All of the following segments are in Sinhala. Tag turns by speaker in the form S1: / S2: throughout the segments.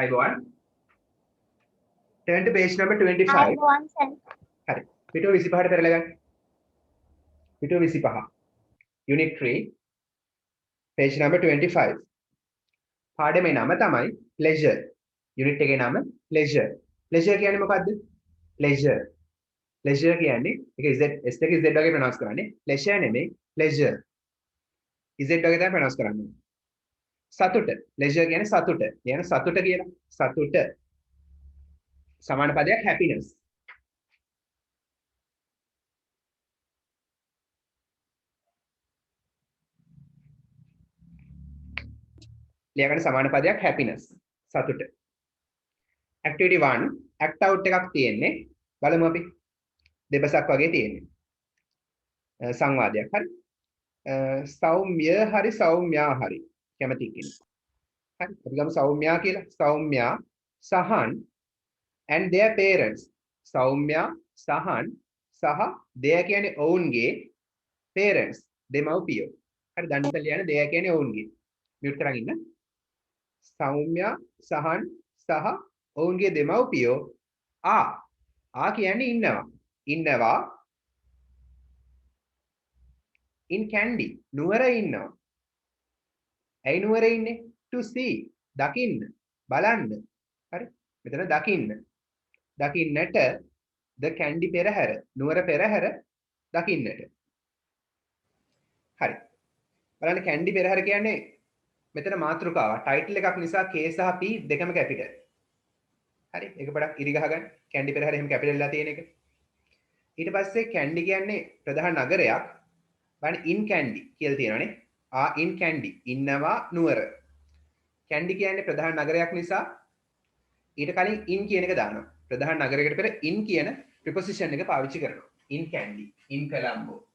S1: අයිබෝන් turn to page number 25
S2: ආයුබෝවන් සර්.
S1: හරි පිටුව 25ට පෙරලා ගන්න පිටුව 25 unit 3 page number 25 පාඩමේ නම තමයි pleasure unit එකේ නම pleasure pleasure කියන්නේ මොකද්ද pleasure pleasure කියන්නේ ඒක z s එක z වගේ ප්‍රොනවුන්ස් කරන්නේ pleasure නෙමෙයි pleasure z වගේ තමයි ප්‍රොනවුන්ස් කරන්නේ සතුට pleasure කියන්නේ සතුට කියන සතුට කියලා සතුට සමාන පදයක් happiness ලියගන්න සමාන පදයක් happiness සතුට activity 1 act out එකක් තියෙන්නේ බලමු අපි දෙබසක් වගේ තියෙන්නේ සංවාදයක් හරි සෞම්‍ය හරි සෞම්‍යා හරි කැමති කෙනෙක් හරි අපි ගමු සෞම්‍යා කියලා සෞම්‍යා සහන් and their parents සෞම්‍යා සහන් සහ their කියන්නේ ඔවුන්ගේ parents දෙමව්පියෝ හරි දන්නත ලියන්න their කියන්නේ ඔවුන්ගේ මියුට් කරගෙන ඉන්න සෞම්‍යා සහන් සහ ඔවුන්ගේ දෙමව්පියෝ ආ කියන්නේ ඉන්නවා in candy නුවර ඉන්නවා ඇයි නුවර ඉන්නේ to see දකින්න බලන්න හරි මෙතන දකින්නට the candy පෙරහැර නුවර පෙරහැර දකින්නට හරි බලන්න candy පෙරහැර කියන්නේ මෙතන මාතෘකාව ටයිටල් එකක් නිසා K සහ P දෙකම කැපිටල් හරි ඒක පොඩක් ඉරි ගහගන්න candy පෙරහැර එහෙම කැපිටල් වෙලා තියෙන එක ඊට පස්සේ candy කියන්නේ ප්‍රධාන නගරයක් බලන්න in candy කියලා තියෙනවානේ in candy ඉන්නවා නුවර candy කියන්නේ ප්‍රධාන නගරයක් නිසා ඊට කලින් in කියන එක දානවා ප්‍රධාන නගරයකට පෙර in කියන preposition එක පාවිච්චි කරනවා in candy in colombo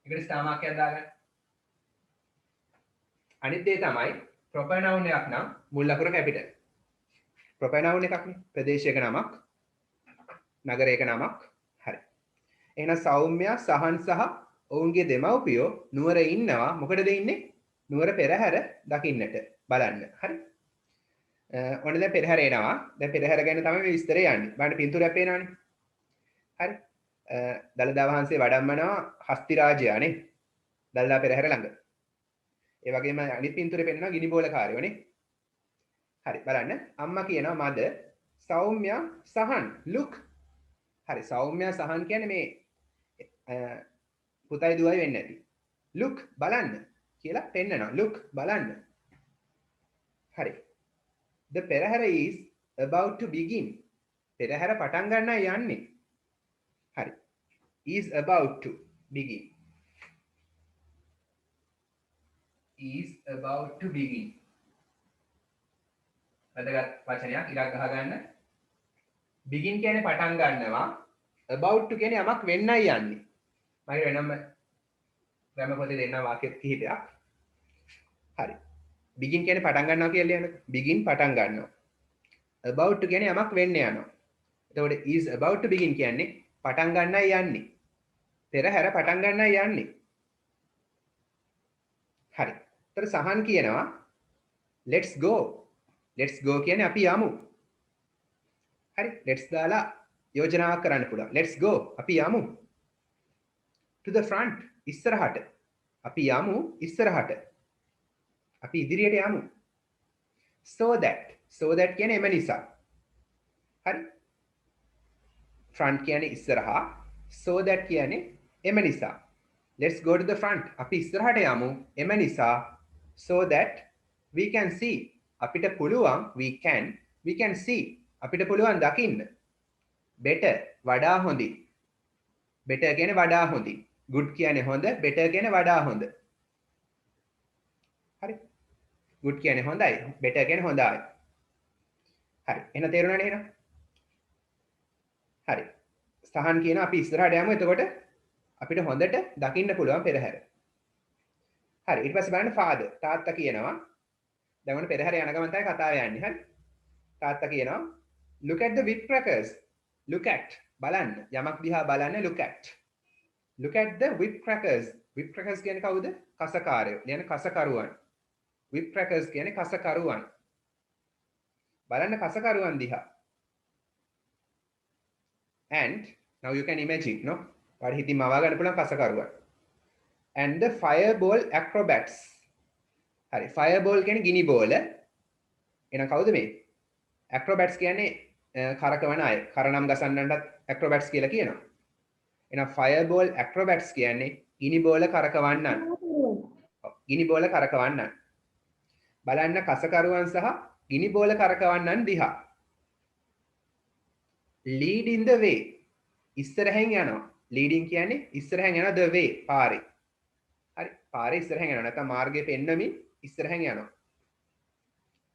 S1: ඒකට ස්ථාන වාක්‍යයක් දාගන්න අනිත් දේ තමයි proper noun එකක් නම් මුල් අකුර capital proper noun එකක් නේ ප්‍රදේශයක නමක් නගරයක නමක් හරි එහෙනම් සෞම්‍ය සහන් සහ ඔවුන්ගේ දෙමව්පියෝ නුවර ඉන්නවා මොකටද ඉන්නේ නුවර පෙරහැර දකින්නට බලන්න හරි ඔන්න දැන් පෙරහැර එනවා දැන් පෙරහැර ගැන තමයි මේ විස්තරය යන්නේ බලන්න පින්තූරයක් පේනවනේ හරි දළදා වහන්සේ වඩම්මනවා හස්ති රාජයා නේ දළදා පෙරහැර ළඟ ඒ වගේම අනිත් පින්තූරේ පෙන්නනවා ගිනි බෝල කාර්යෝනේ හරි බලන්න අම්මා කියනවා මද සෞම්‍ය සහන් look හරි සෞම්‍ය සහන් කියන්නේ මේ පුතයි දුවයි වෙන්නේ නැති look බලන්න කියලා පෙන්නනවා look බලන්න හරි the perahara is about to begin perahara පටන් ගන්නයි යන්නේ හරි is about to begin is about to begin වැදගත් වචනයක් ඉලක්ක ගහ ගන්න begin කියන්නේ පටන් ගන්නවා about to කියන්නේ යමක් වෙන්නයි යන්නේ මම වෙනම ග්‍රැමර් පොතේ දෙන්න වාක්‍ය කිහිපයක් හරි begin කියන්නේ පටන් ගන්නවා කියලා ලියන්නකො begin පටන් ගන්නවා about to කියන්නේ යමක් වෙන්න යනවා එතකොට is about to begin කියන්නේ පටන් ගන්නයි යන්නේ පෙරහැර පටන් ගන්නයි යන්නේ හරි එතකොට සහන් කියනවා let's go කියන්නේ අපි යමු හරි let's දාලා යෝජනාවක් කරන්න පුළුවන් let's go අපි යමු to the front ඉස්සරහට අපි යමු ඉස්සරහට අපි ඉදිරියට යමු so that කියන්නේ එම නිසා හරි front කියන්නේ ඉස්සරහා so that කියන්නේ එම නිසා let's go to the front අපි ඉස්සරහට යමු එම නිසා so that we can see අපිට පුළුවන් we can see අපිට පුළුවන් දකින්න better වඩා හොඳින් better කියන්නේ වඩා හොඳින් good කියන්නේ හොඳ better කියන්නේ වඩා හොඳ හරි good කියන්නේ හොඳයි better කියන්නේ හොඳයි හරි එහෙනම් තේරුණානේ එහෙනම් හරි සහන් කියන අපි ඉස්සරහට යමු එතකොට අපිට හොඳට දකින්න පුළුවන් පෙරහැර හරි ඊට පස්සේ බලන්න father තාත්තා කියනවා දැන් ඔන්න පෙරහැර යන ගමන් තමයි කතාව යන්නේ හරි තාත්තා කියනවා look at the whipcrackers look at බලන්න යමක් දිහා බලන්න look at the whipcrackers කියන්නේ කවුද කසකාරයෝ කියන්නේ කසකරුවන් whipcrackers කියන්නේ කසකරුවන් බලන්න කසකරුවන් දිහා. And now you can imagine, no? ඔයාලට හිතින් මවා ගන්න පුළුවන් කසකරුවන්. And the fireball acrobats. හරි, fireball කියන්නේ ගිනි බෝල. එහෙනම් කවුද මේ? acrobats කියන්නේ කරකවන අය. කරනම් ගසන්නටත් acrobats කියලා කියනවා. එහෙනම් fireball acrobats කියන්නේ ගිනි බෝල කරකවන්නන්. ගිනි බෝල කරකවන්නන්. බලන්න කසකරුවන් සහ ගිනි බෝල කරකවන්නන් දිහා. lead in the way. ඉස්සරහෙන් යනවා. leading කියන්නේ ඉස්සරහෙන් යන the way පාරේ. හරි, පාරේ ඉස්සරහෙන් යනවා. නැත්නම් මාර්ගය පෙන්නමින් ඉස්සරහෙන් යනවා.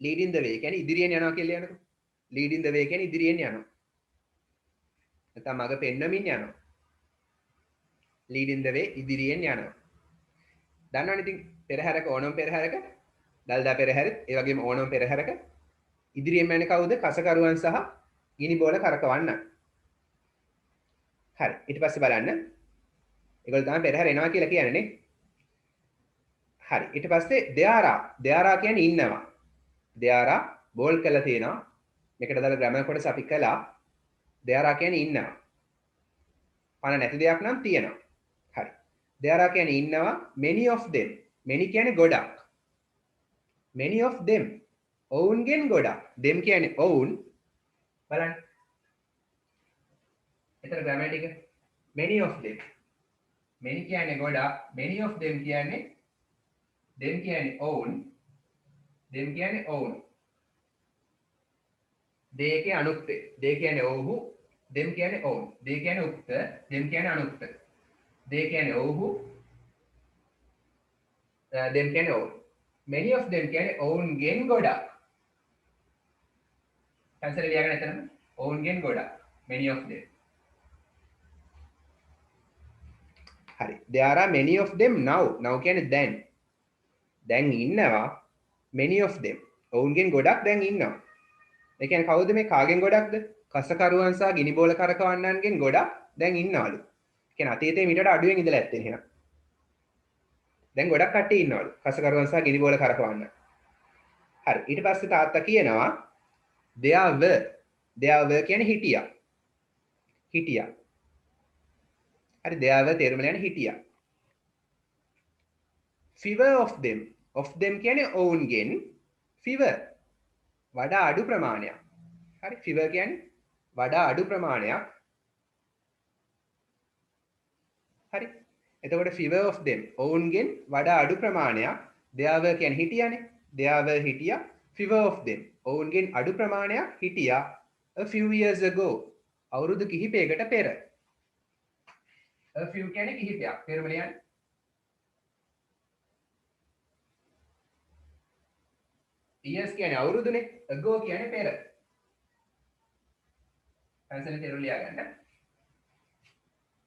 S1: lead in the way කියන්නේ ඉදිරියෙන් යනවා කියලා යනකො. lead in the way කියන්නේ ඉදිරියෙන් යනවා. නැත්නම් මඟ පෙන්නමින් යනවා. lead in the way ඉදිරියෙන් යනවා. දන්නවනේ ඉතින් පෙරහැරක ඕනම පෙරහැරක දල්දා පෙරහැරෙත් ඒ වගේම ඕනම පෙරහැරක ඉදිරියෙන් යන්නේ කවුද? කසකරුවන් සහ ගිනි බෝල කරකවන්න. හරි, ඊට පස්සේ බලන්න. ඒගොල්ලෝ තමයි පෙරහැර එනවා කියලා කියන්නේ නේ. හරි, ඊට පස්සේ දෙයාරා කියන්නේ ඉන්නවා. දෙයාරා බෝල් කරලා තියෙනවා. මේකට දාලා ග්‍රැමර් කොටස අපි කළා. දෙයාරා කියන්නේ ඉන්නවා. පණ නැති දෙයක් නම් තියෙනවා. හරි. දෙයාරා කියන්නේ ඉන්නවා. many of them. many කියන්නේ ගොඩක්. many of them. ඔවුන්ගෙන් ගොඩක්. them කියන්නේ ඔවුන්. බලන්න. එතන ග්‍රැමර් ටික many of them. many කියන්නේ ගොඩක්. many of them කියන්නේ ඔවුන්. them කියන්නේ ඔවුන්. they කියන්නේ අනුක්තය. they කියන්නේ ඔව්හු. them කියන්නේ ඔවුන්. they කියන්නේ උක්ත. them කියන්නේ අනුක්ත. they කියන්නේ ඔව්හු. them කියන්නේ ඔවුන්. many of them කියන්නේ ඔවුන්ගෙන් ගොඩක්. answer එක ලියාගන්න එතනම. ඔවුන්ගෙන් ගොඩක්. many of them. හරි. there are many of them now. now කියන්නේ දැන් ඉන්නවා many of them. ඔවුන්ගෙන් ගොඩක් දැන් ඉන්නවා. ඒ කියන්නේ කවුද මේ කාගෙන් ගොඩක්ද? කසකරුවන් සහ ගිනි බෝල කරකවන්නන්ගෙන් ගොඩක් දැන් ඉන්නවලු. ඒ කියන්නේ අතීතයේ මීට වඩා අඩුවෙන් ඉඳලා ඇත්තේ එහෙනම්. දැන් ගොඩක් කට්ටිය ඉන්නවලු කසකරුවන් සහ ගිනි බෝල කරකවන්න. හරි, ඊට පස්සේ තාත්තා කියනවා there were කියන්නේ හිටියා. හරි, there were තේරුම කියන්නේ හිටියා. fewer of them කියන්නේ ඔවුන්ගෙන් fewer වඩා අඩු ප්‍රමාණයක්. හරි, fewer කියන්නේ වඩා අඩු ප්‍රමාණයක්. හරි, එතකොට fewer of them ඔවුන්ගෙන් වඩා අඩු ප්‍රමාණයක්. there were කියන්නේ හිටියානේ. there were හිටියා. fewer of them ඔවුන්ගෙන් අඩු ප්‍රමාණයක් හිටියා a few years ago අවුරුදු කිහිපයකට පෙර. a few කියන්නේ කිහිපයක්. තේරුම ලියන්න. years කියන්නේ අවුරුදුනේ. ago කියන්නේ පෙර. answer එක තේරුම් ලියා ගන්න.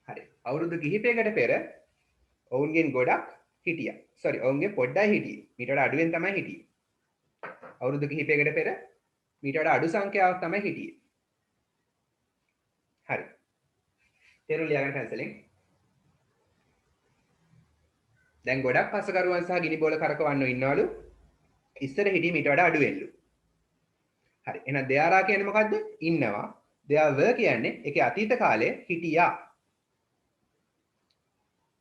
S1: හරි. අවුරුදු කිහිපයකට පෙර ඔවුන්ගෙන් ගොඩක් හිටියා. sorry, ඔවුන්ගෙන් පොඩ්ඩයි හිටියේ. මීට වඩා අඩුවෙන් තමයි හිටියේ. අවුරුදු කිහිපයකට පෙර මීට වඩා අඩු සංඛ්‍යාවක් තමයි හිටියේ. හරි. තේරුම් ලියා ගන්න answer එක. දැන් ගොඩක් පසකරුවන් සහ ගිනි බෝල කරකවන්නෝ ඉන්නවලු. ඉස්සර හිටියේ මීට වඩා අඩුවෙන්ලු. හරි. එහෙනම් දෙයාරා කියන්නේ මොකද්ද? ඉන්නවා. there were කියන්නේ ඒකේ අතීත කාලේ හිටියා.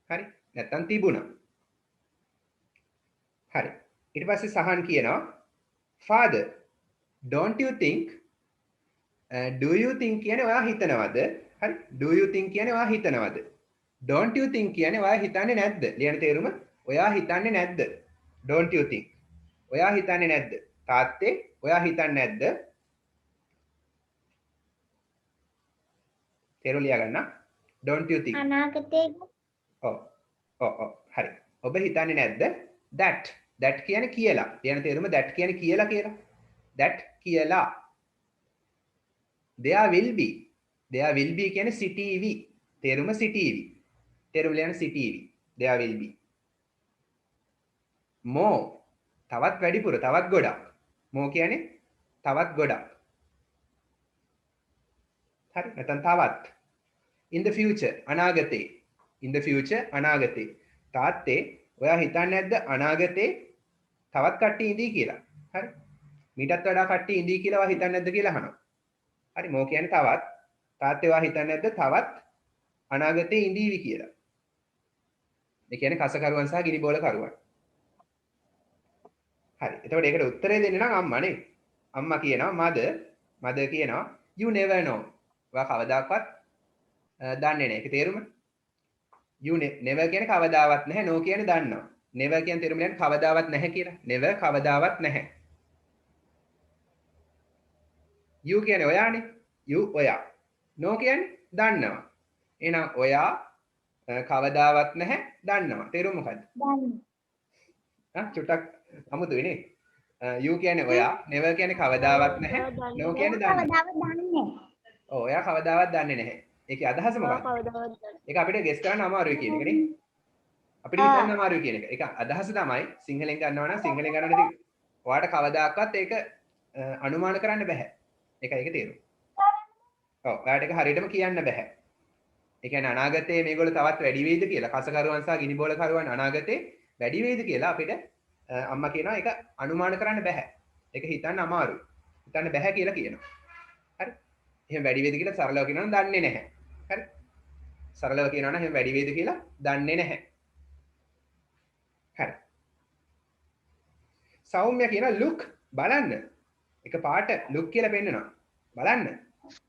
S1: හරි. නැත්තම් තිබුණා. හරි. ඊට පස්සේ සහන් කියනවා father don't you think do you think කියන්නේ ඔයා හිතනවද? හරි. do you think කියන්නේ ඔයා හිතනවද? don't you think කියන්නේ ඔයා හිතන්නේ නැද්ද? ලියන තේරුම ඔයා හිතන්නේ නැද්ද? don't you think ඔයා හිතන්නේ නැද්ද? තාත්තේ ඔයා හිතන්නේ නැද්ද? තේරුම් ලියා ගන්න. don't you think
S2: අනාගතේ
S1: හරි. ඔබ හිතන්නේ නැද්ද? that කියන්නේ කියලා. ලියන තේරුම that කියන්නේ කියලා කියලා. that කියලා. there will be කියන්නේ සිටීවි. තේරුම සිටීවි. තේරුම ලියන සිටීවි. there will be more තවත් වැඩිපුර තවත් ගොඩක්. more කියන්නේ තවත් ගොඩක්. හරි, නැත්නම් තවත්. in the future අනාගතේ. in the future අනාගතේ. තාත්තේ ඔයා හිතන්නේ නැද්ද අනාගතේ තවත් කට්ටිය ඉඳී කියලා? හරි. මීටත් වඩා කට්ටිය ඉඳී කියලා හිතන්නේ නැද්ද කියලා අහනවා. හරි මෝ කියන්නේ තවත් තාත්තේවා හිතන්නේ නැද්ද තවත් අනාගතේ ඉඳීවි කියලා. ඒ කියන්නේ කසකරුවන් සහ ගිනි බෝල කරුවන්. හරි. එතකොට ඒකට උත්තරේ දෙන්නේ නම් අම්මා නේ. අම්මා කියනවා මද කියනවා you never know. ඔයා කවදාකවත් දන්නේ නැහැ. ඒක තේරුම? you never කියන්නේ කවදාවත් නැහැ. no කියන්නේ දන්නවා. never කියන තේරුම කියන්නේ කවදාවත් නැහැ කියලා. never කවදාවත් නැහැ. you කියන්නේ ඔයානේ. you ඔයා. no කියන්නේ දන්නවා. එහෙනම් ඔයා කවදාවත් නැහැ දන්නවා. තේරුම මොකද්ද? දන්නවා. චුට්ටක් අමුතුයි නේ. you කියන්නේ ඔයා, never කියන්නේ කවදාවත් නැහැ, no කියන්නේ දන්නවා. කවදාවත් දන්නේ නැහැ. ඔව් ඔයා කවදාවත් දන්නේ නැහැ. ඒකේ අදහස මොකක්ද? ඒක අපිට ගෙස් කරන්න අමාරුයි කියන එක නේ. අපිට හිතන්න අමාරුයි කියන එක. ඒක අදහස තමයි සිංහලෙන් ගන්නවා නම් සිංහලෙන් ගන්නකොට ඉතින් ඔයාට කවදාකවත් ඒක අනුමාන කරන්න බෑ. ඒකයි තේරුම. ඔව් ඔයාට ඒක හරියටම කියන්න බෑ. ඒ කියන්නේ අනාගතයේ මේගොල්ලෝ තවත් වැඩි වෙයිද කියලා කසකරුවන් සහ ගිනිබෝල කරුවන් අනාගතේ වැඩි වෙයිද කියලා අපිට අම්මා කියනවා ඒක අනුමාන කරන්න බෑ. ඒක හිතන්න අමාරුයි. හිතන්න බෑ කියලා කියනවා. හරි. එහෙම වැඩි වෙයිද කියලා සරලව කියනවා නම් දන්නේ නැහැ. හරි. සරලව කියනවා නම් එහෙම වැඩි වෙයිද කියලා දන්නේ නැහැ. හරි. සෞම්‍ය කියන look බලන්න. එක පාට look කියලා පෙන්නනවා. බලන්න.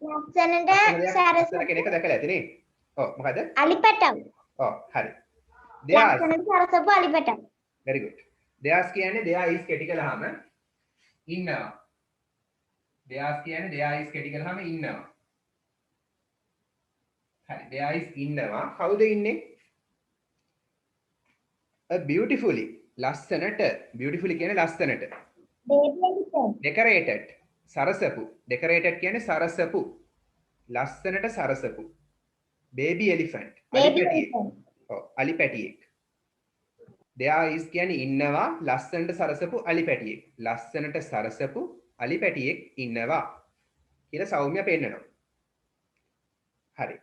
S1: ලස්සනට සරසන කෙනෙක් දැකලා ඇති නේ. ඔව් මොකද? අලිපටම්. ඔව් හරි. ලස්සනට සරසපු අලිපටම්. very good. දෙයාස් කියන්නේ දෙයා is කෙටි කළාම ඉන්නවා. දෙයාස් කියන්නේ දෙයා is කෙටි කළාම ඉන්නවා. හරි. දෙයා is ඉන්නවා. කවුද ඉන්නේ? a beautifully ලස්සනට beautifully කියන්නේ ලස්සනට. decorated සරසපු. decorated කියන්නේ සරසපු. ලස්සනට සරසපු. baby elephant. අලිපැටියෙක්. ඔව් අලිපැටියෙක්. there is කියන්නේ ඉන්නවා ලස්සනට සරසපු අලිපැටියෙක්. ලස්සනට සරසපු අලිපැටියෙක් ඉන්නවා කියලා සෞම්‍ය පෙන්නනවා. හරි.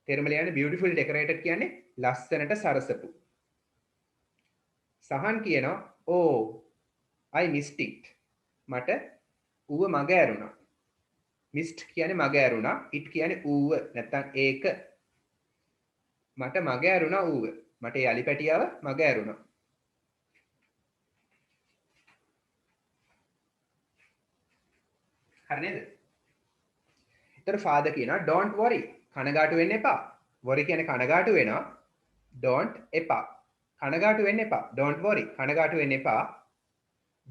S1: තේරුම ලියන්නේ beautifully decorated කියන්නේ ලස්සනට සරසපු. සහන් කියනවා oh I missed it. මට ඌව මග ඇරුණා. missed කියන්නේ මග ඇරුණා. it කියන්නේ ඌව නැත්නම් ඒක. මට මග ඇරුණා ඌව. මට ඒ අලිපැටියව මග ඇරුණා. හරි නේද? ඊතර ෆාදර් කියනවා don't worry. කනගාටු වෙන්න එපා. worry කියන්නේ කනගාටු වෙනවා. don't එපා. කනගාටු වෙන්න එපා. don't worry. කනගාටු වෙන්න එපා.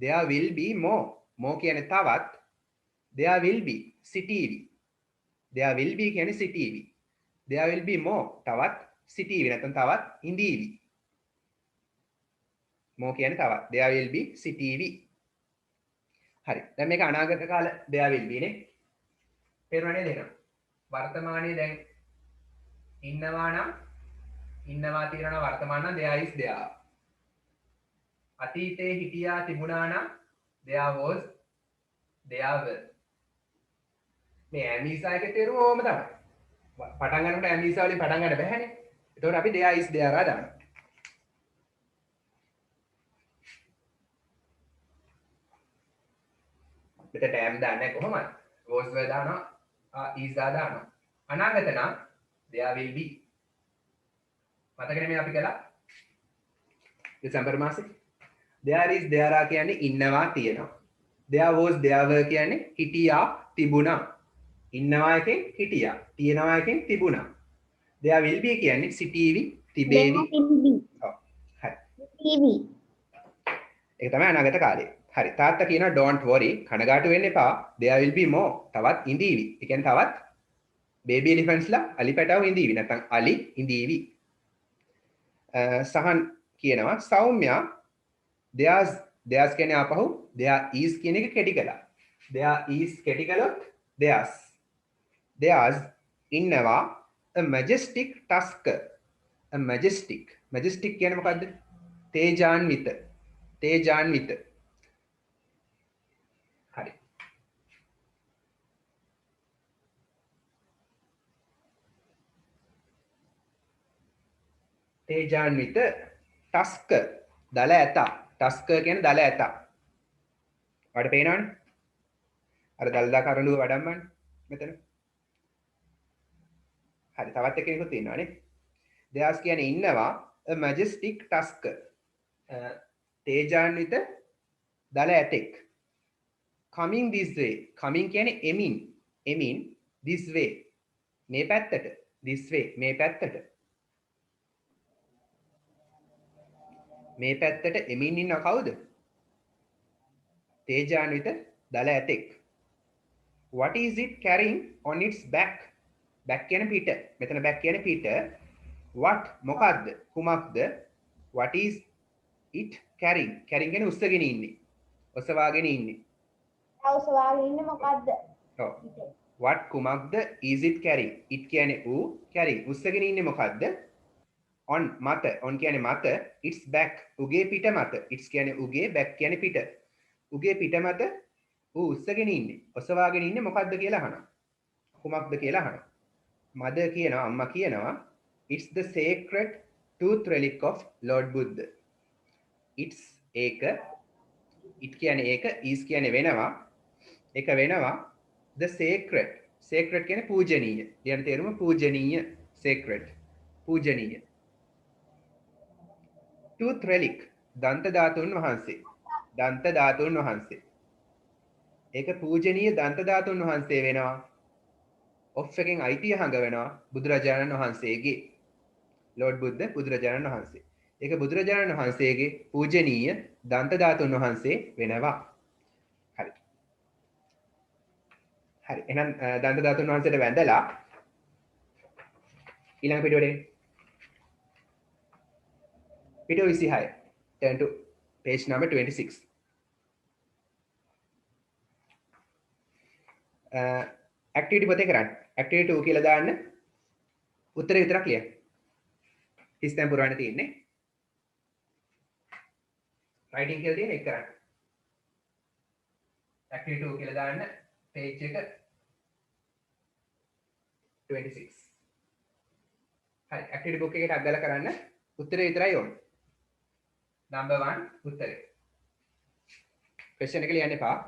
S1: there will be more. more කියන්නේ තවත්. there will be සිටීවි. there will be කියන්නේ සිටීවි. there will be more තවත් සිටීවි නැත්නම් තවත් ඉඳීවි. more කියන්නේ තවත්. there will be සිටීවි. හරි. දැන් මේක අනාගත කාල there will be නේ. තේරුණා නේද එහෙනම්? වර්තමානයේ දැන් ඉන්නවා නම් ඉන්නවා තියෙනවා වර්තමාන නම් there is there. අතීතයේ හිටියා තිබුණා නම් there was there were. මේ ඇමීසා එකේ තේරුම ඕම තමයි. පටන් ගන්නකොට ඇමීසා වලින් පටන් ගන්න බෑනේ. ඒතකොට අපි there is there ආ දානවා. මෙතන am දාන්නේ කොහොමද? was were දානවා, is දානවා. අනාගත නම් there will be. මතකනේ මේ අපි කළා? දෙසැම්බර් මාසේ. there is there ආ කියන්නේ ඉන්නවා තියෙනවා. there was there were කියන්නේ හිටියා තිබුණා. ඉන්නවා එකෙන් හිටියා. තියෙනවා එකෙන් තිබුණා. there will be කියන්නේ සිටීවි තිබේවි. ඔව්. හරි. තිබි. ඒක තමයි අනාගත කාලේ. හරි. තාත්තා කියනවා don't worry කනගාටු වෙන්න එපා. there will be more. තවත් ඉඳීවි. ඒ කියන්නේ තවත් baby elephants ලා අලි පැටව ඉඳීවි. නැත්නම් අලි ඉඳීවි. සහන් කියනවා සෞම්‍ය there's කියන්නේ ආපහු there is කියන එක කෙටි කළා. there is කෙටි කළොත් there's ඉන්නවා a majestic tusker. a majestic කියන්නේ මොකද්ද? තේජාන්විත. හරි. තේජාන්විත tusker දල ඇතා. tusker කියන්නේ දල ඇතා. ඔයාලට පේනවනේ. අර දල්දා කරඬුව වඩම්මන්නේ මෙතන. හරි තවත් එකෙකුත් ඉන්නවානේ. දෙයාස් කියන්නේ ඉන්නවා a majestic tusk. තේජාන්විත දල ඇතෙක්. coming this way. coming කියන්නේ එමින් this way. මේ පැත්තට. this way මේ පැත්තට. මේ පැත්තට එමින් ඉන්න කවුද? තේජාන්විත දල ඇතෙක්. what is it carrying on its back? back කියන්නේ පිට. මෙතන back කියන්නේ පිට. what මොකක්ද? කුමක්ද? what is it carrying? carrying කියන්නේ උස්සගෙන ඉන්නේ. ඔසවාගෙන ඉන්නේ.
S2: ඔසවාගෙන ඉන්නේ මොකක්ද?
S1: ඔව්. what කුමක්ද? is it carrying? it කියන්නේ ඌ, carrying උස්සගෙන ඉන්නේ මොකක්ද? on මත. on කියන්නේ මත. its back උගේ පිට මත. its කියන්නේ උගේ, back කියන්නේ පිට. උගේ පිට මත ඌ උස්සගෙන ඉන්නේ. ඔසවාගෙන ඉන්නේ මොකක්ද කියලා අහනවා. කුමක්ද කියලා අහනවා. mother කියනවා, අම්මා කියනවා it's the sacred tooth relic of Lord Buddha. it's ඒක it කියන්නේ ඒක, is කියන්නේ වෙනවා. ඒක වෙනවා the sacred. sacred කියන්නේ පූජනීය. කියන තේරුම පූජනීය. sacred පූජනීය. tooth relic දන්ත ධාතුන් වහන්සේ. දන්ත ධාතුන් වහන්සේ. ඒක පූජනීය දන්ත ධාතුන් වහන්සේ වෙනවා. ඔෆ් එකෙන් අයිතිය හඟ වෙනවා බුදුරජාණන් වහන්සේගේ. ලෝඩ් බුද්ධ බුදුරජාණන් වහන්සේ. ඒක බුදුරජාණන් වහන්සේගේ පූජනීය දන්ත ධාතුන් වහන්සේ වෙනවා. හරි. හරි. එහෙනම් දන්ත ධාතුන් වහන්සේට වැඳලා ඊළඟ පිටුවේදී පිටුව 26. turn to page number 26. activity පොතේ කරන්න. activity 2 කියලා දාන්න. උත්තරේ විතරක් ලියන්න. හිස්තැන් පුරවන්න තියෙන්නේ. writing කියලා තියෙන එක කරන්න. activity 2 කියලා දාන්න page එක 26. හරි activity book එකට අග්ගලා කරන්න. උත්තරේ විතරයි ඕනේ. number 1 උත්තරේ. question එක ලියන්න එපා.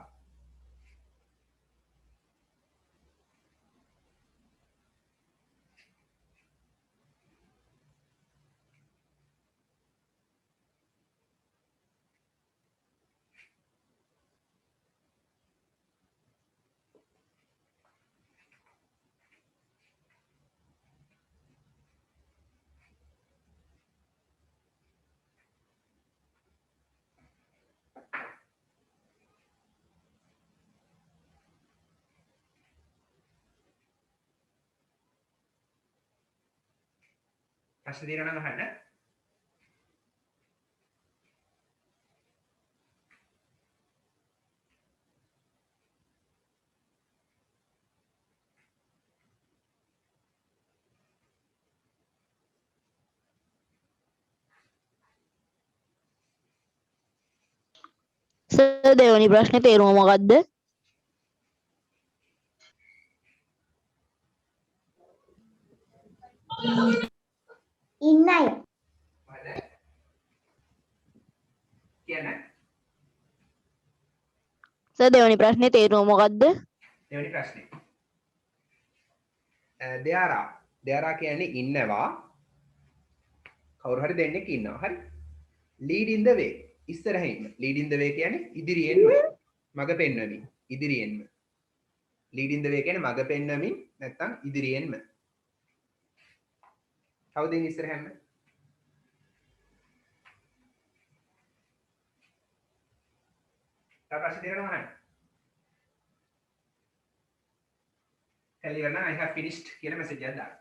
S1: ප්‍රශ්න තියෙනවා නම් අහන්න.
S3: සර් දෙවනි ප්‍රශ්නේ තේරුම මොකක්ද?
S2: ඉන්න අය.
S1: කියන්නේ
S3: සර් දෙවනි ප්‍රශ්නේ තේරුම මොකක්ද?
S1: දෙවෙනි ප්‍රශ්නේ. දෙයාරා කියන්නේ ඉන්නවා. කවුරු හරි දෙන්නෙක් ඉන්නවා. හරි. lead in the way. ඉස්සරහින්ම. lead in the way කියන්නේ ඉදිරියෙන්ම. මඟ පෙන්වමින්. ඉදිරියෙන්ම. lead in the way කියන්නේ මඟ පෙන්වමින් නැත්නම් ඉදිරියෙන්ම. කවුද ඉස්සරහින්ම? තව ප්‍රශ්න දෙකක් අහන්න. tell you now I have finished කියන message එකක් දාන්න.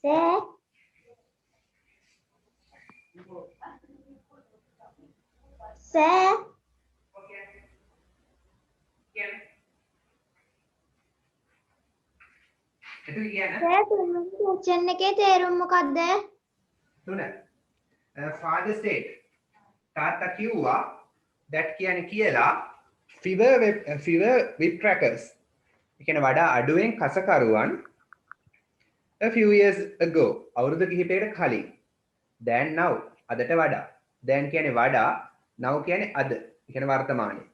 S2: Sir. Sir.
S1: එතන කියන්න
S2: Sir තුන්වෙනි question එකේ තේරුම මොකද්ද?
S1: තුන father said තාත්තා කිව්වා that කියන්නේ කියලා fewer whip crackers ඒ කියන්නේ වඩා අඩුවෙන් කසකරුවන් a few years ago අවුරුදු කිහිපයකට කලින් than now අදට වඩා than කියන්නේ වඩා now කියන්නේ අද ඒ කියන්නේ වර්තමානයේ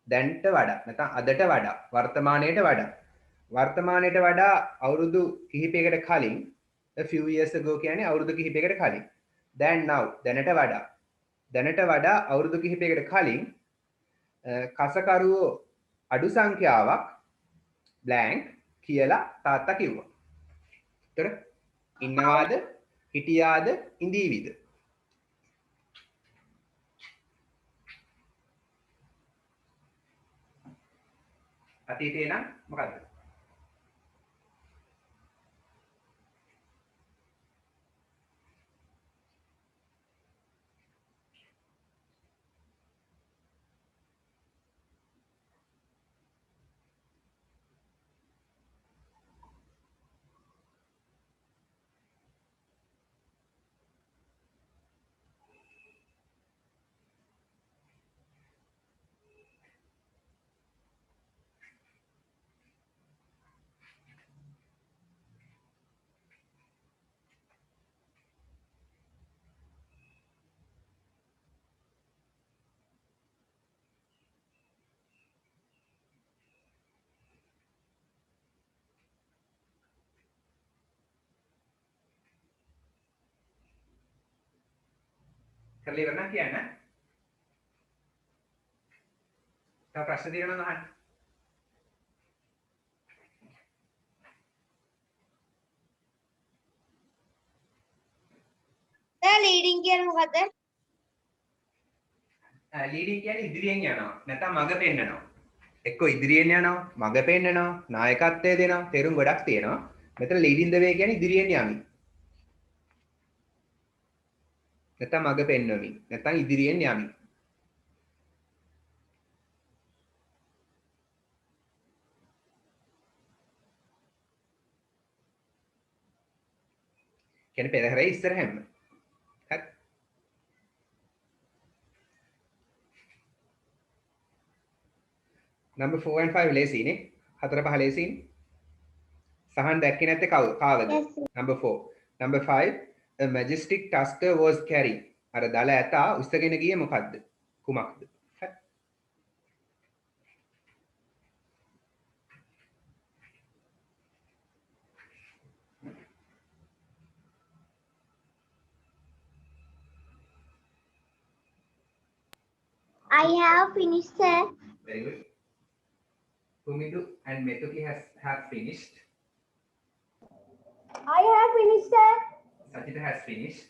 S1: දැන්ට වඩා නැත්නම් අදට වඩා වර්තමානයට වඩා අවුරුදු කිහිපයකට කලින් a few years ago කියන්නේ අවුරුදු කිහිපයකට කලින් than now දැනට වඩා අවුරුදු කිහිපයකට කලින් කසකරුවෝ අඩු සංඛ්‍යාවක් blank කියලා තාත්තා කිව්වා. ඒතර ඉන්නවාද හිටියාද ඉඳීවිද? අතීතේ නම් මොකද්ද? කරලා ඉවර නම් කියන්න. තව ප්‍රශ්න තියෙනවා නම් අහන්න.
S2: Sir leading කියන්නේ මොකද්ද?
S1: ලීඩින් කියන්නේ ඉදිරියෙන් යනවා නැත්නම් මඟ පෙන්නනවා. එක්ක ඉදිරියෙන් යනවා, මඟ පෙන්නනවා, නායකත්වය දෙනවා. තේරුම් ගොඩක් තියෙනවා. මෙතන ලීඩින් ද වේ කියන්නේ ඉදිරියෙන් යමින්. නැත්නම් මඟ පෙන්වමින්. නැත්නම් ඉදිරියෙන් යමින්. කියන්නේ පෙරහැරේ ඉස්සරහැම. හරි. number 4 and 5 ලේසියිනේ. 4 5 ලේසියිනේ. සහන් දැක්කේ නැත්තේ කාවද?
S2: Yes, sir.
S1: number 4. number 5 a majestic tusker was carried. අර දල ඇතා උස්සගෙන ගියේ මොකද්ද? කුමක්ද? හරි.
S2: I have finished, sir.
S1: Very good. Kumidu and Metuki have finished.
S2: I have finished, sir.
S1: Sachita has finished.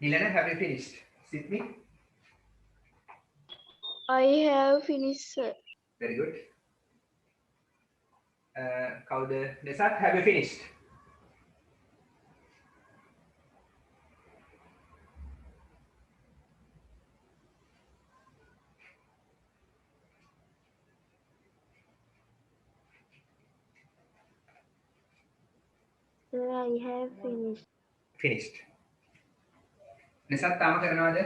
S1: Nilana, have you finished? Sydney?
S3: I have finished, sir.
S1: Very good. Kauda Nesat, have you finished?
S3: Sir, I have finished.
S1: Finished. Nesat, tama karanawada?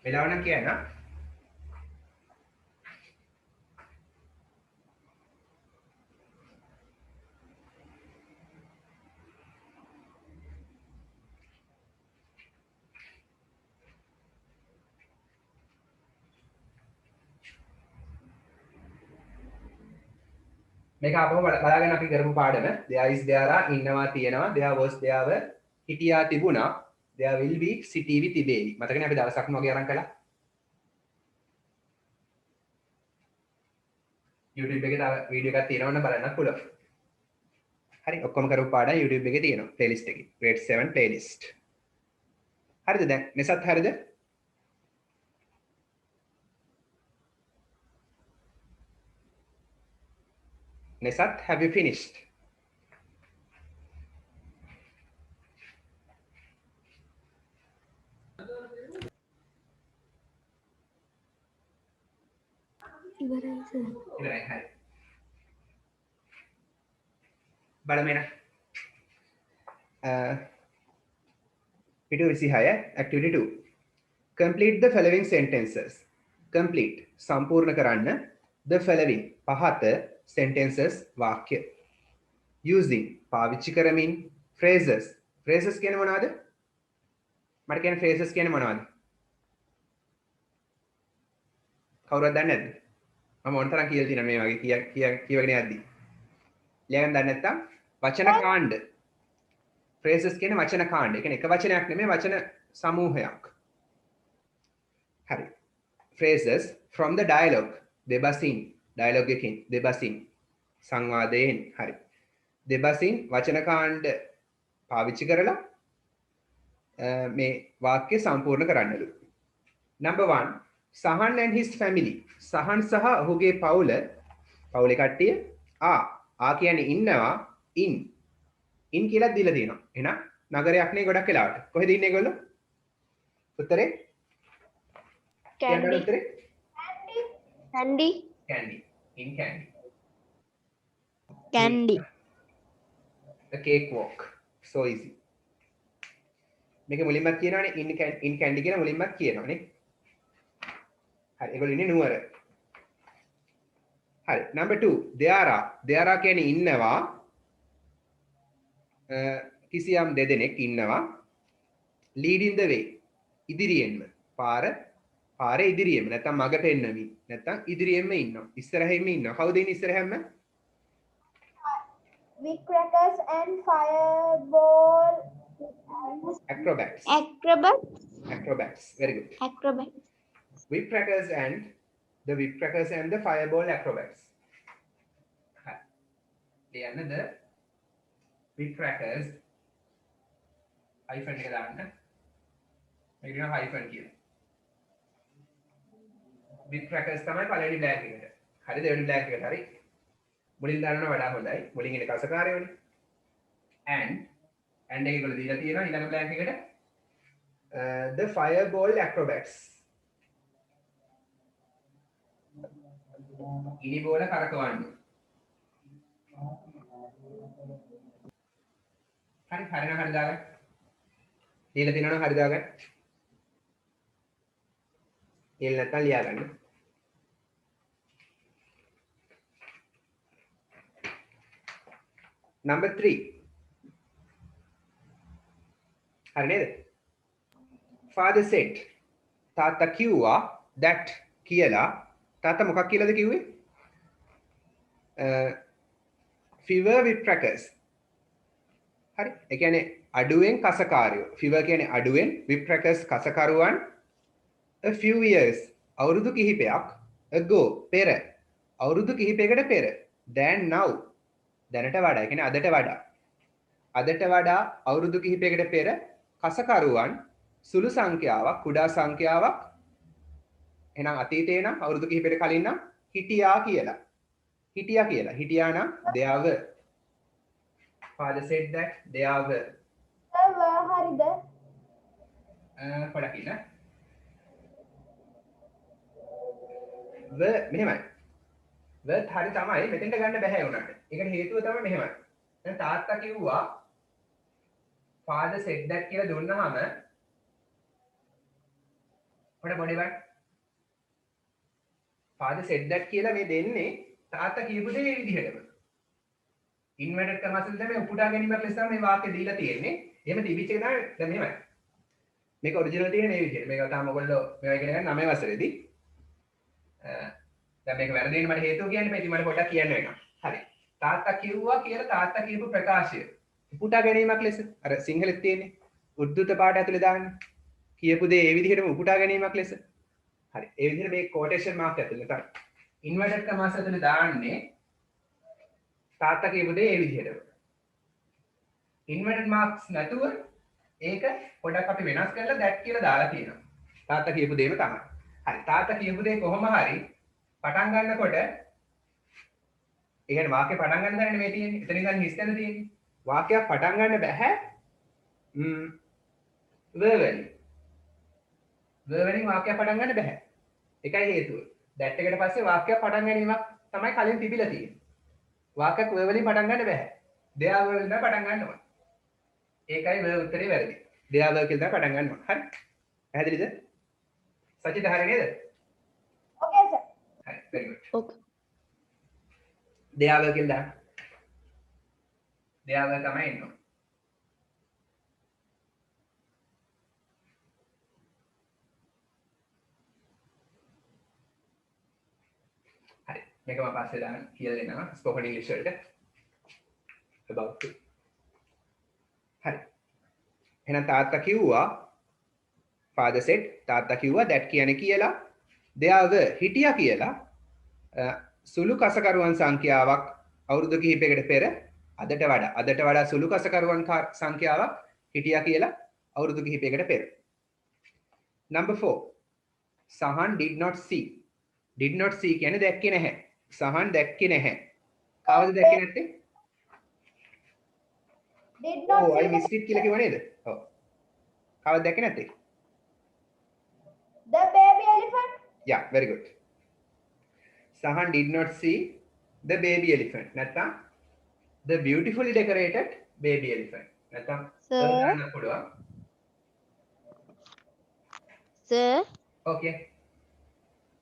S1: වෙලාව නම් කියන්න. මේක අපව බලාගෙන අපි කරපු පාඩම there is there are ඉන්නවා තියෙනවා there was there were හිටියා තිබුණා there will be සිටීවි තිබේවි මතකනේ අපි දවසක්ම වගේ අරන් කළා YouTube එකේ තව වීඩියෝ එකක් තියෙනවනම් බලන්න පුළුවන් හරි ඔක්කොම කරපු පාඩම් YouTube එකේ තියෙනවා playlist එකේ grade 7 playlist. හරිද දැන් මෙසත් හරිද? Nesat, have you finished? ඉවරයි හරි. බලමු එන. පිටු 26 activity 2. Complete the following sentences. Complete සම්පූර්ණ කරන්න the following පහත sentences වාක්‍ය. Using පාවිච්චි කරමින් phrases. Phrases කියන්නේ මොනවද? මට කියන phrases කියන්නේ මොනවද? කවුරුද දන්නේ නැද්ද? මම ඕනතරම් කියලා තියෙනවා මේ වගේ කියවගෙන යද්දි. ලියගන්න දන්නේ නැත්තම් වචන කාණ්ඩ. phrases කියන්නේ වචන කාණ්ඩ. ඒ කියන්නේ එක වචනයක් නෙමෙයි වචන සමූහයක්. හරි. phrases from the dialogue. දෙබසින් dialogue එකකින් දෙබසින් සංවාදයෙන් හරි. දෙබසින් වචන කාණ්ඩ පාවිච්චි කරලා මේ වාක්‍ය සම්පූර්ණ කරන්නලු. Number 1 Sahan and his family. සහන් සහ ඔහුගේ පවුලේ කට්ටිය ආ කියන්නේ ඉන්නවා ඉන් කියලා දීලා තියෙනවා. එහෙනම් නගරයක් නේ ගොඩක් වෙලාවට. කොහෙද ඉන්නේ ඒගොල්ලෝ? උත්තරේ?
S3: Candy.
S1: උත්තරේ?
S3: Candy.
S1: Candy. In Candy.
S3: Candy.
S1: The cake walk. So easy. මේක මුලින්මත් කියනවනේ in Candy කියන මුලින්මත් කියනවනේ. හරි ඒගොල්ලෝ ඉන්නේ නුවර. හරි number 2 there are කියන්නේ ඉන්නවා කිසියම් දෙදෙනෙක් ඉන්නවා leading the way ඉදිරියෙන්ම පාරේ ඉදිරියෙම නැත්නම් මග පෙන්වමින් නැත්නම් ඉදිරියෙම ඉන්නවා ඉස්සරහින්ම ඉන්නවා කවුද ඉන්නේ ඉස්සරහින්ම
S2: Whipcrackers and fireball
S1: acrobats very good Whipcrackers and the fireball acrobats ලියන්න the Whipcrackers hyphen එක දාන්න මේක කියනවා hyphen කියලා Whipcrackers තමයි පළවෙනි බ්ලැන්ක් එකට හරි දෙවෙනි බ්ලැන්ක් එකට හරි මුලින් දානවා වඩා හොඳයි මුලින් ඉන්නේ කසකාරයෝනේ and එකේකවල දීලා තියෙනවා ඊළඟ බ්ලැන්ක් එකට the fireball acrobats ඉනි බෝල කරකවන්න හරි හරි දාගන්න දීලා තියෙනවනම් හරි දාගන්න ඊළ නැත්නම් ලියා ගන්න number 3 හරි නේද father said තාත්තා කිව්වා that කියලා තාත්තා මොකක් කියලාද කිව්වේ fewer whipcrackers හරි ඒ කියන්නේ අඩුවෙන් කසකාරයෝ fewer කියන්නේ අඩුවෙන් whipcrackers කසකරුවන් a few years අවුරුදු කිහිපයක් ago පෙර අවුරුදු කිහිපයකට පෙර than now දැනට වඩා ඒ කියන්නේ අදට වඩා අවුරුදු කිහිපයකට පෙර කසකරුවන් සුළු සංඛ්‍යාවක් කුඩා සංඛ්‍යාවක් එහෙනම් අතීතේ නම් අවුරුදු කිහිපයකට කලින් නම් හිටියා නම් there were father said that there were
S2: හරිද
S1: පොඩක් ඉන්න මෙහෙමයි වර්ත් හරි තමයි මෙතෙන්ට ගන්න බෑ උනට ඒකට හේතුව තමයි මෙහෙමයි දැන් තාත්තා කිව්වා father said that කියලා දුන්නාම පොඩි වත් father said that කියලා මේ දෙන්නේ තාත්තා කියපු දේ මේ විදිහටම ඉන්වර්ටඩ් කමාස් වල තමයි උපුටා ගැනීමක් ලෙස මේ වාක්‍ය දීලා තියෙන්නේ එහෙම තිබිච්ච එක තමයි දැන් මෙහෙමයි මේක ඔරිජිනල් තියෙන මේ විදිහට මේක තාම ඔයගොල්ලෝ මේවා ඉගෙන ගන්න 9 වසරේදී දැන් මේක වැරදි වෙන්න මට හේතුව කියන්නේ මේ ඉතින් මට පොඩ්ඩක් කියන්න වෙනවා හරි තාත්තා කිව්වා කියලා තාත්තා කියපු ප්‍රකාශය උපුටා ගැනීමක් ලෙස අර සිංහලෙත් තියෙන්නේ උද්දුත පාඩය ඇතුලේ දාන්න කියපු දේ ඒ විදිහටම උපුටා ගැනීමක් ලෙස හරි ඒ විදිහට මේ quotation mark ඇතුලේ තමයි ඉන්වර්ටඩ් කමාස් ඇතුලේ දාන්නේ තාත්තා කියපු දේ ඒ විදිහටම inverted marks නැතුව ඒක පොඩක් අපි වෙනස් කරලා that කියලා දාලා තියෙනවා. තාත්තා කියපු දේම තමයි. හරි. තාත්තා කියපු දේ කොහොම හරි පටන් ගන්නකොට ඒ කියන්නේ වාක්‍ය පටන් ගන්න දැනනේ මේ තියෙන්නේ. එතන ඉඳන් හිස් තැන තියෙන්නේ. වාක්‍යයක් පටන් ගන්න බෑ. verbally. verbally වාක්‍යයක් පටන් ගන්න බෑ. ඒකයි හේතුව. that එකට පස්සේ වාක්‍යයක් පටන් ගැනීමක් තමයි කලින් තිබිලා තියෙන්නේ. වාක්‍යයක් verbally පටන් ගන්න බෑ. they are verbally පටන් ගන්න ඕනේ. ඒකයි verb උත්තරේ වැරදි. they are verbal කියලා පටන් ගන්න ඕනේ. හරි. පැහැදිලිද? සචිත හරි නේද?
S2: Okay, sir.
S1: හරි. very good.
S3: Okay.
S1: they are verbal කියලා දාන්න. they are verbal තමයි එන්නේ. හරි. මේක මම පස්සේ දාන්න කියලා දෙනවා spoken english වලට. about to. හරි. එහෙනම් තාත්තා කිව්වා father said තාත්තා කිව්වා that කියන්නේ කියලා there were හිටියා කියලා සුළු කසකරුවන් සංඛ්‍යාවක් අවුරුදු කිහිපයකට පෙර අදට වඩා සුළු කසකරුවන් සංඛ්‍යාවක් හිටියා කියලා අවුරුදු කිහිපයකට පෙර. number 4 Sahan did not see කියන්නේ දැක්කේ නැහැ. සහන් දැක්කේ නැහැ. කවුද දැක්කේ නැත්තේ?
S2: Did not
S1: oh I
S2: see
S1: missed it කියලා කිව්ව නේද? ඔව්. කවුද දැක්කේ නැත්තේ?
S2: the baby elephant.
S1: Yeah, very good. Sahan did not see the baby elephant. නැත්තම් the beautifully decorated baby elephant. නැත්තම්
S3: Sir.
S1: දාන්න පුළුවන්.
S3: Sir,
S1: Okay.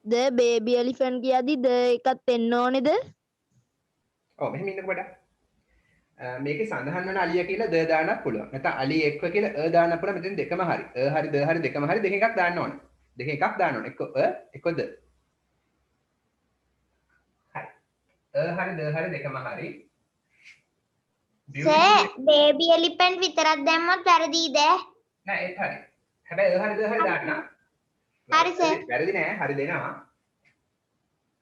S3: the baby elephant කියද්දි the එකත් එන්න ඕනේද?
S1: ඔව් මෙහෙම ඉන්නකො බඩ. මේකේ සඳහන් වෙන අලිය කියලා ද දාන්නත් පුළුවන්. නැත්නම් අලිය එක්ක කියලා දාන්න පුළුවන්. මෙතන දෙකම හරි. හරි ද හරි දෙකම හරි දෙකෙන් එකක් දාන්න ඕනේ. දෙකෙන් එකක් දාන්න ඕනේ. එක්ක එක්ක ද. හරි. හරි ද හරි දෙකම හරි.
S4: සර් බේබි එලිෆන්ට් විතරක් දැම්මොත් වැරදිද?
S1: නෑ ඒත් හරි. හැබැයි හරි ද හරි දාන්න.
S4: හරි සර්.
S1: වැරදි නෑ. හරි දෙනවා.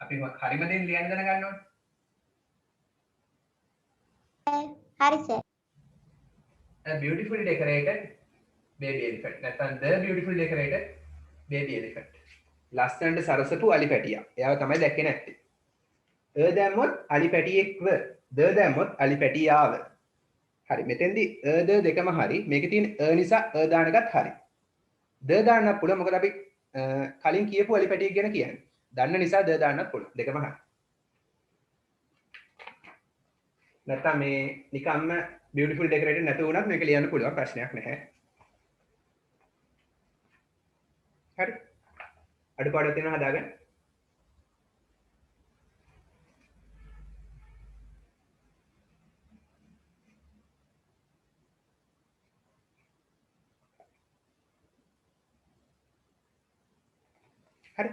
S1: අපි හරිම දෙන්න ලියන්න දැනගන්න ඕනේ.
S4: හරි sir.
S1: A beautifully decorated baby elephant. නැත්නම් the beautifully decorated baby elephant. ලස්සනට සරසපු අලි පැටියා. එයාව තමයි දැක්කේ නැත්තේ. දැම්මොත් අලි පැටියෙක්ව. ද දැම්මොත් අලි පැටියාව. හරි. මෙතෙන්දී ද දෙකම හරි. මේකේ තියෙන නිසා දාන එකත් හරි. ද දාන්නත් පුළුවන්. මොකද අපි කලින් කියපු අලි පැටියෙක් ගැන කියන්නේ. දන්න නිසා ද දාන්නත් පුළුවන්. දෙකම හරි. නැත්නම් මේ නිකම්ම beautiful decorated නැතුව වුණත් මේක ලියන්න පුළුවන් ප්‍රශ්නයක් නැහැ. හරි. අඩුපාඩුවක් තියෙනවා හදාගන්න. හරි.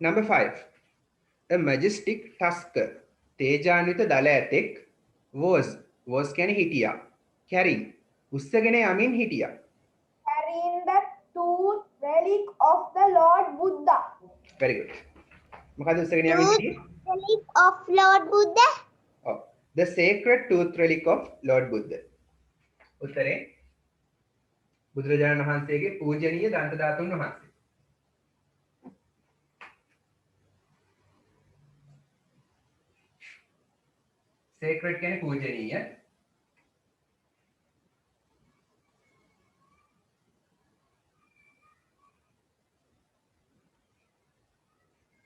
S1: number 5 a majestic tusker තේජාන්විත දල ඇතෙක් was කියන්නේ හිටියා carrying උස්සගෙන යමින් හිටියා
S2: Carrying the tooth relic of the Lord Buddha.
S1: very good මොකද උස්සගෙන යමින් හිටියේ
S4: Relic of Lord Buddha.
S1: ඔව් the sacred tooth relic of Lord Buddha උත්තරේ බුදුරජාණන් වහන්සේගේ පූජනීය දන්ත ධාතුන් වහන්සේ sacred කියන්නේ පූජනීය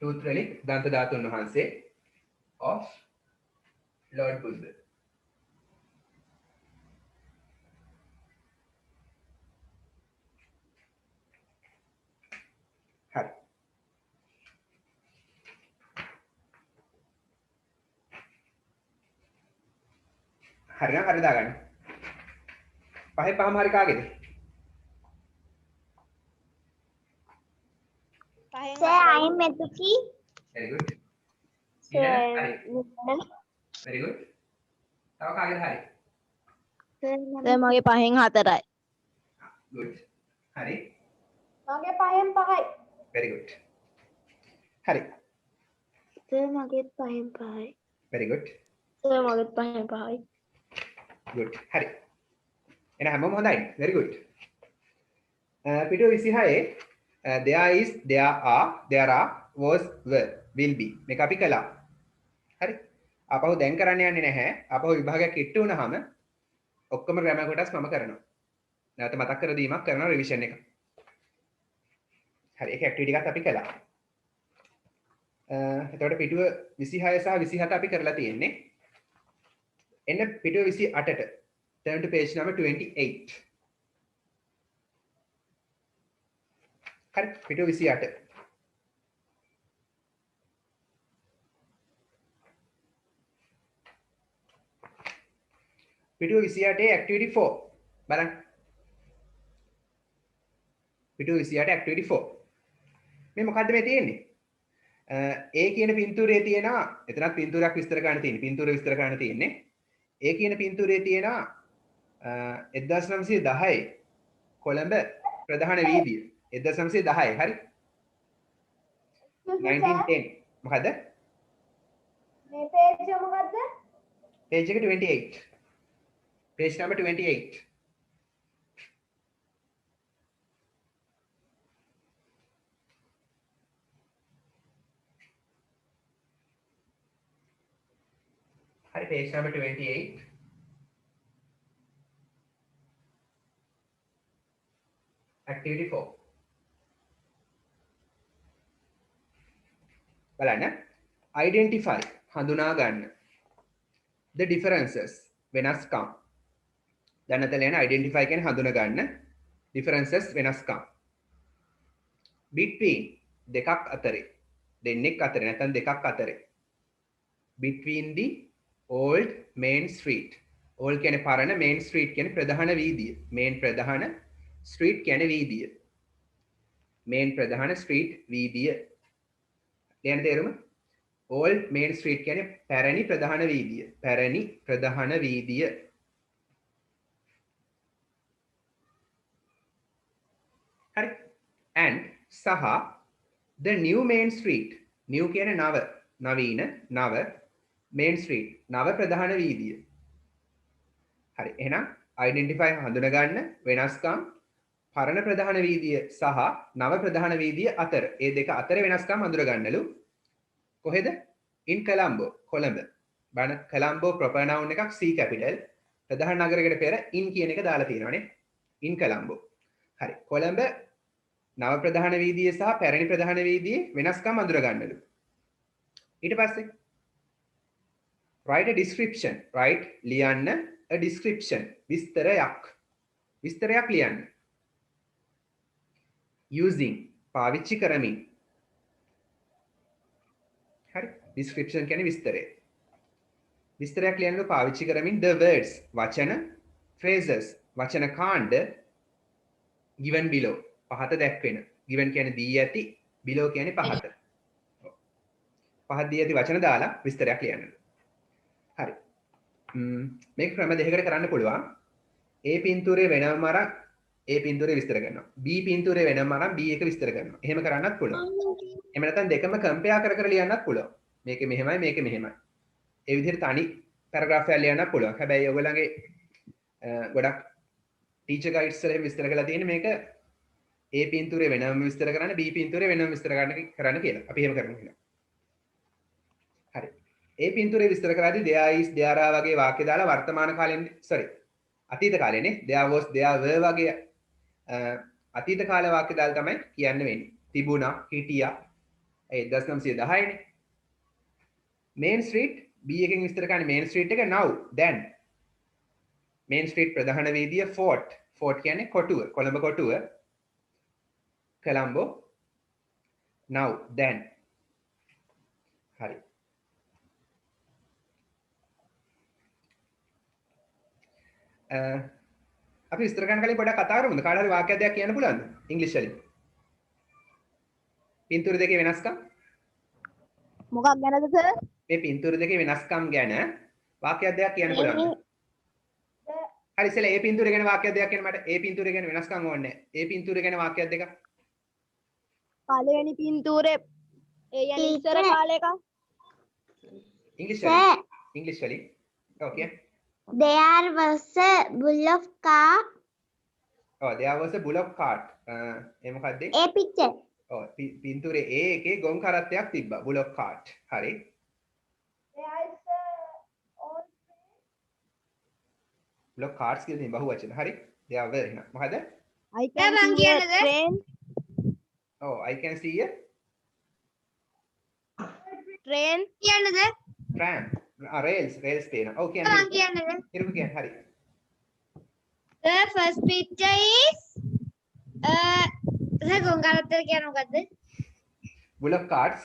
S1: tooth relic දන්ත ධාතුන් වහන්සේ of Lord Buddha හරි හරිනම් හරි දාගන්න. පහේ පහම හරි කාගේද?
S4: Sir, I am Metuki.
S1: very good.
S3: Sir,
S1: හරි. very good. තව කාගේද හරි?
S3: Sir, මගේ පහෙන් 4යි.
S1: good. හරි.
S2: මගේ පහෙන් පහයි.
S1: very good. හරි.
S3: Sir, මගේත් පහෙන් 5යි.
S1: very good.
S3: Sir, මගේත් පහෙන් 5යි.
S1: good. හරි. එන හැමෝම හොඳයි. very good. පිටුව 26 there is there are was were will be මේක අපි කළා. හරි. අපහු දැන් කරන්න යන්නේ නැහැ. අපහු විභාගයක් ඉට්ටු වුණාම ඔක්කොම ග්‍රැමර් කොටස් මම කරනවා. නැවත මතක් කර දීමක් කරනවා රිවිෂන් එක. හරි ඒක ඇක්ටිවිටි එකක් අපි කළා. එතකොට පිටුව 26 සහ 27 අපි කරලා තියෙන්නේ. එන්න පිටුව 28ට. turn to page number 28. හරි පිටුව 28. පිටුව 28 activity 4 බලන්න. පිටුව 28 activity 4. මේ මොකද්ද මේ තියෙන්නේ? A කියන පින්තූරයේ තියෙනවා එතනත් පින්තූරයක් විස්තර කරන්න තියෙන්නේ. පින්තූර විස්තර කරන්න තියෙන්නේ. A කියන පින්තූරයේ තියෙනවා 1910 කොළඹ ප්‍රධාන වීදිය. 1910 හරි. 1910 මොකද්ද?
S2: මේ page එක මොකද්ද?
S1: page එක 28. page number 28. Hi, page number 28. Activity 4. බලන්න. Identify හඳුනා ගන්න. The differences වෙනස්කම්. දැන් අතල යන identify කියන්නේ හඳුනා ගන්න. Differences වෙනස්කම්. Between දෙකක් අතරේ. දෙන්නෙක් අතරේ නැත්නම් දෙකක් අතරේ. Between the old main street. old කියන්නේ පරණ main street කියන්නේ ප්‍රධාන වීදිය. main ප්‍රධාන street කියන්නේ වීදිය. main ප්‍රධාන street වීදිය. දැන් තේරුම? old main street කියන්නේ පැරණි ප්‍රධාන වීදිය. පැරණි ප්‍රධාන වීදිය. හරි. and සහ the new main street. new කියන්නේ නව, නවීන, නව main street නව ප්‍රධාන වීදිය. හරි. එහෙනම් identify හඳුනා ගන්න වෙනස්කම් පරණ ප්‍රධාන වීදිය සහ නව ප්‍රධාන වීදිය අතර. ඒ දෙක අතර වෙනස්කම් හඳුනා ගන්නලු. කොහෙද? in Colombo Colombo. බලන්න Colombo proper noun එකක් C capital. ප්‍රධාන නගරයකට පෙර in කියන එක දාලා තියෙනවානේ. in Colombo. හරි. කොළඹ නව ප්‍රධාන වීදිය සහ පැරණි ප්‍රධාන වීදියේ වෙනස්කම් හඳුනා ගන්නලු. ඊට පස්සේ write a description. write ලියන්න a description. විස්තරයක්. විස්තරයක් ලියන්න. using පාවිච්චි කරමින්. හරි. description කියන්නේ විස්තරය. විස්තරයක් ලියන්න පාවිච්චි කරමින් the words වචන phrases වචන කාණ්ඩ given below පහත දැක්වෙන. given කියන්නේ දී ඇති, below කියන්නේ පහත. පහත දී ඇති වචන දාලා විස්තරයක් ලියන්න. හරි. මේක ක්‍රම දෙකකට කරන්න පුළුවන්. A පින්තූරේ වෙනම අරන් A පින්තූරේ විස්තර කරනවා. B පින්තූරේ වෙනම අරන් B එක විස්තර කරනවා. එහෙම කරන්නත් පුළුවන්. එහෙම නැත්නම් දෙකම කම්පෙයාර් කර කර ලියන්නත් පුළුවන්. මේක මෙහෙමයි මේක මෙහෙමයි. ඒ විදිහට තනි පැරග්‍රාෆ් එකක් ලියන්නත් පුළුවන්. හැබැයි ඔයගොල්ලන්ගේ ගොඩක් ටීචර් ගයිඩ්ස් වල විස්තර කරලා තියෙන්නේ මේක A පින්තූරේ වෙනම විස්තර කරන්න B පින්තූරේ වෙනම විස්තර කරන්න කියලා. අපි එහෙම කරනවා. හරි. A පින්තූරේ විස්තර කරද්දී there is there are වගේ වාක්‍ය දාලා වර්තමාන කාලෙන් අතීත කාලේනේ there was there were වගේ අතීත කාල වාක්‍ය දාලා තමයි කියන්න වෙන්නේ. තිබුණා, හිටියා. ඒ 1910 නේ. main street B එකෙන් විස්තර කරන්නේ main street එක now then. main street ප්‍රධාන වීදිය fort. fort කියන්නේ කොටුව, කොළඹ කොටුව. Colombo now then. හරි. අපි විස්තර කරන්න කලින් පොඩ්ඩක් කතා කරමුද? කාට හරි වාක්‍යයක් දෙයක් කියන්න පුළුවන්ද? ඉංග්‍රීසි වලින්. පින්තූර දෙකේ වෙනස්කම්?
S3: මොකක් ගැනද සර්?
S1: මේ පින්තූර දෙකේ වෙනස්කම් ගැන වාක්‍යයක් දෙයක් කියන්න පුළුවන්ද? හරි ඉතින් ඒ පින්තූර ගැන වාක්‍යයක් දෙයක් කියන්න මට. ඒ පින්තූර ගැන වෙනස්කම් ඕනේ නැහැ. ඒ පින්තූර ගැන වාක්‍යයක් දෙකක්.
S3: පළවෙනි පින්තූරේ ඒ යන්නේ ඉස්සර කාලේ එකක්.
S1: ඉංග්‍රීසි වලින්. ඉංග්‍රීසි වලින්. ඔව් කියන්න.
S4: There was a bullock car.
S1: ඔව් there was a bullock cart. ඒ මොකක්ද?
S4: A picture.
S1: ඔව් පින්තූරේ A එකේ ගොන් කරත්තයක් තිබ්බා. bullock cart. හරි.
S2: There is a old
S1: bullock carts කියලා තියෙන බහුවචන. හරි. there were එහෙනම් මොකද?
S3: I can
S2: මං
S3: see a
S2: කියන්නද?
S3: train.
S1: ඔව් I can see a
S3: Train.
S2: කියන්නද?
S1: tram. rails තියෙනවා. ඔව්
S2: මං
S1: කියන්නේ.
S2: කියන්නද?
S1: ඉරුක කියන්නේ හරි.
S2: The first picture is ගොන් කරත්තර කියන්නේ මොකද්ද?
S1: bullock cart.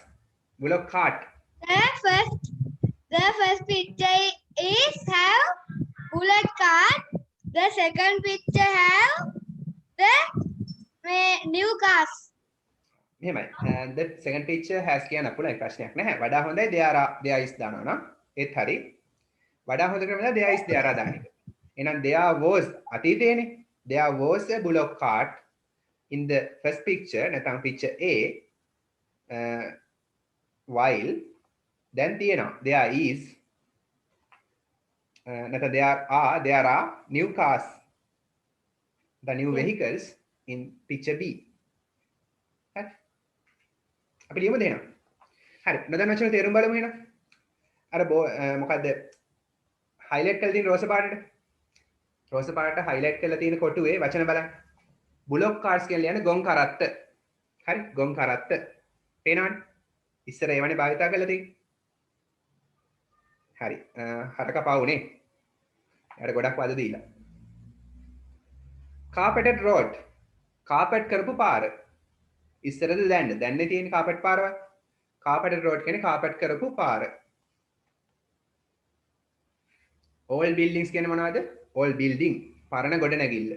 S2: The first picture is have bullet cart. The second picture have the new cars.
S1: මෙහෙමයි. the second picture has කියන අපුලයි ප්‍රශ්නයක් නැහැ. වඩා හොඳයි there is දානවා නම් ඒත් හරි. වඩා හොඳ ක්‍රමය තමයි there is there දාන එක. එහෙනම් there was අතීතයේනේ. there was a bullock cart in the first picture නැත්නම් picture A while then තියෙනවා there is නැත්නම් there are new cars the new vehicles in picture B. හරි. අපි ලියමු දෙනවා. හරි. නොදන්න වචන තේරුම් බලමු එහෙනම්. අර මොකද්ද highlight කරලා තියෙන රෝස පාටට. රෝස පාටට highlight කරලා තියෙන කොටුවේ වචන බලන්න. bullock carts කියලා කියන්නේ ගොන් කරත්ත. හරි. ගොන් කරත්ත. පේනවනේ. ඉස්සර ඒවනේ භාවිතා කරලා තියෙන්නේ. හරි. හරක පාවුනේ. යාට ගොඩක් වද දීලා. carpeted road. carpet කරපු පාර. ඉස්සරද දැන්ද? දැන්නේ තියෙන carpet පාරවල්. carpeted road කියන්නේ carpet කරපු පාර. old buildings කියන්නේ මොනවද? old building. පරණ ගොඩනැගිල්ල.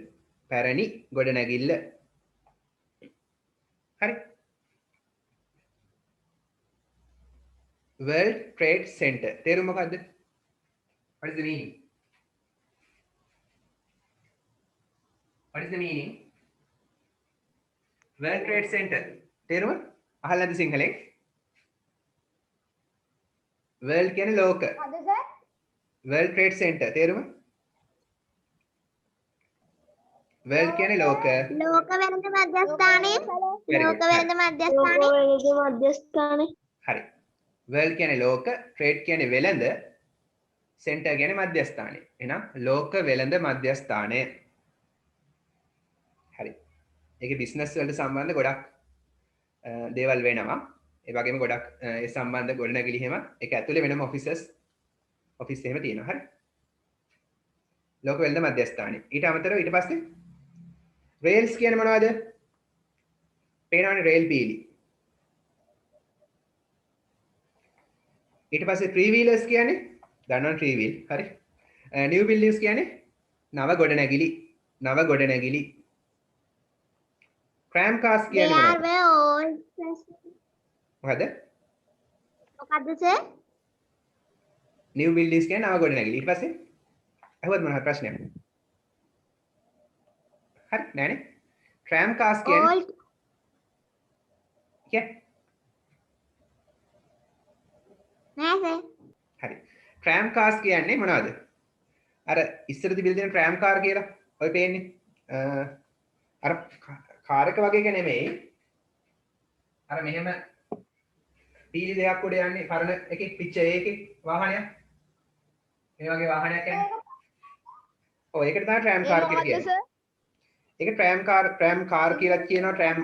S1: පැරණි ගොඩනැගිල්ල. හරි. World Trade Center. තේරුම මොකද්ද? What is the meaning? What is the meaning? World Trade Center. තේරුම? අහලා නැද්ද සිංහලෙන්? World කියන්නේ ලෝක.
S2: අද සර්
S1: World Trade Center. තේරුම? World කියන්නේ ලෝක.
S4: ලෝක වෙළඳ මධ්‍යස්ථානය.
S1: Very
S4: ලෝක
S1: good.
S4: වෙළඳ මධ්‍යස්ථානය.
S3: මධ්‍යස්ථානේ.
S1: හරි. world කියන්නේ ලෝක, trade කියන්නේ වෙළඳ, center කියන්නේ මධ්‍යස්ථානය. එහෙනම් ලෝක වෙළඳ මධ්‍යස්ථානය. හරි. ඒකේ business වලට සම්බන්ධ ගොඩක් දේවල් වෙනවා. ඒ වගේම ගොඩක් ඒ සම්බන්ධ ගොඩනැගිලි එහෙම ඒක ඇතුලේ වෙනම office එහෙම තියෙනවා. හරි. ලෝක වෙළඳ මධ්‍යස්ථානය. ඊට අමතරව ඊට පස්සේ rails කියන්නේ මොනවද? පේනවනේ rail පීලි. ඊට පස්සේ three wheelers කියන්නේ දන්නවනේ three wheel. හරි. new buildings කියන්නේ නව ගොඩනැගිලි. tram cars කියන්නේ මොනවද? මොකද?
S4: මොකද්ද සර්?
S1: new buildings කියන්නේ නව ගොඩනැගිලි. ඊට පස්සේ අහුවත් මොනවද ප්‍රශ්නයක්? හරි නෑනේ. tram cars කියන්නේ
S4: Old නෑ සර්.
S1: හරි. tram cars කියන්නේ මොනවද? අර ඉස්සර තිබිලා තියෙන tram car කියලා. ඔය පේන්නේ. අර කාර් එක වගේ එක නෙමෙයි. අර මෙහෙම පීලි දෙකක් උඩ යන්නේ පරණ එකේ පිච්චර් එකේ වාහනයක්. මේ වගේ වාහනයක් යන්නේ. ඔව් ඒකට තමයි tram car කියලා කියන්නේ. ඒක tram car කියලා කියනවා tram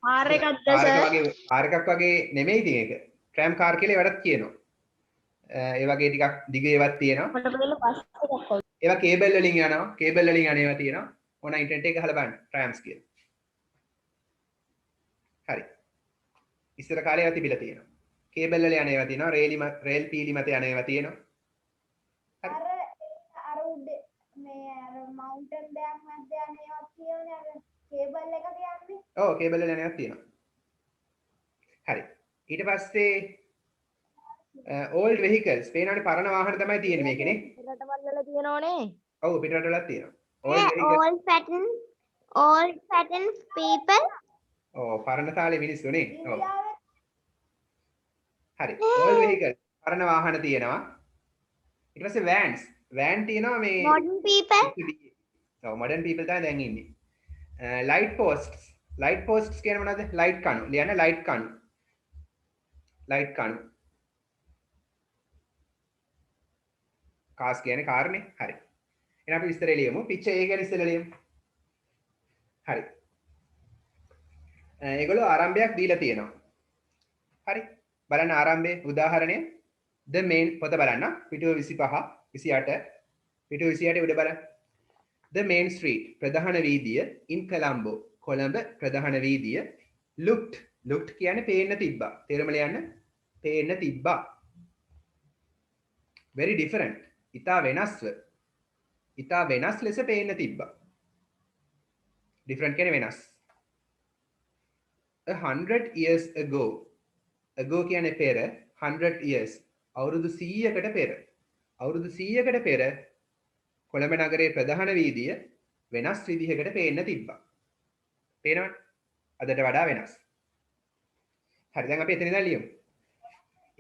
S3: ආර් එකක්ද
S1: car
S3: සර්?
S1: එකක් වගේ නෙමෙයි ඉතින් ඒක. tram car කියලා ඒවටත් කියනවා. ඒ වගේ ටිකක් දිග ඒවත් තියෙනවා.
S3: මට බලන්න බස් එකක් වගේ.
S1: ඒවා කේබල් වලින් යනවා. කේබල් වලින් යන ඒවා තියෙනවා. ඕන ඉන්ටර්නෙට් එක ගහලා බලන්න. trams කියලා. හරි. ඉස්සර කාලේ ඒවා තිබිලා තියෙනවා. කේබල් වල යන ඒවා තියෙනවා. රේල් පීලි මත යන ඒවා තියෙනවා.
S2: අර උඩ මේ අර මවුන්ටන් දෙයක් මැද්ද යන ඒවා කියවනේ අර කේබල් එක කියන්නේ.
S1: ඔව් කේබල් වල යන ඒවා තියෙනවා. හරි. ඊට පස්සේ old vehicles පේනවනේ පරණ වාහන තමයි තියෙන්නේ මේකේ නේ.
S3: රටවල් වල තියෙනවනේ.
S1: ඔව් පිටරටවලත් තියෙනවා.
S4: Old fashioned people.
S1: ඔව් පරණ කාලේ මිනිස්සු නේ. ඔව්.
S2: ඉන්දියාවේ
S1: හරි. old vehicles පරණ වාහන තියෙනවා. ඊට පස්සේ vans van තියෙනවා මේ
S4: Modern people.
S1: ඔව් modern people තමයි දැන් ඉන්නේ. light posts කියන්නේ මොනවද? light කණු. ලියන්න light කණු. light කණු. cars කියන්නේ කාර් නේ. හරි. එහෙනම් අපි විස්තරය ලියමු. picture A ගැන ඉස්සෙල්ලා ලියමු. හරි. ඒගොල්ලෝ ආරම්භයක් දීලා තියෙනවා. හරි. බලන්න ආරම්භයේ උදාහරණය the main පොත බලන්න. පිටුව 25 28 පිටුව 28 උඩ බලන්න. the main street ප්‍රධාන වීදිය in Colombo කොළඹ ප්‍රධාන වීදිය looked කියන්නේ පේන්න තිබ්බා. තේරුම ලියන්න. පේන්න තිබ්බා. very different. ඉතා වෙනස්ව. ඉතා වෙනස් ලෙස පේන්න තිබ්බා. different කියන්නේ වෙනස්. 100 years ago කියන්නේ පෙර 100 years අවුරුදු 100කට පෙර අවුරුදු 100කට පෙර කොළඹ නගරයේ ප්‍රධාන වීදිය වෙනස් විදිහකට පේන්න තිබ්බා. පේනවද? අදට වඩා වෙනස්. හරි දැන් අපි එතන ඉඳන් ලියමු.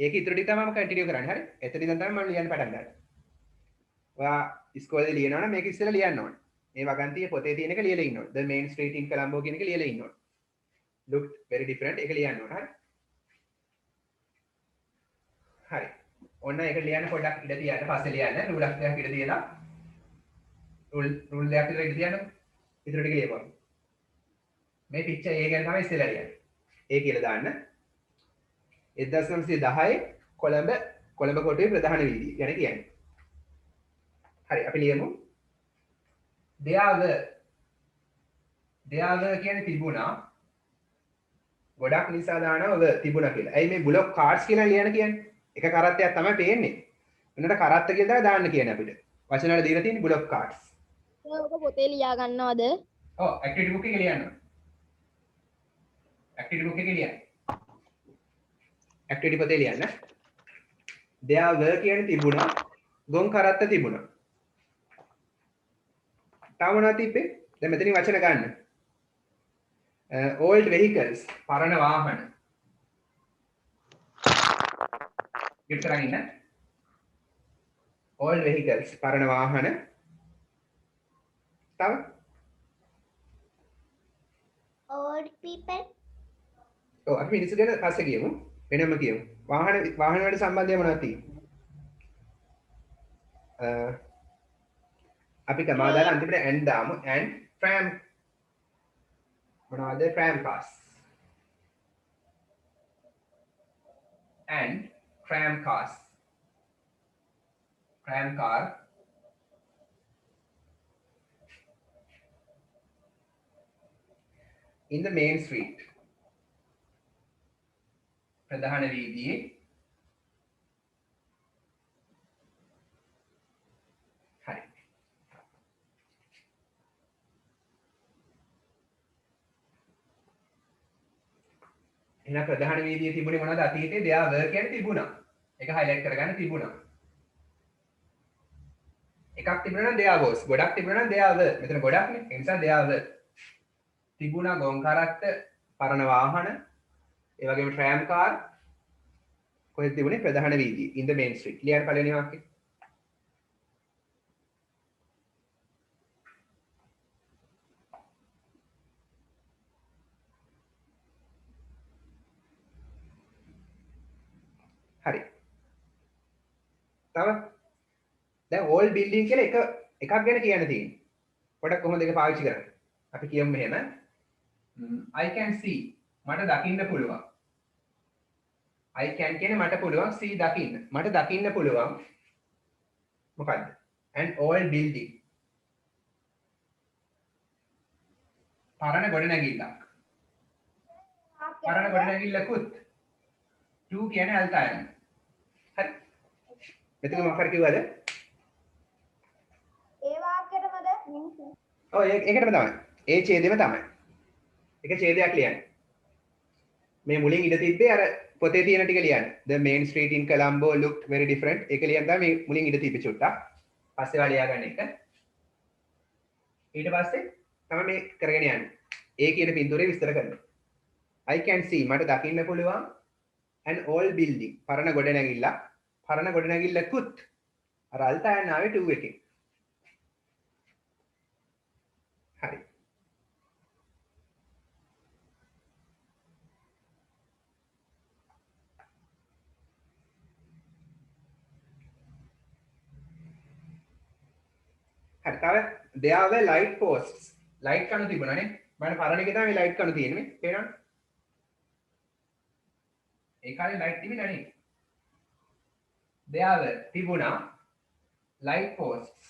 S1: ඒක ඉතුරු ටික තමයි මම කන්ටිනියු කරන්නේ. හරි. එතන ඉඳන් තමයි මම ලියන්න පටන් ගන්නේ. ඔයා ඉස්කෝලේ ලියනවා නම් මේක ඉස්සෙල්ලා ලියන්න ඕනේ. මේ වගන්තිය පොතේ තියෙන එක ලියලා ඉන්න ඕනේ. The main street in Colombo කියන එක ලියලා ඉන්න ඕනේ. Looked very different ඒක ලියන්න ඕනේ. හරි. හරි. ඔන්න ඒක ලියන්න පොඩ්ඩක් ඉඩ තියන්න පස්සේ ලියන්න. රූලක් දෙකක් ඉඩ තියලා රූල් දෙකක් විතර ඉඩ තියන්න. ඉතුරු ටික ලියපුවා. මේ පික්චර් A ගැන තමයි ඉස්සෙල්ලා ලියන්නේ. A කියලා දාන්න. 1910 කොළඹ කොටුවේ ප්‍රධාන වීදිය ගැන කියන්නේ. හරි අපි ලියමු. there were කියන්නේ තිබුණා. ගොඩක් නිසා දානවා තිබුණා කියලා. ඇයි මේ block cards කියලා ලියන්න කියන්නේ? එක කරත්තයක් තමයි පේන්නේ. වෙනට කරත්ත කියලා තමයි දාන්න කියන්නේ අපිට. වචන වල දීලා තියෙන block cards.
S3: ඔක පොතේ ලියා ගන්නවද?
S1: ඔව් activity book එකේ ලියන්න. activity book එකේ ලියන්න. activity පොතේ ලියන්න. there were කියන්නේ තිබුණා. ගොන් කරත්ත තිබුණා. තව මොනවද තිබ්බේ? දැන් මෙතනින් වචන ගන්න. old vehicles පරණ වාහන. ඉතින් කරන් ඉන්න. old vehicles පරණ වාහන. තව
S4: Old people.
S1: ඔව් අපි මිනිස්සු ගැන පස්සේ කියමු. වෙනම කියමු. වාහන වලට සම්බන්ධය මොනවද තියෙන්නේ? අපි කමා දාලා අන්තිමට and දාමු and tram මොනවද tram cars and tram cars tram car in the main street ප්‍රධාන වීදියේ හරි එහෙනම් ප්‍රධාන වීදියේ තිබුණේ මොනවද අතීතේ there were කියන්නේ තිබුණා. ඒක highlight කරගන්න තිබුණා. එකක් තිබුණා නම් there was. ගොඩක් තිබුණා නම් there were. මෙතන ගොඩක්නේ. ඒ නිසා there were. තිබුණා ගොන් කරත්ත පරණ වාහන. ඒ වගේම tram car. කොහෙද තිබුණේ? ප්‍රධාන වීදියේ. in the main street. ලියන්න පළවෙනි වාක්‍යය. හරි. තව දැන් old building කියලා එකක් ගැන කියන්න තියෙන්නේ. පොඩක් කොහොමද ඒක පාවිච්චි කරන්නේ? අපි කියමු මෙහෙම. I can see මට දකින්න පුළුවන්. I can කියන්නේ මට පුළුවන් see දකින්න. මට දකින්න පුළුවන්. මොකද්ද? an old building. පරණ ගොඩනැගිල්ලක්. පරණ ගොඩනැගිල්ලකුත්. to කියන්නේ අල්තායන. හරි. මෙතන මොකක්ද කිව්වද?
S2: ඒ වාක්‍යෙටමද?
S1: ඔව් ඒකටම තමයි. ඒ ඡේදෙම තමයි. එක ඡේදයක් ලියන්න. මේ මුලින් ඉඳ තිබ්බේ අර පොතේ තියෙන ටික ලියන්න. The main street in Colombo looked very different. ඒක ලියන්න තමයි මේ මුලින් ඉඳ තිබ්බ චුට්ටක්. පස්සේ වා ලියා ගන්න එක. ඊට පස්සේ තමයි මේ කරගෙන යන්නේ. ඒ කියන පින්තූරේ විස්තර කරනවා. I can see මට දකින්න පුළුවන් an old building පරණ ගොඩනැගිල්ලක්. පරණ ගොඩනැගිල්ලකුත් අර අල්තායන් ආවේ 2 එකෙන්. හරි. හරි. තව there were light posts. light කණු තිබුණානේ. මම පරණ එකේ තමයි light කණු තියෙන්නේ. පේනවද? ඒ කාලේ light තිබුණා නේ. there were තිබුණා light posts.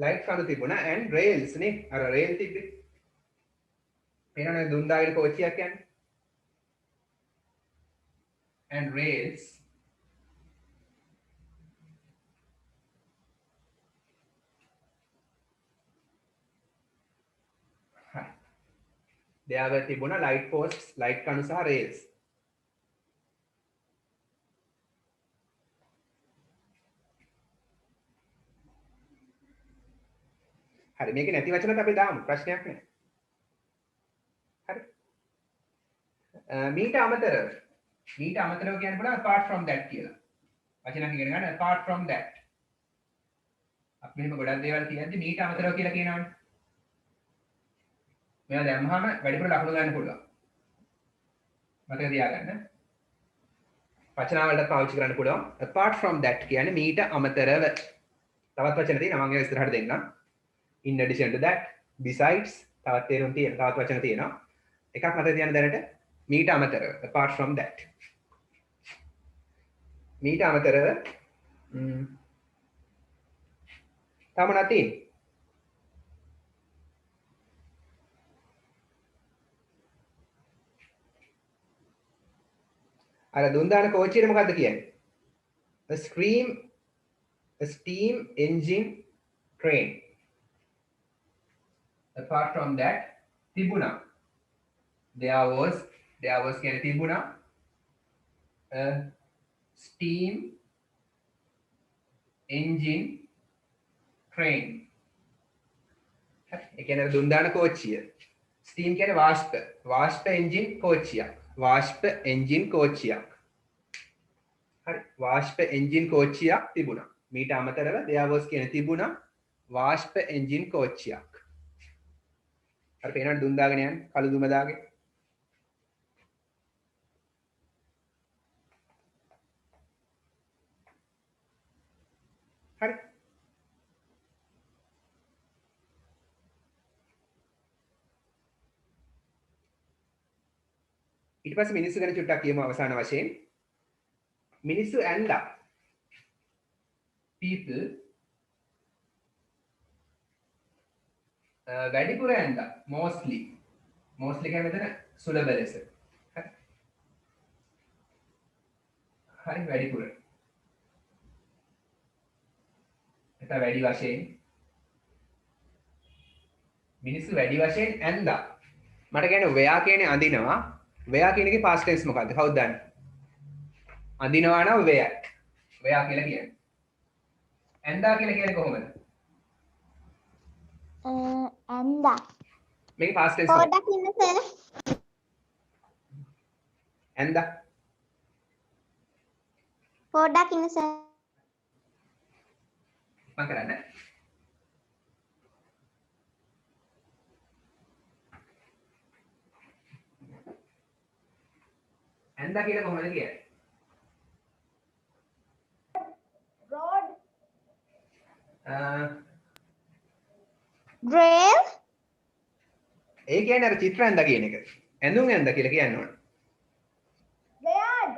S1: light කණු තිබුණා and rails නේ. අර rail තිබ්බේ. පේනවනේ දුන්දාගෙන කෝච්චියක් යන්නේ. and rails there were තිබුණා light posts light කණු සහ rails. හරි මේක නැති වචනත් අපි දාමු ප්‍රශ්නයක් නැහැ. හරි. මීට අමතරව කියන්නේ බලන්න apart from that කියලා. වචනයක් ඉගෙන ගන්න apart from that. අපි මෙහෙම ගොඩක් දේවල් කියද්දි මීට අමතරව කියලා කියනවනේ. මේවා දැම්මහම වැඩිපුර ලකුණු ගන්න පුළුවන්. මතක තියාගන්න. වචනාවලට පාවිච්චි කරන්න පුළුවන්. apart from that කියන්නේ මීට අමතරව. තවත් වචන තියෙනවා මම ඒවා ඉස්සරහට දෙන්නම්. in addition to that, besides තවත් තේරුම් තියෙන තවත් වචන තියෙනවා. එකක් මතක තියාගන්න දැනට මීට අමතරව apart from that. මීට අමතරව තව මොනවද තියෙන්නේ? අර දුන්දාන කෝච්චියට මොකද්ද කියන්නේ? a steam engine train. apart from that තිබුණා there was කියන්නේ තිබුණා a steam engine train. ඒ කියන්නේ දුන්දාන කෝච්චිය. steam කියන්නේ වාෂ්ප එන්ජින් කෝච්චියක්. වාෂ්ප එන්ජින් කෝච්චියක්. හරි වාෂ්ප එන්ජින් කෝච්චියක් තිබුණා. මීට අමතරව there was කියන්නේ තිබුණා වාෂ්ප එන්ජින් කෝච්චියක්. අර පේනවනේ දුම් දාගෙන යන්නේ කළු දුම දාගෙන. හරි. ඊට පස්සේ මිනිස්සු ගැන චුට්ටක් කියමු අවසාන වශයෙන්. මිනිස්සු ඇඳලා. people වැඩිපුර ඇඳලා mostly කියන්නේ මෙතන සුලභ ලෙස. හරි වැඩිපුර. එතන වැඩි වශයෙන් මිනිස්සු වැඩි වශයෙන් ඇඳලා. මට කියන්නේ wear කියන්නේ අඳිනවා. wear කියන එකේ past tense මොකද්ද? කවුද දන්නේ? අඳිනවා නම් wear. wear කියලා කියන්නේ. ඇඳා කියලා කියන්නේ කොහොමද?
S4: ඇඳා.
S1: මේක past tense
S4: පොඩ්ඩක් ඉන්න සර්.
S1: ඇඳා.
S4: පොඩ්ඩක් ඉන්න සර්.
S1: මම කරන්නේ. ඇඳා කියලා කොහොමද කියන්නේ?
S2: road
S4: drive.
S1: ඒ කියන්නේ අර චිත්‍ර ඇඳා කියන එක. ඇඳුම් ඇඳා කියලා කියන්න ඕන.
S2: weird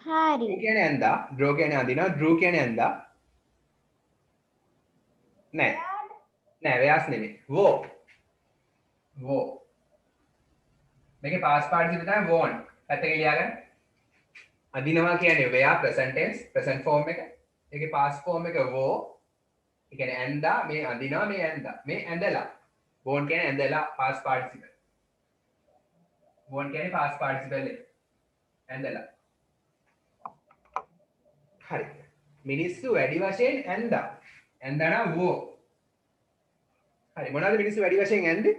S4: හරි.
S1: ඒ කියන්නේ ඇඳා, draw කියන්නේ අඳිනවා, drew කියන්නේ ඇඳා. නෑ. නෑ වෙනස් නෙමෙයි. wo. මේකේ past participle තමයි worn. පැත්තක ලියාගන්න. අඳිනවා කියන්නේ wear present tense, present form එක. ඒකේ past form එක wo. ඒ කියන්නේ ඇඳා, මේ අඳිනවා, මේ ඇඳා. මේ ඇඳලා. worn කියන්නේ ඇඳලා past participle. worn කියන්නේ past participle එක. ඇඳලා. හරි. මිනිස්සු වැඩි වශයෙන් ඇඳා. ඇඳා නම් wo. හරි මොනවද මිනිස්සු වැඩි වශයෙන් ඇඳේ?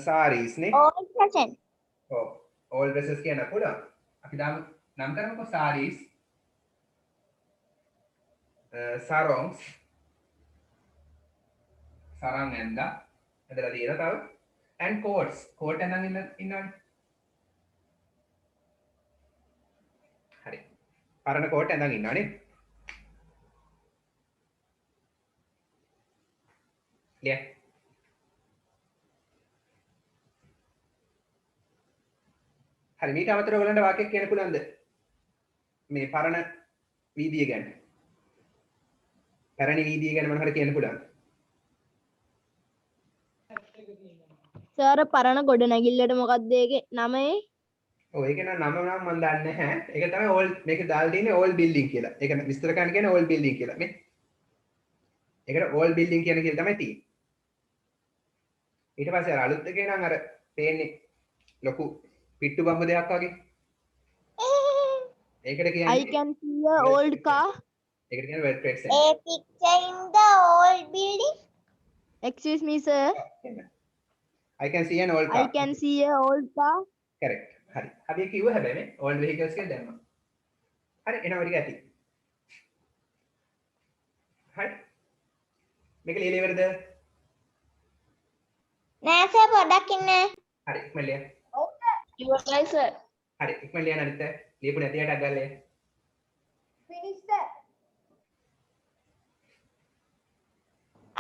S1: sarees නේ.
S4: old fashion.
S1: ඔව් all dresses කියන පුළුවන්. අපි නම් කරමුකෝ sarees, sarongs, sarang ඇඳලා ඇඳලා තියෙනවා තව and coats. coat ඇඳන් ඉන්නවනේ. හරි. පරණ coat ඇඳන් ඉන්නවනේ. ලිය. හරි මීට අමතරව ඔයගලන්ට වාක්‍යයක් කියන්න පුළුවන්ද? මේ පරණ වීදිය ගැන. පැරණි වීදිය ගැන මොන හරි කියන්න පුළුවන්ද?
S3: සර් පරණ ගොඩනැගිල්ලට මොකක්ද ඒකේ නම ඒ?
S1: ඔව් ඒක නම් නම මම දන්නේ නැහැ. ඒක තමයි ඕල් මේක දාලා තියෙන්නේ ඕල් බිල්ඩින් කියලා. ඒක විස්තර කරන්න කියන්නේ ඕල් බිල්ඩින් කියලා. මේ. ඒකට ඕල් බිල්ඩින් කියන කියලා තමයි තියෙන්නේ. ඊට පස්සේ අර අලුත් එකේ නම් අර පේන්නේ ලොකු පිට්ටු බම්බ දෙයක් වගේ. ඒකට
S3: I
S1: කියන්නේ
S3: can see a old car.
S1: ඒකට කියන්නේ World Trade
S4: A
S1: Center.
S4: picture in the old building.
S3: Excuse me sir.
S1: I can see an old car.
S3: I can see a old car.
S1: correct. හරි. අපි ඒක කිව්ව හැබැයි මේ old vehicles කියලා දැම්මා. හරි එනවා ටික ඇති. හරි. මේක ලියලා ඉවරද?
S4: නෑ සර් පොඩ්ඩක් ඉන්න.
S1: හරි ඉක්මන ලියන්න.
S3: ඉවරයි sir.
S1: හරි ඉක්මන ලියන්න අනිත් ලියපු නැති එකක් ගන්න ලියන්න.
S2: finish sir.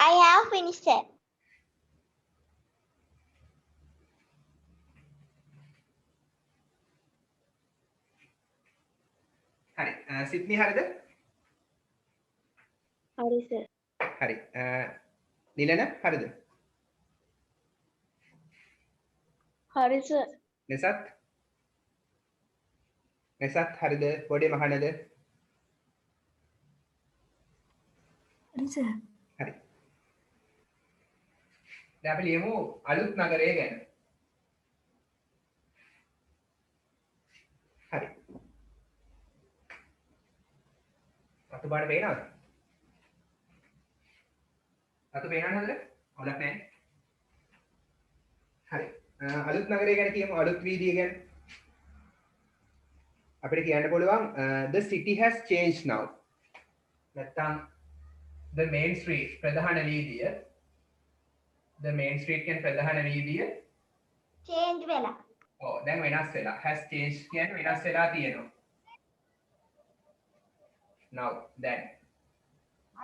S4: I have finished it.
S1: හරි. සිඩ්නි හරිද?
S3: හරි sir.
S1: හරි. නිලන හරිද?
S3: හරි sir.
S1: නැසත්? නැසත් හරිද? බොඩේ මහනද?
S3: හරි sir.
S1: හරි. දැන් අපි ලියමු අලුත් නගරය ගැන. හරි. අතු බාඩ පේනවද? අතු පේනවද හොඳට? හොඳක් නැහැ. හරි. අලුත් නගරය ගැන කියමු අලුත් වීදිය ගැන. අපිට කියන්න පුළුවන් the city has changed now. නැත්තම් the main street ප්‍රධාන වීදිය the main street කියන ප්‍රධාන වීදිය
S4: change වෙලා.
S1: ඔව් දැන් වෙනස් වෙලා has changed කියන්නේ වෙනස් වෙලා තියෙනවා. now then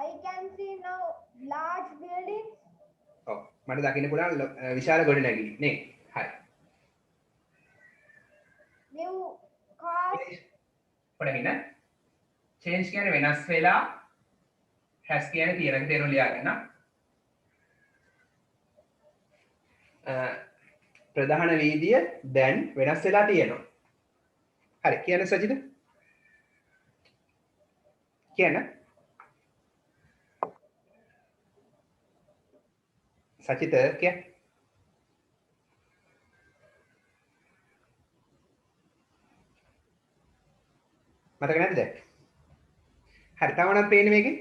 S2: I can see now large buildings.
S1: ඔව් මට දකින්න පුළුවන් විශාල ගොඩනැගිලි නේ. හරි.
S2: New cars.
S1: පොඩකින් change කියන්නේ වෙනස් වෙලා has කියන්නේ තියෙනක තේරුම් ලියාගන්න. ප්‍රධාන වීදිය දැන් වෙනස් වෙලා තියෙනවා. හරි කියන්න සජිත. කියන්න. සචිත කියන්න. මතක නැද්ද? හරි තවනත් පේන්නේ මේකේ?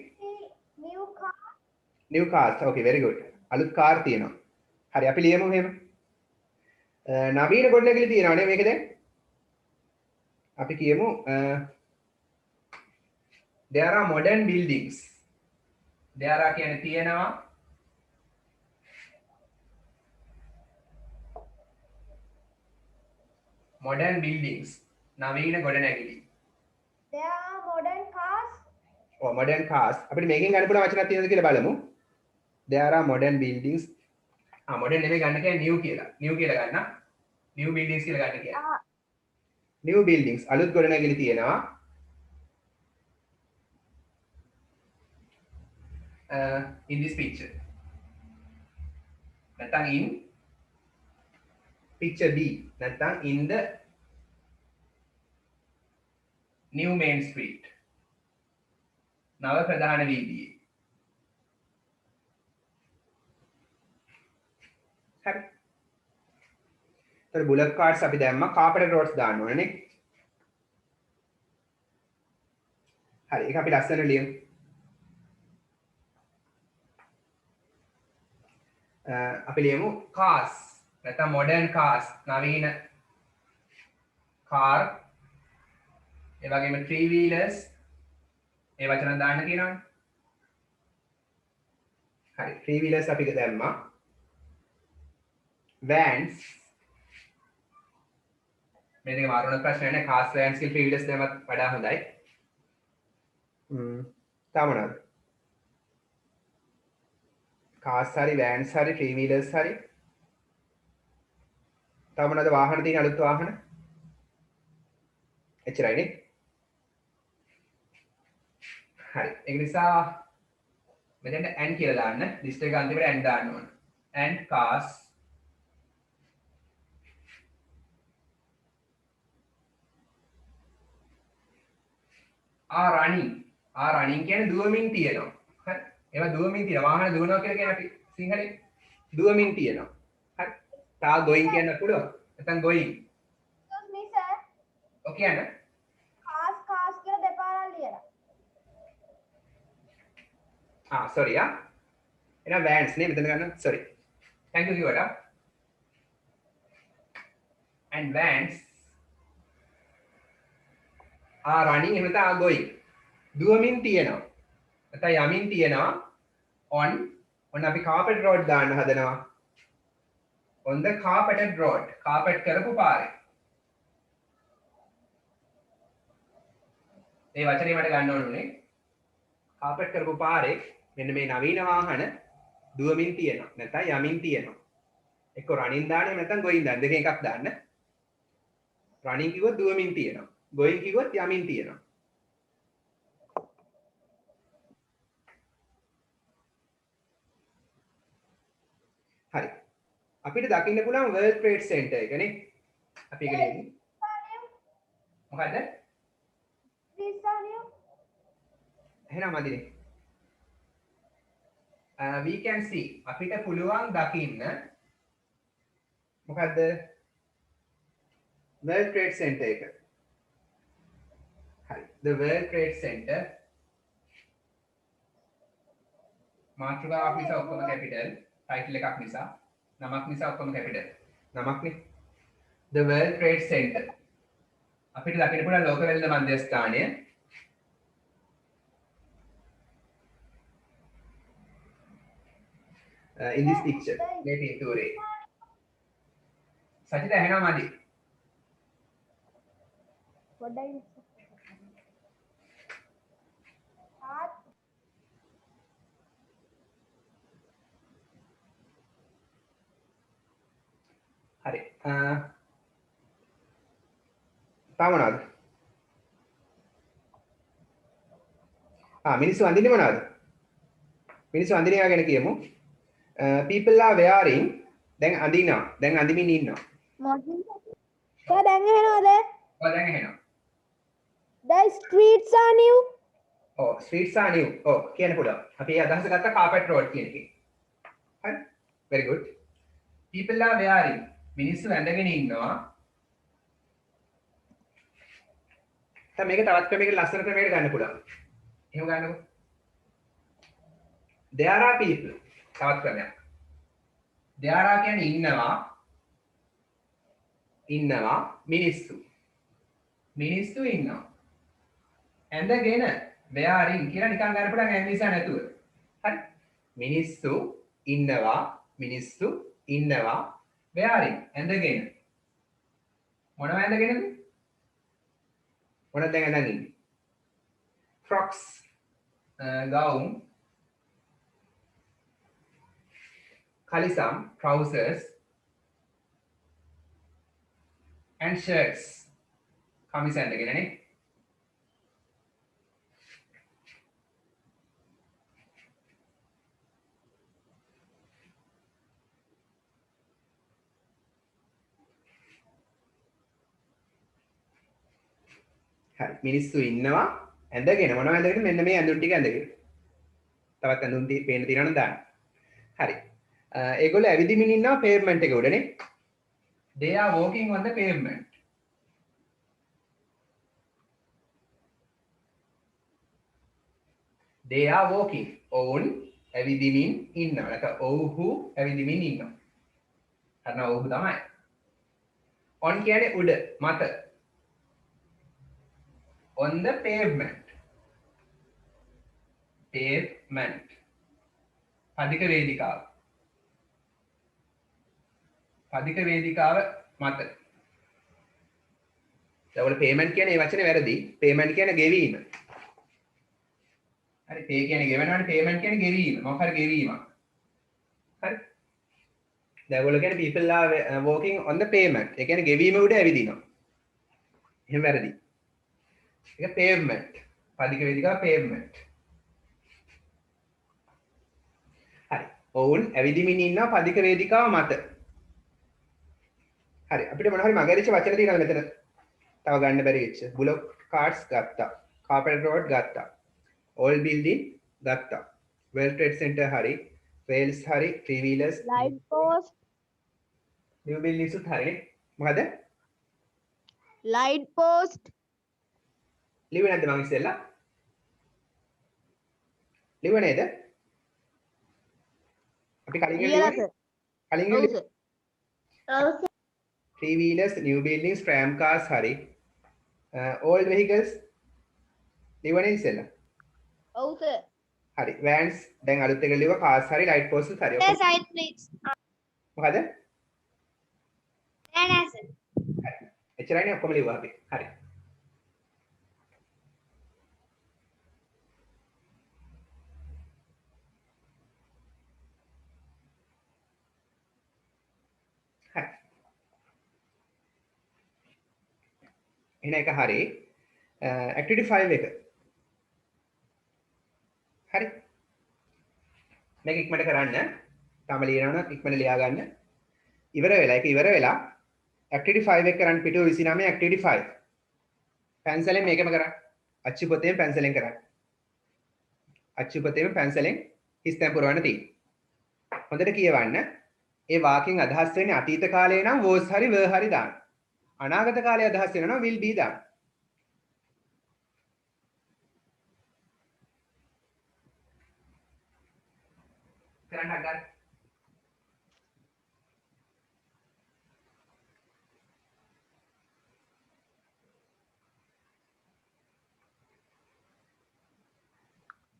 S2: New car.
S1: new cars. okay very good. අලුත් කාර් තියෙනවා. හරි අපි ලියමු එහෙම. නවීන ගොඩනැගිලි තියෙනවා නේ මේක දැන්. අපි කියමු there are modern buildings. there are කියන්නේ තියෙනවා. modern buildings. නවීන ගොඩනැගිලි.
S2: There are modern cars.
S1: ඔව් modern cars. අපිට මේකෙන් ගන්න පුළුවන් වචනක් තියෙනවද කියලා බලමු. there are modern buildings. modern නෙමෙයි ගන්න කියන්නේ new කියලා. new කියලා ගන්න. new buildings කියලා ගන්න කියන්නේ. new buildings අලුත් ගොඩනැගිලි තියෙනවා. in this picture. නැත්නම් in picture B. නැත්නම් in the new main street. නව ප්‍රධාන වීදියේ. හරි. ඒතර බුලට් කාඩ්ස් අපි දැම්මා කාපට් රෝඩ්ස් දාන්න ඕනේ නේ. හරි ඒක අපි ලස්සනට ලියමු. අපි ලියමු cars නැත්නම් modern cars නවීන car ඒ වගේම three wheelers ඒ වචන දාන්න කියනවනේ. හරි three wheelers අපි දැම්මා. vans මේ දෙක මාරුන ප්‍රශ්න නැහැ. cars vans කියලා three wheelers දැම්මත් වඩා හොඳයි. තාම නේද? cars හරි vans හරි three wheelers හරි තාම නේද වාහන තියෙන අලුත් වාහන එච්චරයි නේ. හරි ඒක නිසා මෙතන and කියලා දාන්න ලිස්ට් එක අන්තිමට and දාන්න ඕන. and cars are running කියන්නේ දුවමින් තියෙනවා. හරි. ඒවා දුවමින් තියෙනවා. වාහන දුවනවා කියලා කියන්නේ අපි සිංහලෙන් දුවමින් තියෙනවා. හරි. තා going කියන්න පුළුවන්. නැත්නම් going.
S2: excuse me sir.
S1: ඔකේ යන්න.
S2: cars කියලා දෙපාරක් ලියලා.
S1: sorry එහෙනම් vans නේ මෙතන ගන්න. sorry. thank you කිව්වට. and vans are running එහෙම නැත්නම් are going. දුවමින් තියෙනවා. නැත්නම් යමින් තියෙනවා. on අපි carpet road දාන්න හදනවා. on the carpeted road. carpet කරපු පාරේ. මේ වචනේ මට ගන්න ඕනුනේ. carpet කරපු පාරේ මෙන්න මේ නවීන වාහන දුවමින් තියෙනවා. නැත්නම් යමින් තියෙනවා. එක්ක running දාන්න නැත්නම් going දාන්න. දෙකෙන් එකක් දාන්න. running කිව්වොත් දුවමින් තියෙනවා. going කිව්වොත් යමින් තියෙනවා. හරි. අපිට දකින්න පුළුවන් World Trade Center එක නේ. අපි ඒක ලියමු. මොකද්ද? එහෙනම් අදිනේ. we can see අපිට පුළුවන් දකින්න මොකද්ද? World Trade Center එක. හරි. The World Trade Center මාතෘකාවක් නිසා ඔක්කොම කැපිටල් ටයිටල් එකක් නිසා නමක් නිසා ඔක්කොම capital නමක්නේ. The World Trade Center අපිට දකින්න පුළුවන් ලෝක වෙළඳ මධ්‍යස්ථානය in this picture මේ පින්තූරේ සජිත එහෙනම් අදී
S2: පොඩ්ඩයි
S1: හරි තාම මොනවද? මිනිස්සු අඳින්නේ මොනවද? මිනිස්සු අඳින ඒවා ගැන කියමු. people are wearing දැන් අඳිනවා. දැන් අඳිමින් ඉන්නවා.
S2: සර් දැන් එහෙනවද?
S1: ඔව් දැන් එහෙනවා.
S2: The streets are new.
S1: streets are new. කියන්න පුළුවන්. අපි අදහස ගත්තා carpet road කියන එකේ. හරි. very good. people are wearing මිනිස්සු ඇඳගෙන ඉන්නවා. දැන් මේක තවත් ක්‍රමයකට ලස්සන ක්‍රමයකට ගන්න පුළුවන්. එහෙම ගන්නකො. there are people තවත් ක්‍රමයක්. there are කියන්නේ ඉන්නවා මිනිස්සු ඉන්නවා. ඇඳගෙන wearing කියලා නිකන් ගන්න පුළුවන් ඇඳ නිසා නැතුව. හරි. මිනිස්සු ඉන්නවා wearing ඇඳගෙන. මොනව ඇඳගෙනද? මොනවද දැන් ඇඳන් ඉන්නේ? frocks gown kalisam trousers and shirts කමිස ඇඳගෙන නේ. හරි මිනිස්සු ඉන්නවා ඇඳගෙන මොනවද ඇඳගෙන මෙන්න මේ ඇඳුම් ටික ඇඳගෙන. තවත් ඇඳුම් පේන්න තියෙනවනම් දාන්න. හරි. ඒගොල්ලෝ ඇවිදිමින් ඉන්නවා pavement එක උඩනේ. They are walking on the pavement. They are walking. ඔවුන් ඇවිදිමින් ඉන්නවා. නැත්නම් ඔව්හු ඇවිදිමින් ඉන්නවා. හරිනම් ඔව්හු තමයි. on කියන්නේ උඩ මත. on the pavement. Pavement. පදික වේදිකාව. පදික වේදිකාව මත. දැන් payment කියන්නේ මේ වචනේ වැරදි. payment කියන්නේ ගෙවීම. හරි pay කියන්නේ ගෙවනවනේ payment කියන්නේ ගෙවීම. මොකක් හරි ගෙවීමක්. හරි. දැන් ඔයගොල්ලෝ කියන්නේ people are walking on the pavement. ඒ කියන්නේ ගෙවීම උඩ ඇවිදිනවා. එහෙම වැරදි. ඒක pavement. පදික වේදිකාව pavement. හරි. ඔවුන් ඇවිදිමින් ඉන්නවා පදික වේදිකාව මත. හරි. අපිට මොන හරි මගහැරිච්ච වචන තියෙනවද මෙතන? තව ගන්න බැරි වෙච්ච. bullock carts ගත්තා. carpet road ගත්තා. old building ගත්තා. world trade center හරි. rails හරි. three wheelers.
S3: light post
S1: new buildings උත් හරි. මොකද?
S3: light post
S1: ලිව්වේ නැද්ද මං ඉස්සෙල්ලා? ලිව්ව නේද? අපි කලින්
S3: ලියලාද?
S1: කලින්
S3: ඔව්
S1: ලිව්වේ
S3: sir
S1: three wheelers, new buildings, tram cars හරි. old vehicles ලිව්ව නේද ඉස්සෙල්ලා?
S3: ඔව් සර්
S1: හරි. vans දැන් අලුත් එක ලිව්වා cars හරි light posts හරි. ඔක්කොම
S4: side please.
S1: මොකද?
S4: Then answer.
S1: හරි. එච්චරයිනේ ඔක්කොම ලිව්වා අපි. හරි. හරි. එහෙනම් එක හරි. activity 5 එක. හරි. මේක ඉක්මනට කරන්න. තාම ලියනවා නම් ඉක්මනට ලියා ගන්න. ඉවර වෙලා ඒක ඉවර වෙලා activity 5 එක කරන්න පිටුව 29 activity 5. පැන්සලෙන් මේකම කරන්න. අච්චු පොතේම පැන්සලෙන් කරන්න. අච්චු පොතේම පැන්සලෙන් හිස්තැන් පුරවන්න තියෙනවා. හොඳට කියවන්න. ඒ වාක්‍යයෙන් අදහස් වෙන්නේ අතීත කාලේ නම් was හරි were හරි දාන්න. අනාගත කාලේ අදහස් වෙනවා will be දාන්න. කරන්න අගාර.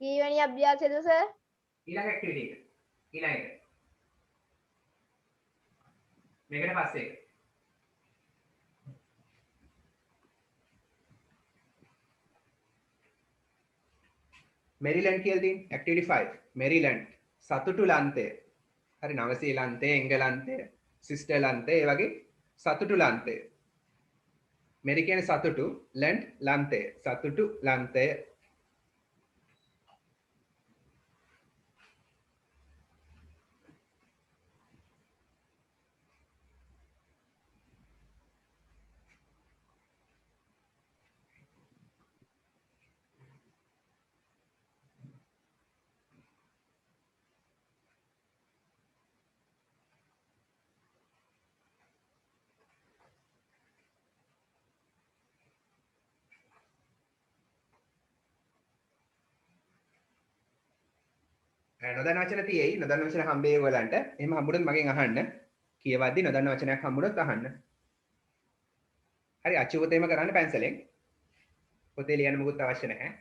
S3: කීවැනි අභ්‍යාසයද සර්?
S1: ඊළඟ ඇක්ටිවිටි එක. ඊළඟ එක. මේකට පස්සේ එක. මෙරිලන්ඩ් කියලා තියෙන ඇක්ටිවිටි 5. මෙරිලන්ඩ් සතුටු ලන්තය. හරි නවසීලන්තය, එංගලන්තය, සිස්ටර්ලන්තය ඒ වගේ සතුටු ලන්තය. මෙරි කියන්නේ සතුටු, ලන්ඩ් ලන්තය. සතුටු ලන්තය. නොදන්න වචන තියෙයි. නොදන්න වචන හම්බෙයි ඔයගලන්ට. එහෙම හම්බුනොත් මගෙන් අහන්න. කියවද්දි නොදන්න වචනයක් හම්බුනොත් අහන්න. හරි අච්චු පොතේම කරන්න පැන්සලෙන්. පොතේ ලියන්න මොකුත් අවශ්‍ය නැහැ.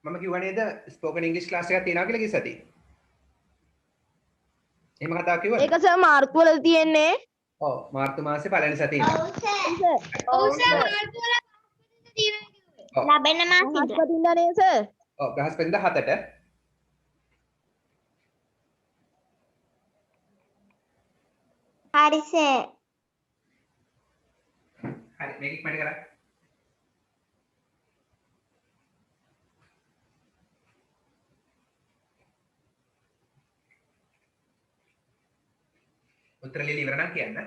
S1: මම කිව්වා නේද ස්පෝකන් ඉංග්‍රීසි ක්ලාස් එකක් තියෙනවා කියලා ගිය සතියේ. එහෙම කතාවක් කිව්වද?
S3: ඒක සර් මාර්තු වල තියෙන්නේ.
S1: ඔව් මාර්තු මාසේ පළවෙනි සතියේ ඉඳන්.
S4: ඔව් සර්. ඔව් සර් මාර්තු වල තියෙනවා කිව්වේ.
S1: ඔව්.
S4: ලබන මාසින්ද.
S3: බ්‍රහස්පතින්දා නේ සර්?
S1: ඔව් බ්‍රහස්පතින්දා 7ට.
S4: හරි සර්.
S1: හරි මේක ඉක්මනට කරා. උත්තර ලියලා ඉවර නම් කියන්න.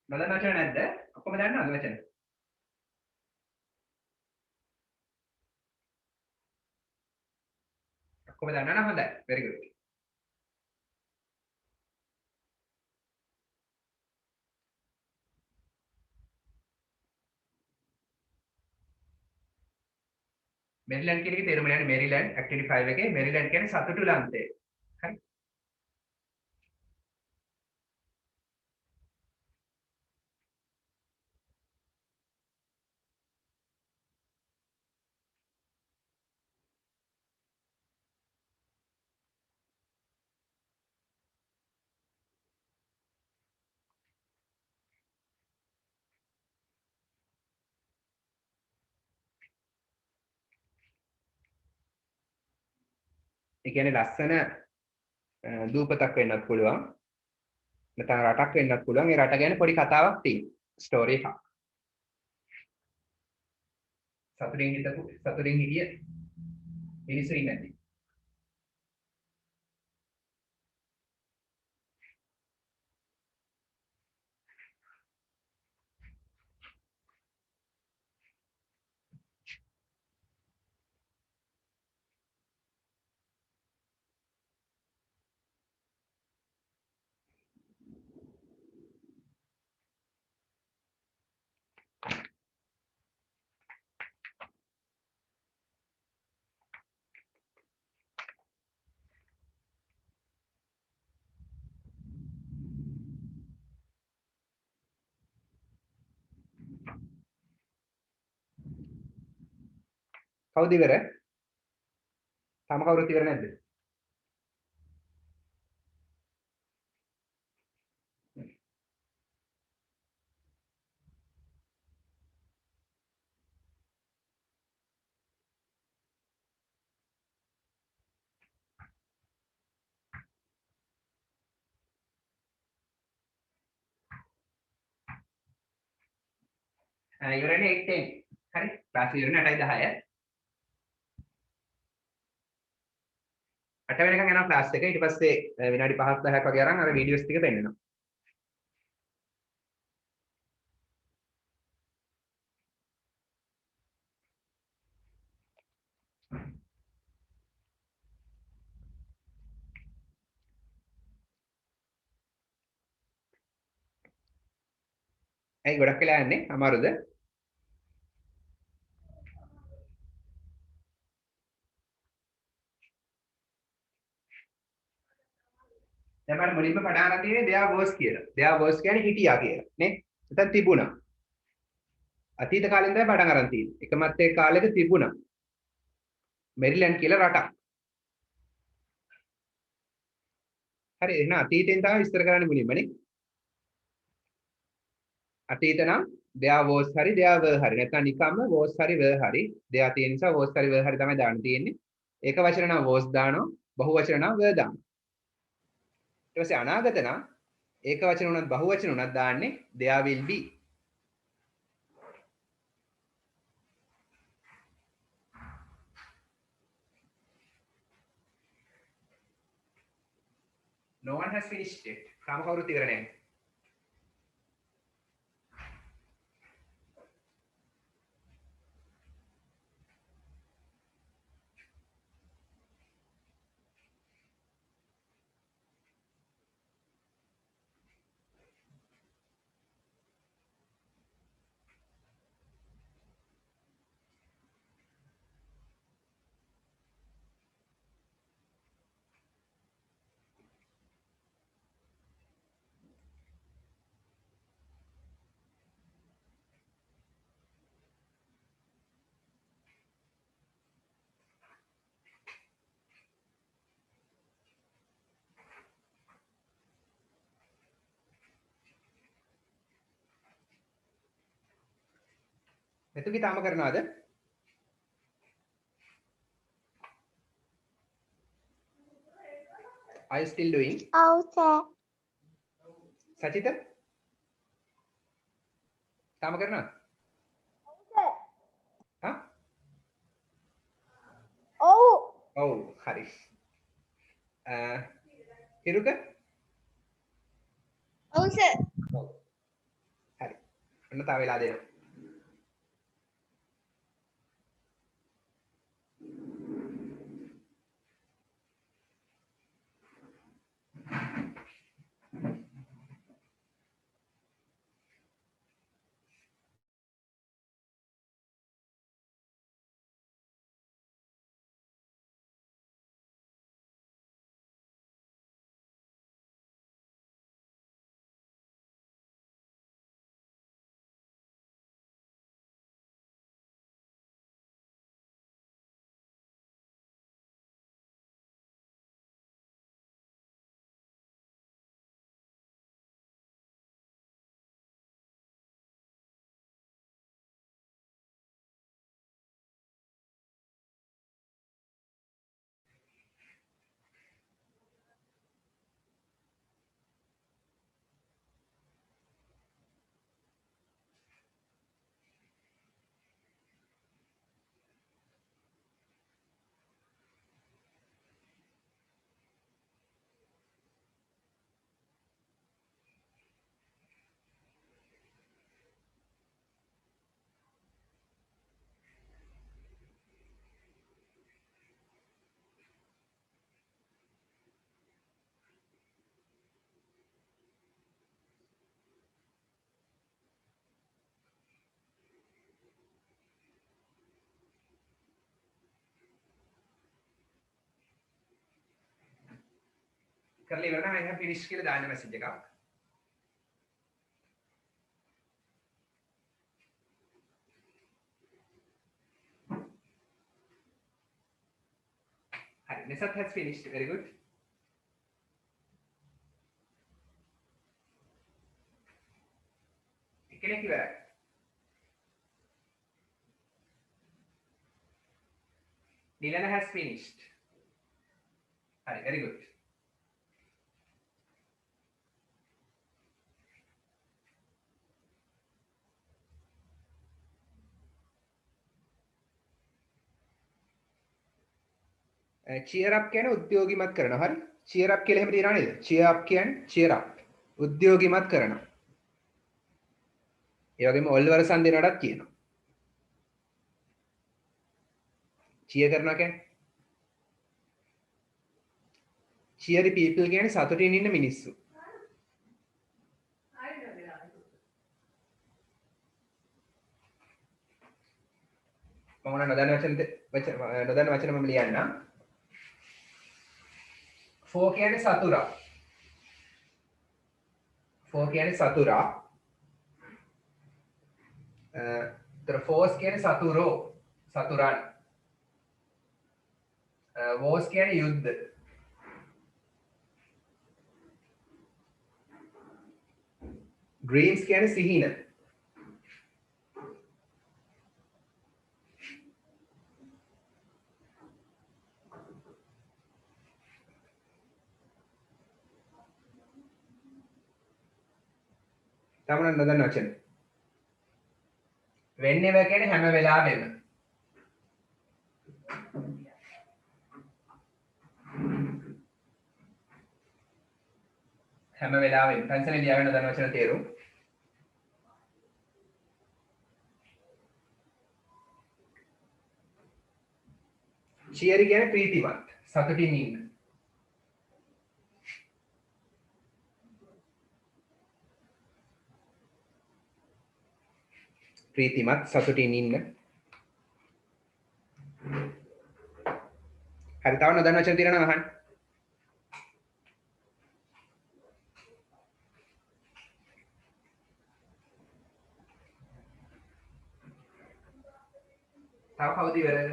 S1: නොදන්න වචන නැද්ද? ඔක්කොම දන්නවද වචන? ඔක්කොම දන්නා නම් හොඳයි. very good. මෙරිලන්ඩ් කියන එකේ තේරුම යන්නේ මෙරිලන්ඩ් ඇක්ටිවිටි 5 එකේ මෙරිලන්ඩ් කියන්නේ සතුටු ලන්තය. හරි. ඒ කියන්නේ ලස්සන දූපතක් වෙන්නත් පුළුවන්. නැත්නම් රටක් වෙන්නත් පුළුවන්. ඒ රට ගැන පොඩි කතාවක් තියෙනවා. ස්ටෝරි එකක්. සතුටින් හිටිය මිනිස්සු ඉන්නේ නැති. කවුද ඉවර? තම කවුරුත් ඉවර නැද්ද? ඉවරනේ 8:10. හරි. ක්ලාස් ඉවරනේ 8:10. 8 වෙනකන් යනවා ක්ලාස් එක. ඊට පස්සේ විනාඩි 5ක් 10ක් වගේ අරන් අර වීඩියෝස් ටික පෙන්නනවා. ඇයි ගොඩක් වෙලා යන්නේ? අමාරුද? මුලින්ම පටන් ගන්න තියෙන්නේ there was කියලා. there was කියන්නේ හිටියා කියලා නේ. නැත්නම් තිබුණා. අතීත කාලෙන් තමයි පටන් ගන්න තියෙන්නේ. එකමත් ඒ කාලෙක තිබුණා. මෙරිලන්ඩ් කියලා රටක්. හරි එහෙනම් අතීතෙන් තමයි විස්තර කරන්න මුලින්ම නේ. අතීත නම් there was හරි there were හරි නැත්නම් නිකම්ම was හරි were හරි there තියෙන නිසා was හරි were හරි තමයි දාන්න තියෙන්නේ. ඒක වචන නම් was දානවා, බහු වචන නම් were දානවා. ඊට පස්සේ අනාගත නම් ඒක වචන උනත් බහු වචන උනත් දාන්නේ there will be. No one has finished it. තාම කවුරුත් ඉවර නැහැ. මෙතුකි තාම කරනවද? Are you still doing?
S4: ඔව් සර්.
S1: සචිත? තාම කරනවද? හා?
S2: ඔව්.
S1: ඔව් හරි. හිරුක?
S4: ඔව් සර්.
S1: ඔව්. හරි. ඔන්න තාම වෙලා දෙනවා. කරලා ඉවර නම් I have finished කියලා දාන්න මැසේජ් එකක්. හරි. Nisat has finished. Very good. කෙනෙක් ඉවරයි. Nilana has finished. හරි. Very good. cheer up කියන්නේ උද්‍යෝගිමත් කරනවා. හරි. cheer up කියලා එහෙම තියනවා නේද? cheer up කියන්නේ cheer up. උද්‍යෝගිමත් කරනවා. ඒ වගේම ඔල්වරසන් දෙනවටත් කියනවා. cheer කරනවා කියන්නේ cheery people කියන්නේ සතුටින් ඉන්න මිනිස්සු. මම නොදන්න වචන මම ලියන්නම්. for කියන්නේ සතුරා. for කියන්නේ සතුරා. තර force කියන්නේ සතුරෝ, සතුරන්. wars කියන්නේ යුද්ධ. dreams කියන්නේ සිහින. තමන නොදන්න වචන. whenever කියන්නේ හැම වෙලාවෙම. හැම වෙලාවෙම පැන්සලෙන් ලියාගෙන දන්න වචන තේරුම්. cheery කියන්නේ ප්‍රීතිමත්, සතුටින් ඉන්න. ප්‍රීතිමත්, සතුටින් ඉන්න. හරි, තව නොදන්න වචන තියෙනවා නම් අහන්න. තව කවුද ඉවරද?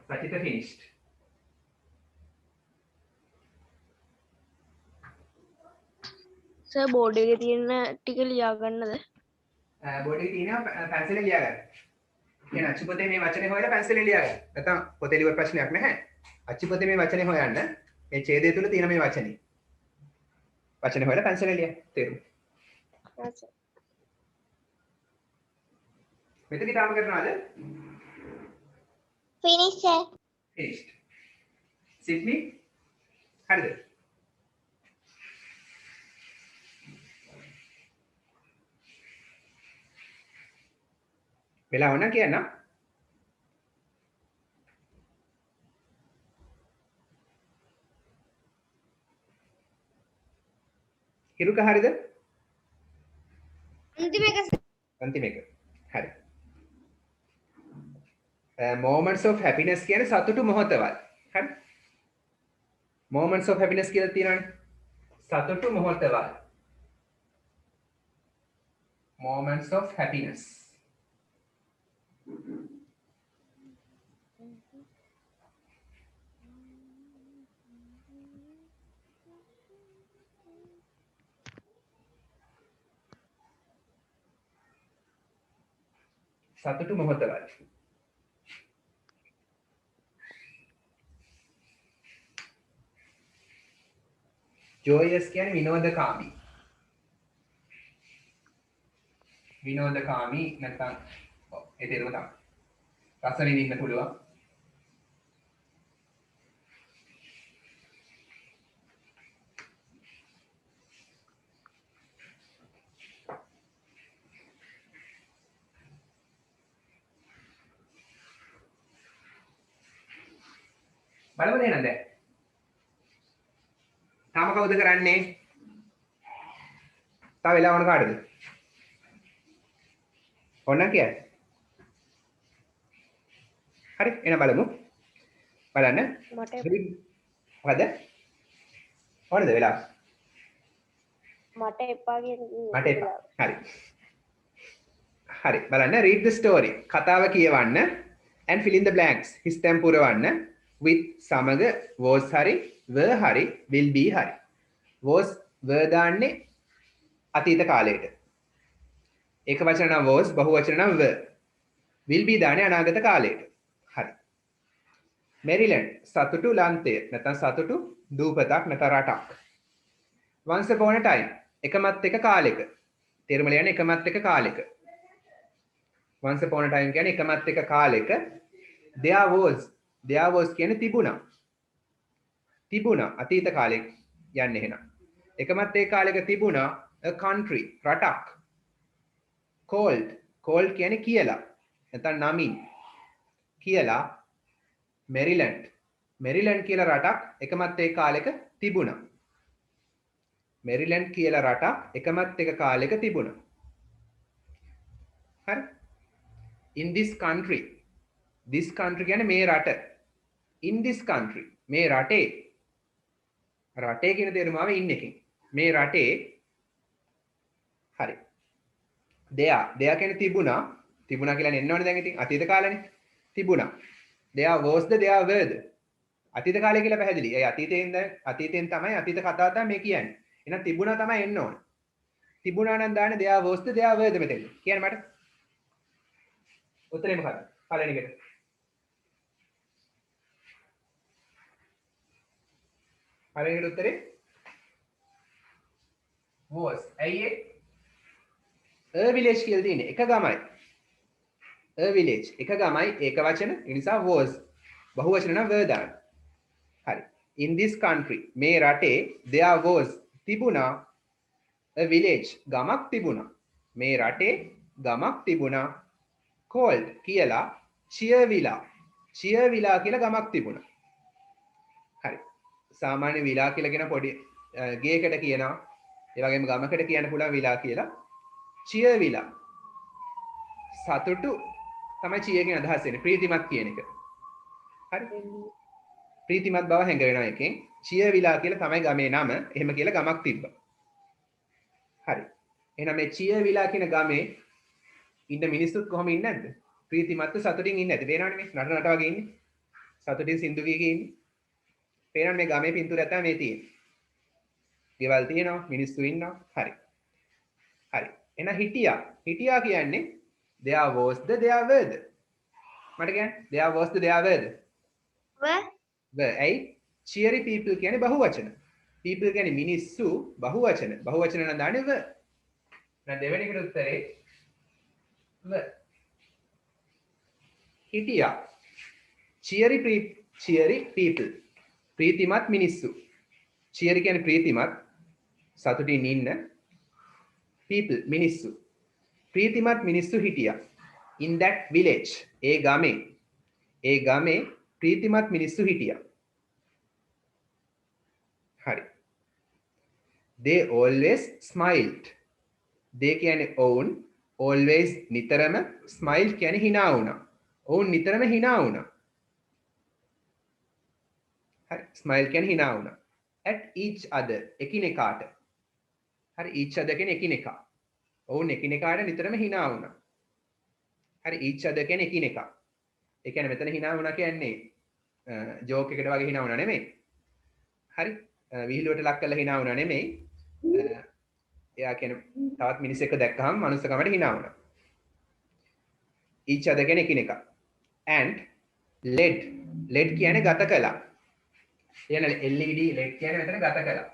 S1: Sachita finished.
S3: සර් බෝඩ් එකේ තියෙන ටික ලියා ගන්නද?
S1: බෝඩ් එකේ තියෙනවා පැන්සලෙන් ලියාගන්න. කියන අච්චුපතේ මේ වචනේ හොයලා පැන්සලෙන් ලියාගන්න. නැත්නම් පොතේ ලියව ප්‍රශ්නයක් නැහැ. අච්චුපතේ මේ වචනේ හොයන්න. මේ ඡේදය තුල තියෙන මේ වචනේ. වචනේ හොයලා පැන්සලෙන් ලියන්න. තේරුම්. මෙතන තාම කරනවද?
S4: Finish sir.
S1: Finished. Sydney? හරිද? වෙලා වුණා කියන්න. හිරුක හරිද? අන්තිම එක. හරි. moments of happiness කියන්නේ සතුටු මොහොතවල්. හරි. moments of happiness කියලා තියෙනවනේ. සතුටු මොහොතවල්. moments of happiness. සතුටු මොහොතවල්. joyous කියන්නේ විනෝදකාමී. විනෝදකාමී නැත්නම් ඒ තේරුම තමයි. රස විඳින්න පුළුවන්. බලමු නේද? තාම කවුද කරන්නේ? තාම වෙලා වුණ කාටද? ඕන කියන්නේ. හරි, එන බලමු. බලන්න. මොකද? ඕනද වෙලා?
S3: මට එපා කියන්නේ.
S1: මට එපා. හරි. හරි, බලන්න. read the story. කතාව කියවන්න and fill in the blanks. හිස් තැන් පුරවන්න with සමග was හරි, were හරි, will be හරි. was were දාන්නේ අතීත කාලයට. ඒක වචන නම් was, බහු වචන නම් were. will be දාන්නේ අනාගත කාලයට. හරි. Maryland සතුටු ලන්තය නැත්නම් සතුටු දූපතක් නැත්නම් රටක්. once upon a time එකමත් එක කාලෙක. තේරුම ලියන්නේ එකමත් එක කාලෙක. once upon a time කියන්නේ එකමත් එක කාලෙක. there was කියන්නේ තිබුණා. තිබුණා අතීත කාලෙක යන්නේ එහෙනම්. එකමත් ඒ කාලෙක තිබුණා a country රටක්. called කියන්නේ කියලා. නැත්නම් නමින්. කියලා මෙරිලන්ඩ් කියලා රටක් එකමත් ඒ කාලෙක තිබුණා. මෙරිලන්ඩ් කියලා රටක් එකමත් එක කාලෙක තිබුණා. හරි. in this country කියන්නේ මේ රට. in this country මේ රටේ රටේ කියන තේරුම ආවේ ඉන් එකෙන්. මේ රටේ හරි. දෙයා කියන්නේ තිබුණා. තිබුණා කියලා නෙන්නවනේ දැන් ඉතින් අතීත කාලෙනේ. තිබුණා. දෙයා was ද දෙයා were ද? අතීත කාලය කියලා පැහැදිලි. ඒ අතීතයෙන් තමයි අතීත කතාව තමයි මේ කියන්නේ. එහෙනම් තිබුණා තමයි එන්න ඕන. තිබුණා නම් දාන්නේ දෙයා was ද දෙයා were ද මෙතෙන්. කියන්න මට. උත්තරේ මොකක්ද? පළවෙනි එකට. පළවෙනි එකට උත්තරේ was. ඇයි ඒ? a village කියලා තියෙන්නේ එක ගමයි. a village එක ගමයි ඒක වචන. ඒ නිසා was. බහු වචන නම් were දාන්න. හරි. in this country මේ රටේ there was තිබුණා a village ගමක් තිබුණා. මේ රටේ ගමක් තිබුණා called කියලා Cheervilla. Cheervilla කියලා ගමක් තිබුණා. හරි. සාමාන්‍ය විලා කියලා කියන පොඩි ගේකට කියනවා. ඒ වගේම ගමකට කියන්න පුළුවන් විලා කියලා. Cheervilla. සතුටු තමයි cheer කියන අදහස එන්නේ. ප්‍රීතිමත් කියන එක. හරි. ප්‍රීතිමත් බව හැඟ වෙනවා එකෙන්. Cheervilla කියලා තමයි ගමේ නම. එහෙම කියලා ගමක් තිබ්බා. හරි. එහෙනම් මේ Cheervilla කියන ගමේ ඉන්න මිනිස්සුත් කොහොම ඉන්නේ නැද්ද? ප්‍රීතිමත්ව සතුටින් ඉන්නේ නැද්ද? පේනවනේ මේ නට නට වගේ ඉන්නේ. සතුටින් සින්දු කීකේ ඉන්නේ. පේනවනේ මේ ගමේ පින්තූරය තමයි මේ තියෙන්නේ. ගෙවල් තියෙනවා, මිනිස්සු ඉන්නවා. හරි. හරි. එහෙනම් හිටියා කියන්නේ there was the there were the. මට කියන්න there was the there were the.
S4: were
S1: ඇයි? cheery people කියන්නේ බහු වචන. people කියන්නේ මිනිස්සු බහු වචන. බහු වචන නම් දාන්නේ were. දැන් දෙවෙනි එකට උත්තරේ were. හිටියා. cheery people. ප්‍රීතිමත් මිනිස්සු. cheery කියන්නේ ප්‍රීතිමත් සතුටින් ඉන්න people මිනිස්සු. ප්‍රීතිමත් මිනිස්සු හිටියා. in that village ඒ ගමේ ප්‍රීතිමත් මිනිස්සු හිටියා. හරි. they always smiled. they කියන්නේ ඔවුන් always නිතරම smile කියන්නේ hina වුණා. ඔවුන් නිතරම hina වුණා. හරි. smile කියන්නේ hina වුණා. at each other එකිනෙකාට. හරි. each other කියන්නේ එකිනෙකා. ඔවුන් එකිනෙකාට නිතරම hina වුණා. හරි. each other කියන්නේ එකිනෙකා. ඒ කියන්නේ මෙතන hina වුණා කියන්නේ ජෝක් එකකට වගේ hina වුණා නෙමෙයි. හරි. විහිළුවට ලක් කරලා hina වුණා නෙමෙයි. එයා කියන්නේ තවත් මිනිස්සෙක් දැක්කහම මනුස්සකමට hina වුණා. each other කියන්නේ එකිනෙකා. and led කියන්නේ ගත කළා. කියන්නේ LED led කියන්නේ මෙතන ගත කළා.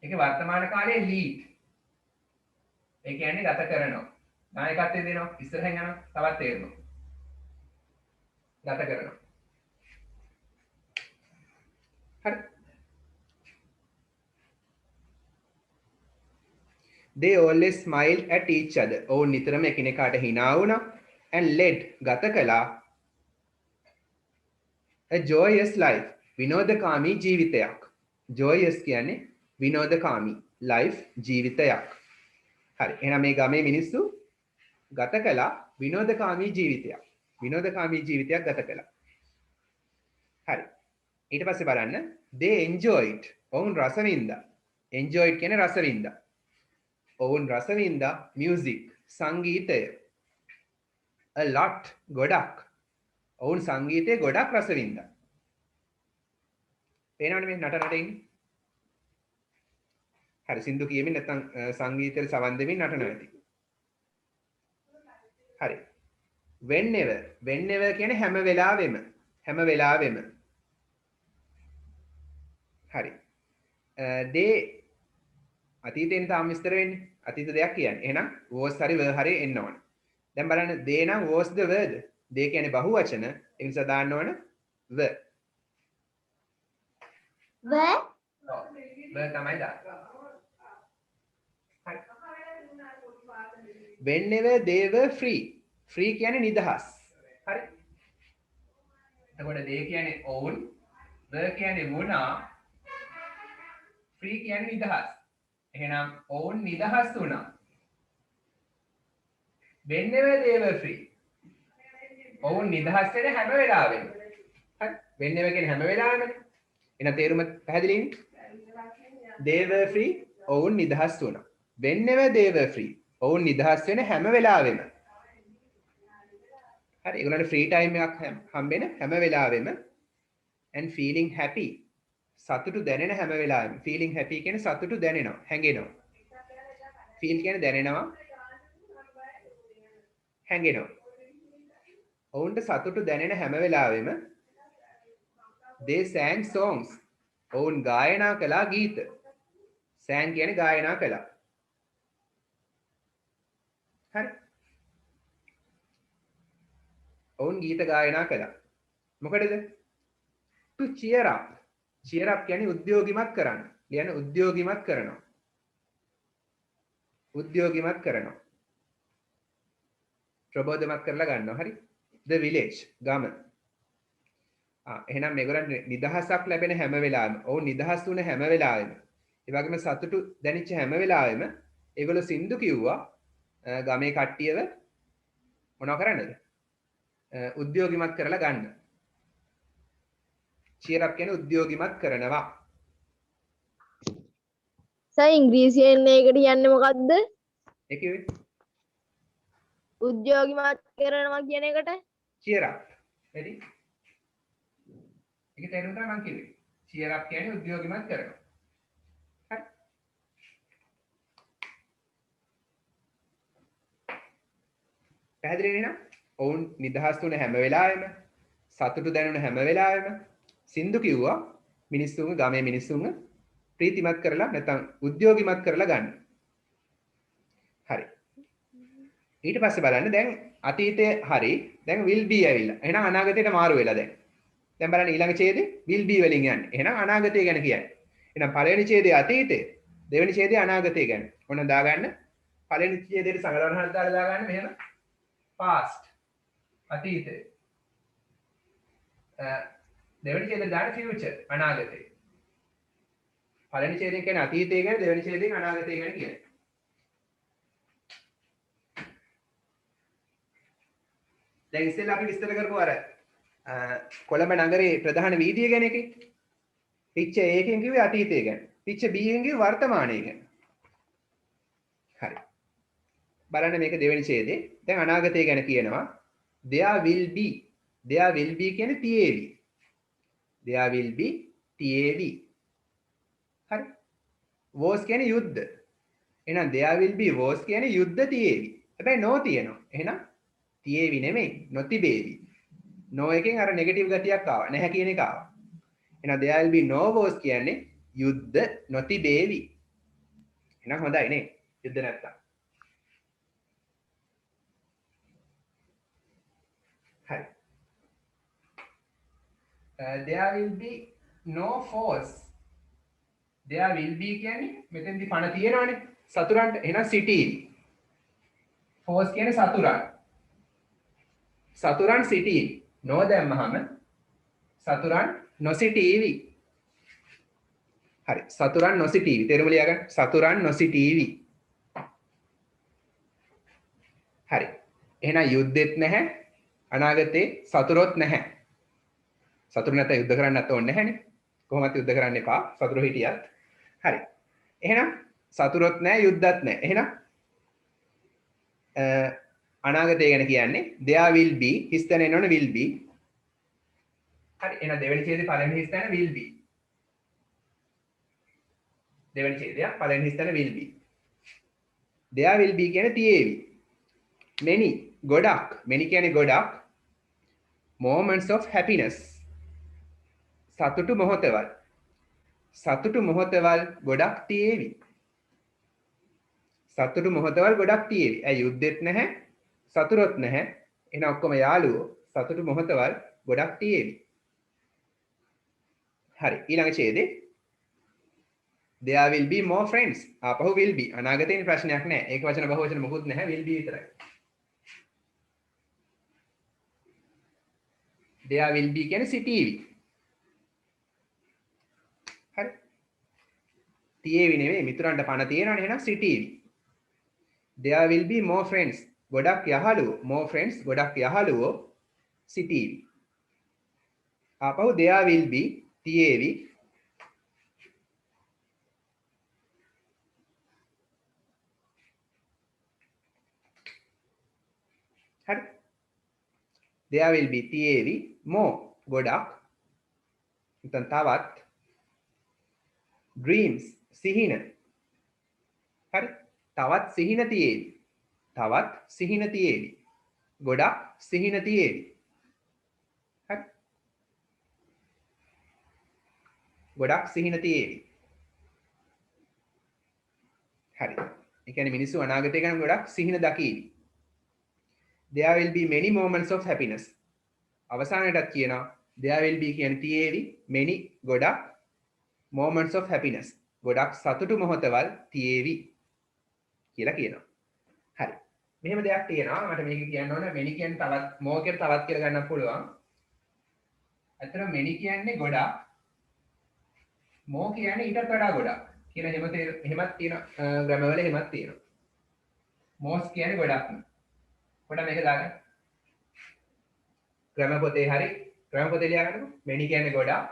S1: ඒක වර්තමාන කාලයේ lead. ඒ කියන්නේ ගත කරනවා. නායකත්වය දෙනවා. ඉස්සරහින් යනවා. තවත් තේරෙනවා. ගත කරනවා. හරි. they always smiled at each other. ඔවුන් නිතරම එකිනෙකාට hina වුණා. and led ගත කළා a joyous life. විනෝදකාමී ජීවිතයක්. joyous කියන්නේ විනෝදකාමී life ජීවිතයක්. හරි. එහෙනම් මේ ගමේ මිනිස්සු ගත කළා විනෝදකාමී ජීවිතයක්. විනෝදකාමී ජීවිතයක් ගත කළා. හරි. ඊට පස්සේ බලන්න they enjoyed. ඔවුන් රස වින්දා. enjoyed කියන්නේ රස වින්දා. ඔවුන් රස වින්දා music සංගීතය. a lot ගොඩක්. ඔවුන් සංගීතය ගොඩක් රස වින්දා. පේනවනේ මේ නට ඉන්නේ. හරි. සින්දු කියමින් නැත්නම් සංගීතයට සවන් දෙමින් නටනවා ඇති. හරි. whenever කියන්නේ හැම වෙලාවෙම. හරි. they අතීතයෙන් තාම විස්තර වෙන්නේ. අතීත දෙයක් කියන්නේ. එහෙනම් was හරි were හරි එන්න ඕන. දැන් බලන්න they නම් was the were the? they කියන්නේ බහු වචන. ඒ නිසා දාන්න ඕන were.
S4: were
S1: were තමයි දාන්න. හරි. whenever they were free. free කියන්නේ නිදහස්. හරි. එතකොට they කියන්නේ ඔවුන්, were කියන්නේ වුණා, free කියන්නේ නිදහස්. එහෙනම් ඔවුන් නිදහස් වුණා. whenever they were free. ඔවුන් නිදහස් වෙන හැම වෙලාවෙම. හරි. when never කියන්නේ හැම වෙලාවෙම. එහෙනම් තේරුම පැහැදිලිනේ? They were free. ඔවුන් නිදහස් වුණා. Whenever they were free. ඔවුන් නිදහස් වෙන හැම වෙලාවෙම. හරි. ඒගොල්ලන්ට free time එකක් හම්බෙන හැම වෙලාවෙම and feeling happy. සතුටු දැනෙන හැම වෙලාවෙම. feeling happy කියන්නේ සතුටු දැනෙනවා, හැඟෙනවා. feel කියන්නේ දැනෙනවා, හැඟෙනවා. ඔවුන්ට සතුටු දැනෙන හැම වෙලාවෙම they sang songs. ඔවුන් ගායනා කළා ගීත. sang කියන්නේ ගායනා කළා. හරි. ඔවුන් ගීත ගායනා කළා. මොකටද? to cheer up. cheer up කියන්නේ උද්‍යෝගිමත් කරන්න. කියන්නේ උද්‍යෝගිමත් කරනවා. උද්‍යෝගිමත් කරනවා. ප්‍රබෝධමත් කරලා ගන්නවා. හරි. the village ගම. එහෙනම් මේගොල්ලන් නිදහසක් ලැබෙන හැම වෙලාවෙම, ඔවුන් නිදහස් වුණ හැම වෙලාවෙම, ඒ වගේම සතුටු දැනෙච්ච හැම වෙලාවෙම ඒගොල්ලෝ සින්දු කිව්වා ගමේ කට්ටියව මොනව කරන්නද? උද්‍යෝගිමත් කරලා ගන්න. cheer up කියන්නේ උද්‍යෝගිමත් කරනවා.
S3: සර් ඉංග්‍රීසියෙන් ඒකට කියන්නේ මොකද්ද?
S1: ඒ කිව්වේ
S3: උද්‍යෝගිමත් කරනවා කියන එකට?
S1: cheer up. ready? ඒක තේරුම් ගන්න මම කිව්වේ. cheer up කියන්නේ උද්‍යෝගිමත් කරනවා. හරි. පැහැදිලි නේද? ඔවුන් නිදහස් වුණ හැම වෙලාවෙම, සතුටු දැනුණ හැම වෙලාවෙම සින්දු කිව්වා මිනිස්සුන්ව, ගමේ මිනිස්සුන්ව ප්‍රීතිමත් කරලා නැත්නම් උද්‍යෝගිමත් කරලා ගන්න. හරි. ඊට පස්සේ බලන්න දැන් අතීතයේ හරි දැන් will be ඇවිල්ලා. එහෙනම් අනාගතයට මාරු වෙලා දැන්. දැන් බලන්න ඊළඟ ඡේදේ will be වලින් යන්නේ. එහෙනම් අනාගතය ගැන කියන්නේ. එහෙනම් පළවෙනි ඡේදයේ අතීතය, දෙවෙනි ඡේදයේ අනාගතය ගැන. ඔන්න දාගන්න. පළවෙනි ඡේදයේ සංගලවන හරියට දාලා දාගන්න මෙහෙම. past අතීතය. දෙවෙනි ඡේදයේ දාන්න future අනාගතය. පළවෙනි ඡේදයෙන් කියන්නේ අතීතය ගැන, දෙවෙනි ඡේදයෙන් අනාගතය ගැන කියන්නේ. දැන් ඉස්සෙල්ලා අපි විස්තර කරපු අර කොළඹ නගරේ ප්‍රධාන වීදිය ගැන එකේ පිච්චර් A එකෙන් කිව්වේ අතීතය ගැන. පිච්චර් B එකෙන් කිව්වේ වර්තමානය ගැන. හරි. බලන්න මේක දෙවෙනි ඡේදේ. දැන් අනාගතය ගැන කියනවා there will be. there will be කියන්නේ තියේවි. there will be තියේවි. හරි. was කියන්නේ යුද්ධ. එහෙනම් there will be was කියන්නේ යුද්ධ තියේවි. හැබැයි no තියෙනවා. එහෙනම් තියේවි නෙමෙයි, නොතිබේවි. no එකෙන් අර නෙගටිව් ගතියක් ආවා. නැහැ කියන එක ආවා. එහෙනම් there will be no was කියන්නේ යුද්ධ නොතිබේවි. එහෙනම් හොඳයි නේ. යුද්ධ නැත්තම්. හරි. there will be no force. there will be කියන්නේ මෙතෙන්දි පණ තියෙනවනේ. සතුරන්ට එහෙනම් සිටීවි. force කියන්නේ සතුරන්. සතුරන් සිටීවි. no දැම්මහම සතුරන් නොසිටීවි. හරි. සතුරන් නොසිටීවි. තේරුම ලියාගන්න. සතුරන් නොසිටීවි. හරි. එහෙනම් යුද්ධෙත් නැහැ. අනාගතේ සතුරොත් නැහැ. සතුරු නැත්නම් යුද්ධ කරන්න නැත්නම් ඕනේ නැහැනේ. කොහොමද යුද්ධ කරන්න එපා. සතුරු හිටියත්. හරි. එහෙනම් සතුරොත් නැහැ, යුද්ධත් නැහැ. එහෙනම් අනාගතය ගැන කියන්නේ there will be හිස් තැන එනවනේ will be. හරි. එහෙනම් දෙවෙනි ඡේදේ පළවෙනි හිස් තැන will be. දෙවෙනි ඡේදය පළවෙනි හිස් තැන will be. there will be කියන්නේ තියේවි. many ගොඩක්. many කියන්නේ ගොඩක්. moments of happiness. සතුටු මොහොතවල්. සතුටු මොහොතවල් ගොඩක් තියේවි. සතුටු මොහොතවල් ගොඩක් තියේවි. ඇයි යුද්ධෙත් නැහැ, සතුරොත් නැහැ. එහෙනම් ඔක්කොම යාළුවෝ. සතුටු මොහොතවල් ගොඩක් තියේවි. හරි. ඊළඟ ඡේදේ there will be more friends. ආපහු will be. අනාගතේ ප්‍රශ්නයක් නැහැ. ඒක වචන බහුවචන මොකුත් නැහැ. will be විතරයි. there will be කියන්නේ සිටීවි. හරි. තියේවි නෙවෙයි, මිතුරන්ට පණ තියෙනවනේ. එහෙනම් සිටීවි. there will be more friends. ගොඩක් යහළුවෝ. more friends ගොඩක් යහළුවෝ සිටීවි. ආපහු there will be තියේවි. හරි. there will be තියේවි more ගොඩක්. නැත්නම් තවත් dreams සිහින. හරි. තවත් සිහින තියේවි. තවත් සිහින තියේවි. ගොඩක් සිහින තියේවි. හරි. ගොඩක් සිහින තියේවි. හරි. ඒ කියන්නේ මිනිස්සු අනාගතය ගැන ගොඩක් සිහින දකීවි. there will be many moments of happiness. අවසානයටත් කියනවා there will be කියන්නේ තියේවි many ගොඩක් moments of happiness. ගොඩක් සතුටු මොහොතවල් තියේවි කියලා කියනවා. හරි. මෙහෙම දෙයක් තියෙනවා. මට මේක කියන්න ඕන many කියන්නේ තවත් more කියන තවත් කියලා ගන්නත් පුළුවන්. ඇත්තටම many කියන්නේ ගොඩක්. more කියන්නේ ඊටත් වඩා ගොඩක්. කියන එහෙමත් තියෙනවා. ග්‍රැමර් වල එහෙමත් තියෙනවා. most කියන්නේ ගොඩක්ම. පොඩ්ඩක් මේක දාගන්න. ග්‍රැමර් පොතේ හරි ග්‍රැමර් පොතේ ලියාගන්නකො. many කියන්නේ ගොඩක්.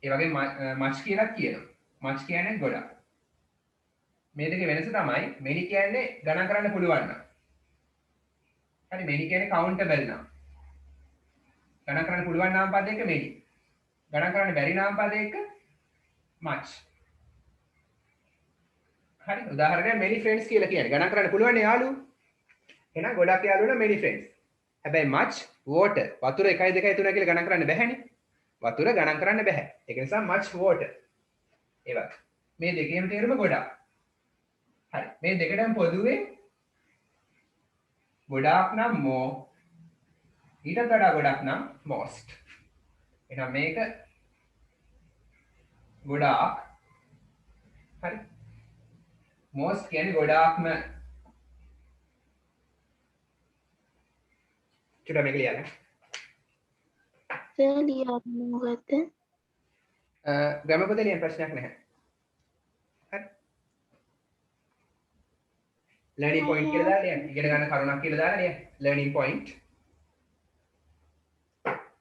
S1: ඒ වගේ much කියලා කියනවා. much කියන්නේ ගොඩක්. මේ දෙකේ වෙනස තමයි many කියන්නේ ගණන් කරන්න පුළුවන් නම්. හරි many කියන්නේ countable නම්. ගණන් කරන්න පුළුවන් නාම පදයක many. ගණන් කරන්න බැරි නාම පදයක much. හරි උදාහරණයක් many friends කියලා කියන්නේ ගණන් කරන්න පුළුවන් යාළුවෝ. එහෙනම් ගොඩක් යාළුවෝ නම් many friends. හැබැයි much water වතුර 1 2 3 කියලා ගණන් කරන්න බැහැනේ. වතුර ගණන් කරන්න බෑ. ඒක නිසා much water. ඒ වගේ. මේ දෙකේම තේරුම ගොඩක්. හරි. මේ දෙකටම පොදුවේ ගොඩක් නම් more ඊටත් වඩා ගොඩක් නම් most. එහෙනම් මේක ගොඩක්. හරි. most කියන්නේ ගොඩක්ම. චුට්ටක් මේක ලියන්න.
S3: මොකද
S1: ග්‍රැමර් පොතේ ලියන්න ප්‍රශ්නයක් නැහැ. හරි. learning point කියලා දාලා ලියන්න. ඉගෙන ගන්න කරුණක් කියලා දාලා ලියන්න. learning point.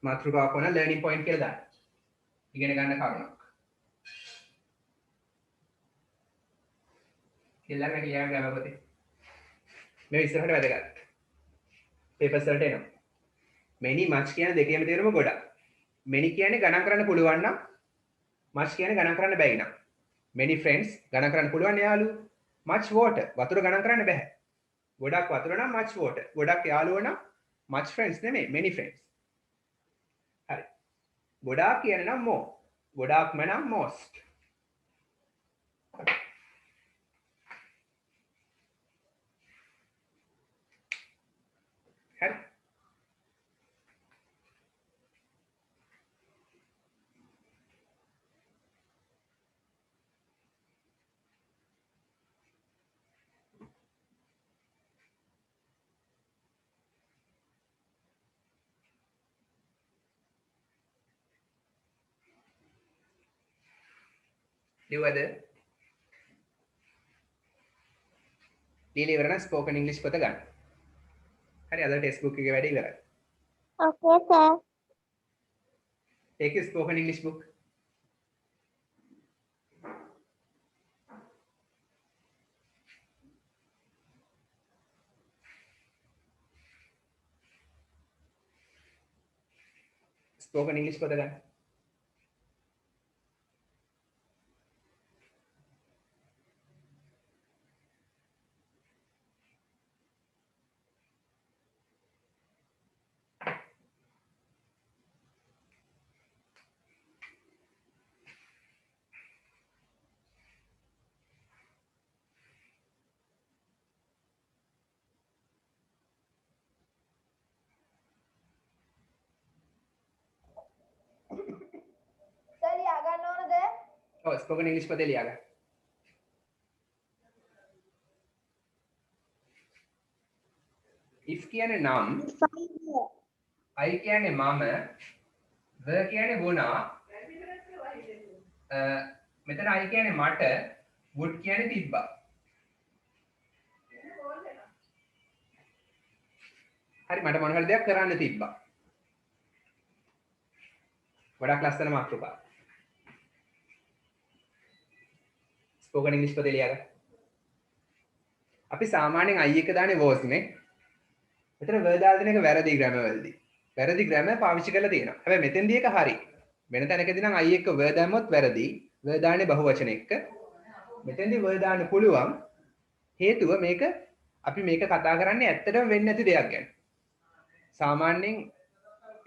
S1: මාතෘකාවක් වුණා learning point කියලා දාන්න. ඉගෙන ගන්න කරුණක්. කියලා මේක ලියන්න ග්‍රැමර් පොතේ. මේ ඉස්සරහට වැදගත්. papers වලට එනවා. many much කියන දෙකේම තේරුම ගොඩක්. many කියන්නේ ගණන් කරන්න පුළුවන් නම් much කියන්නේ ගණන් කරන්න බැරි නම්. many friends ගණන් කරන්න පුළුවන් යාළුවෝ. much water වතුර ගණන් කරන්න බෑ. ගොඩක් වතුර නම් much water. ගොඩක් යාළුවෝ නම් much friends නෙමෙයි many friends. හරි. ගොඩාක් කියන්නේ නම් more. ගොඩාක්ම නම් most. හරි. ලියවද? ලියලා ඉවර නම් ස්පෝකන් ඉංග්‍රීසි පොත ගන්න. හරි අද ටෙක්ස්ට් බුක් එකේ වැඩ ඉවරයි.
S4: Okay, sir.
S1: Take a spoken English book. Spoken English පොත ගන්න.
S2: සර් ලියා ගන්න ඕනද?
S1: ඔව් ස්පෝකන් ඉංග්‍රීසි පොතේ ලියා ගන්න. if කියන්නේ නම් I කියන්නේ මම the කියන්නේ වුණා මෙතන I කියන්නේ මට would කියන්නේ තිබ්බා හරි මට මොන හරි දෙයක් කරන්න තිබ්බා. ගොඩක් ලස්සන මාතෘකාවක්. ස්පෝකන් ඉංග්‍රීසි පදේ ලියා ගන්න. අපි සාමාන්‍යයෙන් I එක දාන්නේ was නේ. මෙතන were දාලා දෙන එක වැරදි grammar වලදී. වැරදි grammar පාවිච්චි කරලා තියෙනවා. හැබැයි මෙතෙන්දී එක හරි. වෙන තැනකදී නම් I එක were දැම්මොත් වැරදි. were දාන්නේ බහුවචන එක්ක. මෙතෙන්දී were දාන්න පුළුවන්. හේතුව මේක අපි මේක කතා කරන්නේ ඇත්තටම වෙන්නේ නැති දෙයක් ගැන. සාමාන්‍යයෙන්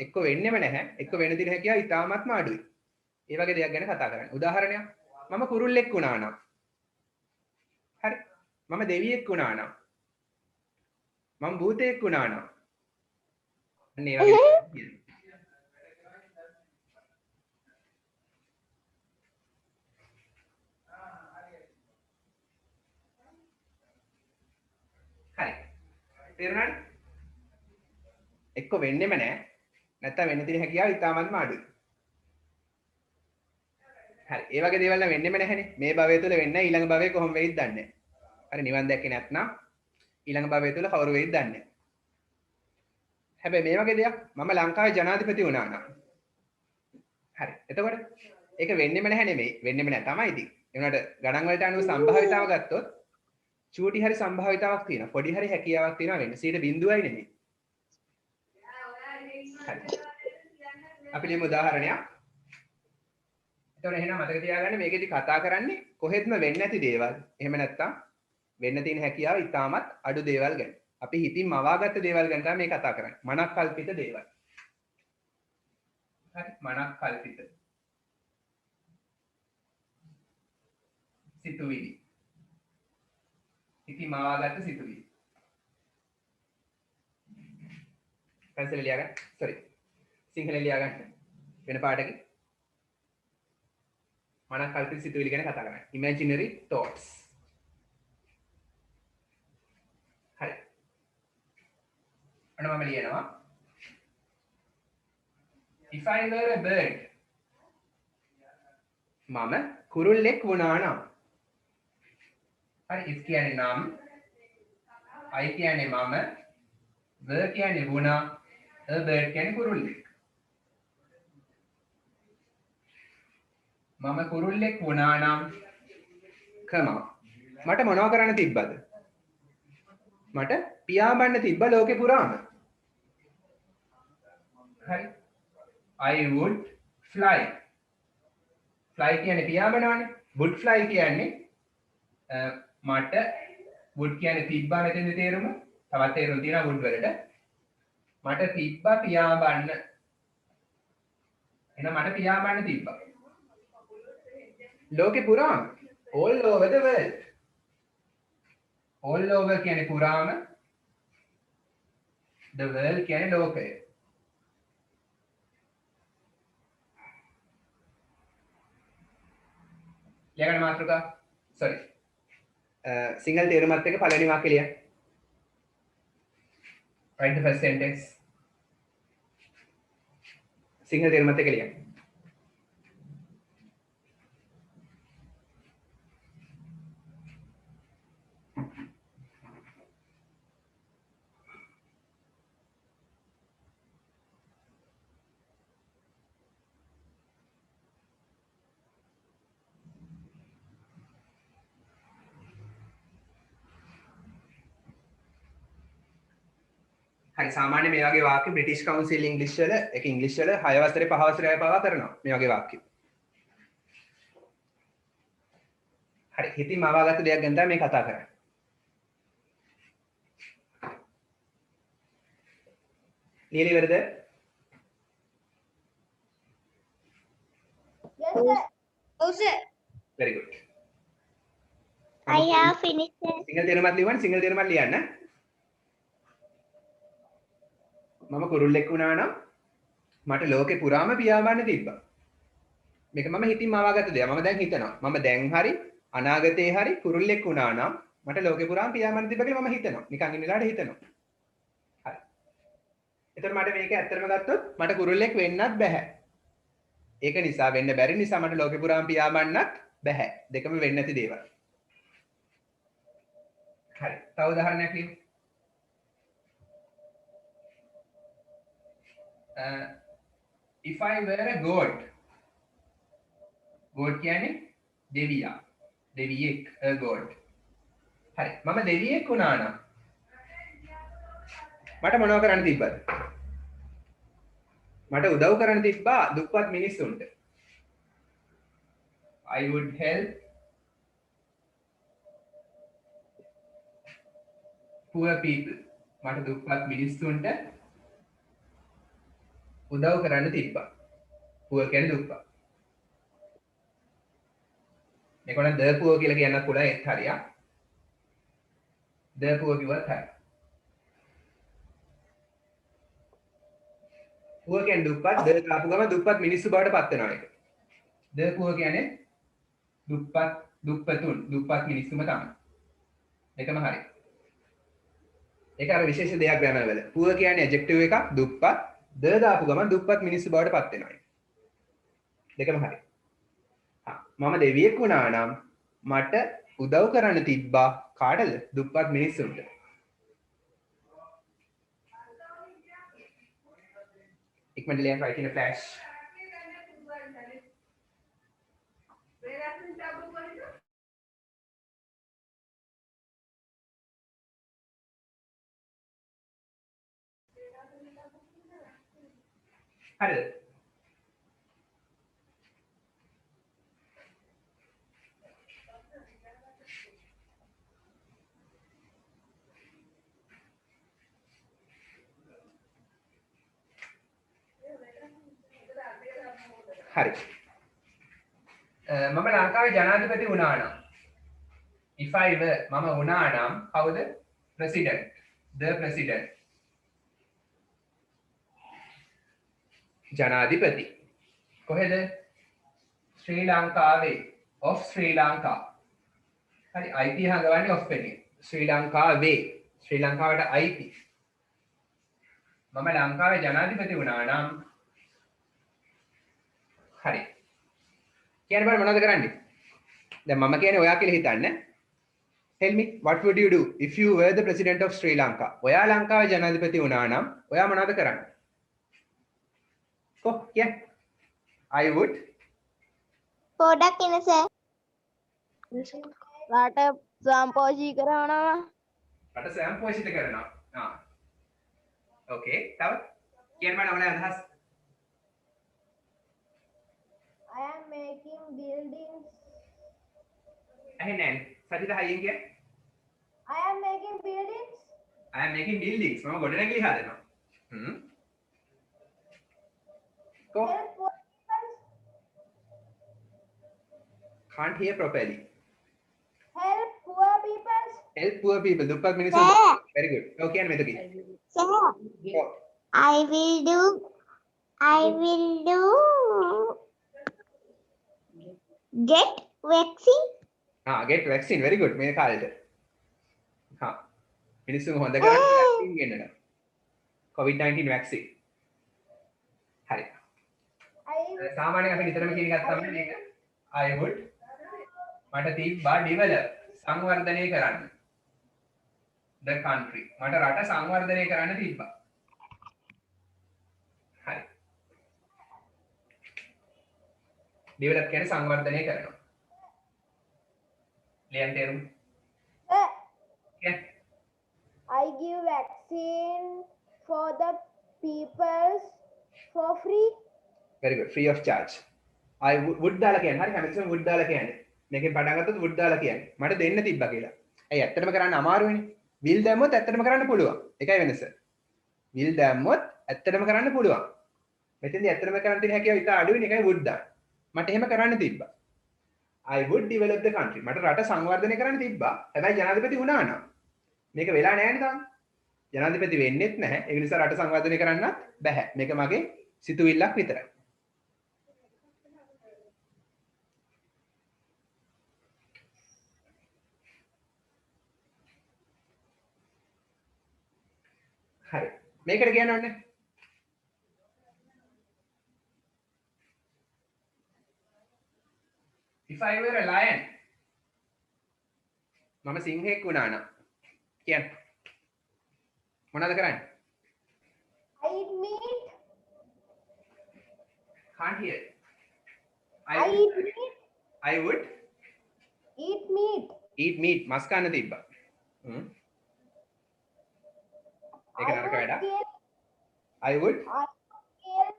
S1: එක්ක වෙන්නේම නැහැ. එක්ක වෙන දින හැකියාව ඉතාමත්ම අඩුයි. ඒ වගේ දෙයක් ගැන කතා කරන්නේ. උදාහරණයක් මම කුරුල්ලෙක් වුණා නම්. හරි. මම දෙවියෙක් වුණා නම්. මම භූතයෙක් වුණා නම්. අන්න ඒ වගේ හරි. තේරුණාද? එක්ක වෙන්නෙම නැහැ. නැත්තම් වෙන්න තියෙන හැකියාව ඉතාමත්ම අඩුයි. හරි. ඒ වගේ දේවල් නම් වෙන්නෙම නැහැනේ. මේ භවය තුල වෙන්නේ නැහැ. ඊළඟ භවයේ කොහොම වෙයිද දන්නේ නැහැ. හරි නිවන් දැක්කේ නැත්නම් ඊළඟ භවය තුල කවුරු වෙයිද දන්නේ නැහැ. හැබැයි මේ වගේ දෙයක් මම ලංකාවේ ජනාධිපති වුණා නම්. හරි. එතකොට ඒක වෙන්නෙම නැහැ නෙමෙයි. වෙන්නෙම නැහැ තමයි ඉතින්. ඒ වුණාට ගණන් වලට අනුව සම්භාවිතාව ගත්තොත් චූටි හරි සම්භාවිතාවක් තියෙනවා. පොඩි හරි හැකියාවක් තියෙනවා වෙන්න. 0.0යි නෙමෙයි. හරි. අපි ලියමු උදාහරණයක්. එතකොට එහෙනම් මතක තියාගන්න මේකෙදි කතා කරන්නේ කොහෙත්ම වෙන්නේ නැති දේවල්. එහෙම නැත්තම් වෙන්න තියෙන හැකියාව ඉතාමත් අඩු දේවල් ගැන. අපි හිතින් මවාගත්ත දේවල් ගැන තමයි මේ කතා කරන්නේ. මනක් කල්පිත දේවල්. හරි මනක් කල්පිත. සිතුවිලි. හිතින් මවාගත්ත සිතුවිලි. පැන්සල ලියා ගන්න. sorry. සිංහලෙන් ලියා ගන්න. වෙන පාඩකේ මනක් කල්පිත සිතුවිලි ගැන කතා කරන්නේ. imaginary thoughts. හරි. අන්න මම ලියනවා. If I were a bird. මම කුරුල්ලෙක් වුණා නම්. හරි if කියන්නේ නම්. I කියන්නේ මම. were කියන්නේ වුණා. a bird කියන්නේ කුරුල්ලෙක්. මම කුරුල්ලෙක් වුණා නම් මට මොනව කරන්න තිබ්බද? මට පියාඹන්න තිබ්බ ලෝකේ පුරාම. හරි. I would fly. fly කියන්නේ පියාඹනවානේ. would fly කියන්නේ මට would කියන්නේ තිබ්බා මෙතෙන්ද තේරුම? තවත් තේරුම් තියෙනවා would වලට. මට තිබ්බා පියාඹන්න. එහෙනම් මට පියාඹන්න තිබ්බා. ලෝකේ පුරාම all over the world. all over කියන්නේ පුරාම the world කියන්නේ ලෝකය. ලියගන්න මාතෘකා sorry සිංහල තේරුමත් එක්ක පළවෙනි වාක්‍යය ලියන්න. write the first sentence. Sinhala තේරුමත් එක්ක ලියන්න. හරි සාමාන්‍ය මේ වගේ වාක්‍ය බ්‍රිටිෂ් කවුන්සිල් ඉංග්‍රීසි වල ඒක ඉංග්‍රීසි වල 6 වසරේ 5 වසරේ අය පවා කරනවා මේ වගේ වාක්‍ය. හරි හිතින් මවාගත්ත දෙයක් ගැන තමයි මේ කතා කරන්නේ. ලියලි වරද?
S2: Yes sir. Oh sir.
S1: very good.
S4: I have finished it.
S1: Sinhala තේරුමත් ලියවන්න Sinhala තේරුමත් ලියන්න. මම කුරුල්ලෙක් වුණා නම් මට ලෝකේ පුරාම පියාඹන්න තිබ්බා. මේක මම හිතින් මවාගත්ත දෙයක්. මම දැන් හිතනවා. මම දැන් හරි අනාගතේ හරි කුරුල්ලෙක් වුණා නම් මට ලෝකේ පුරාම පියාඹන්න තිබ්බා කියලා මම හිතනවා. නිකන් ඉන්න වෙලාවට හිතනවා. හරි. එතකොට මට මේක ඇත්තටම ගත්තොත් මට කුරුල්ලෙක් වෙන්නත් බෑ. ඒක නිසා වෙන්න බැරි නිසා මට ලෝකේ පුරාම පියාඹන්නත් බෑ. දෙකම වෙන්නේ නැති දේවල්. හරි. තව උදාහරණයක් ලියමු. if I were a goat. goat කියන්නේ දෙවියා. දෙවියෙක් a goat. හරි. මම දෙවියෙක් වුණා නම් මට මොනව කරන්න තිබ්බද? මට උදව් කරන්න තිබ්බා දුප්පත් මිනිස්සුන්ට. I would help poor people. මට දුප්පත් මිනිස්සුන්ට උදව් කරන්න තිබ්බා. poor කියන්නේ දුප්පත්. මේක නම් the poor කියලා කියන්නත් පුළුවන් ඒත් හරියක්. the poor කිව්වත් හරියි. poor කියන්නේ දුප්පත්, the දාපු ගම දුප්පත් මිනිස්සු බවට පත් වෙනවා ඒක. the poor කියන්නේ දුප්පතුන්, දුප්පත් මිනිස්සුම තමයි. දෙකම හරි. ඒක අර විශේෂ දෙයක් ග්‍රැමර් වල. poor කියන්නේ adjective එකක්, දුප්පත්, the දාපු ගම දුප්පත් මිනිස්සු බවට පත් වෙනවා. දෙකම හරි. මම දෙවියෙක් වුණා නම් මට උදව් කරන්න තිබ්බා කාටද? දුප්පත් මිනිස්සුන්ට. ඉක්මනට ලියන්න try කියන flash. හරිද? හරි. මම ලංකාවේ ජනාධිපති වුණා නම් if I were මම වුණා නම් කවුද? president. the president. ජනාධිපති. කොහෙද? ශ්‍රී ලංකාවේ. of ශ්‍රී ලංකා. හරි අයිතිය හංගවන්නේ of එකේ. ශ්‍රී ලංකාවේ. ශ්‍රී ලංකාවට අයිති. මම ලංකාවේ ජනාධිපති වුණා නම් හරි. කියන්න බෑ මොනවද කරන්නේ? දැන් මම කියන්නේ ඔයා කියලා හිතන්න. Tell me what would you do if you were the president of Sri Lanka? ඔයා ලංකාවේ ජනාධිපති වුණා නම් ඔයා මොනවද කරන්නේ? කො කිය. I would
S4: පොඩක් එන සර්.
S3: රට සම්පෝෂී කරනවා.
S1: රට සෑම් පෝෂිත කරනවා. ඕකේ. තව කියන්න බෑ ඔයාලා අදහස්.
S2: I am making buildings.
S1: ඇහෙන්නේ නැහැ. සතිත හයියෙන් කිය.
S2: I am making buildings.
S1: I am making buildings. මම ගොඩනැගිලි හදනවා. කො
S2: Help poor people.
S1: can't hear properly.
S2: Help poor people.
S1: Help poor people. දුප්පත් මිනිස්සු. very good. ඔව් කියන්න මෙතන කිය.
S4: සර්
S1: ඔව්.
S4: I will do get vaccine.
S1: get vaccine. very good. මේ කාලෙට. මිනිස්සුන් හොඳ කරන්න vaccine ගෙන්නනවා. COVID-19 vaccine. හරි. සාමාන්‍යයෙන් අපි නිතරම කියන එකක් තමයි මේක. I would මට තිබ්බා develop සංවර්ධනය කරන්න. the country. මට රට සංවර්ධනය කරන්න තිබ්බා. හරි. develop කියන්නේ සංවර්ධනය කරනවා. ලියන්න තේරුම්.
S2: Sir,
S1: Yeah.
S2: I give vaccine for the people for free.
S1: very good. free of charge. I would දාලා කියන්නේ. හරි හැමතිස්සෙම would දාලා කියන්නේ. මේකෙන් පටන් ගත්තොත් would දාලා කියන්නේ. මට දෙන්න තිබ්බා කියලා. ඇයි ඇත්තටම කරන්න අමාරුයිනේ. will දැම්මොත් ඇත්තටම කරන්න පුළුවන්. ඒකයි වෙනස. will දැම්මොත් ඇත්තටම කරන්න පුළුවන්. මෙතෙන්දී ඇත්තටම කරන්න තියෙන හැකියාව ඉතා අඩුයිනේ. ඒකයි would දාන්න. මට එහෙම කරන්න තිබ්බා. I would develop the country. මට රට සංවර්ධනය කරන්න තිබ්බා. හැබැයි ජනාධිපති වුණා නම් මේක වෙලා නැහැ නේද? ජනාධිපති වෙන්නෙත් නැහැ. ඒ නිසා රට සංවර්ධනය කරන්නත් බැහැ. මේක මගේ සිතුවිල්ලක් විතරයි. හරි. මේකට කියන්න ඕනේ. If I were a lion. මම සිංහෙක් වුණා නම් කියන්න. මොනවද කරන්නේ?
S2: I eat meat.
S1: can't hear.
S2: I eat meat.
S1: I would
S2: Eat meat.
S1: eat meat. මස් කන්න තිබ්බා. ඒක
S2: I
S1: නරක
S2: would
S1: වැඩක්.
S2: kill.
S1: I would.
S2: Kill.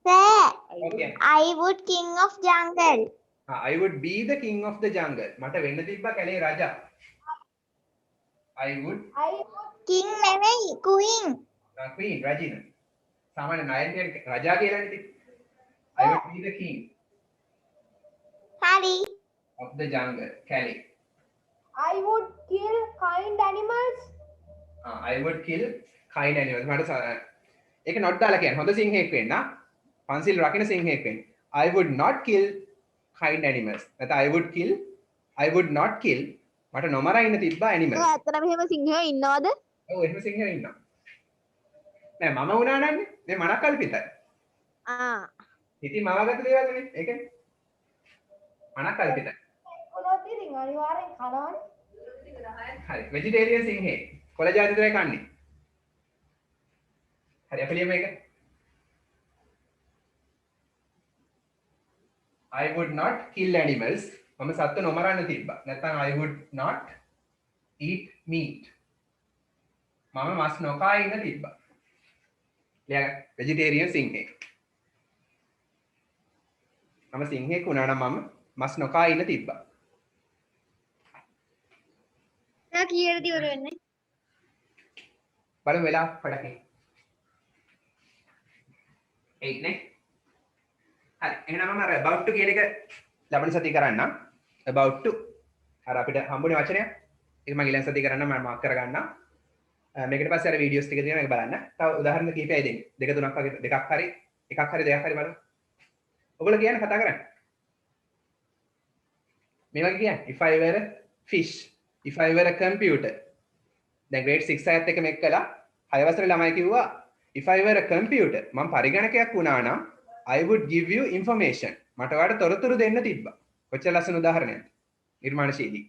S4: Sir,
S1: Okay.
S4: I would king of jungle.
S1: I would be the king of the jungle. මට වෙන්න තිබ්බා කැලේ රජා. I would
S2: I would.
S4: King නෙවෙයි queen.
S1: queen රජින. සාමාන්‍ය නයන් කියන්නේ රජා කියලානේ තිබ්බේ. I would be the king
S4: හරි.
S1: of the jungle. කැලේ.
S2: I would kill kind animals.
S1: I would kill kind animals. මට ඒක not දාලා කියන්නේ. හොඳ සිංහෙක් වෙන්න. පන්සිල් රකින්න සිංහෙක් වෙන්න. I would not kill kind animals. නැත්නම් I would not kill මට නොමරා ඉන්න තිබ්බා animals.
S3: ඇත්තටම එහෙම සිංහයෝ ඉන්නවද?
S1: ඔව් එහෙම සිංහයෝ ඉන්නවා. නෑ මම වුණා නන්නේ. මේ මනක් කල්පිතයි. ඉතින් මවාගත්ත දේවල් නෙමෙයි. ඒකනේ. මනක් කල්පිතයි.
S2: වුණොත් ඉතින් අනිවාර්යෙන් කනවනේ.
S1: හරි. vegetarian සිංහේ. කොළ ජාති විතරයි කන්නේ. හරි අපි ලියමු ඒක. I would not kill animals. මම සත්තු නොමරන්න තිබ්බා. නැත්නම් I would not eat meat. මම මස් නොකා ඉන්න තිබ්බා. ලියගන්න. vegetarian සිංහේ. මම සිංහෙක් වුණා නම් මම මස් නොකා ඉන්න තිබ්බා.
S4: දැන් කීයටද ඉවර වෙන්නේ?
S1: බලමු වෙලා පඩකේ. 8 නේ. හරි. එහෙනම් මම අර about to කියන එක ලබන සතිය කරන්නම්. about to අර අපිට හම්බුනේ වචනයක්. ඒක මම ඊළඟ සතිය කරන්න මම මාක් කරගන්නම්. මේකට පස්සේ අර වීඩියෝස් ටික තියෙනවා ඒක බලන්න. තව උදාහරණ කීපයයි දෙන්නේ. දෙක තුනක් වගේ දෙකක් හරි එකක් හරි දෙකක් හරි බලමු. ඔයගොල්ලෝ කියන්නේ කතා කරන්නේ. මේ වගේ කියන්නේ if I were a fish, if I were a computer. දැන් grade 6 අයත් එක්ක මේක කළා. 6 වසරේ ළමයි කිව්වා if I were a computer මම පරිගණකයක් වුණා නම් I would give you information. මට ඔයාලට තොරතුරු දෙන්න තිබ්බා. කොච්චර ලස්සන උදාහරණයක්ද? නිර්මාණශීලී.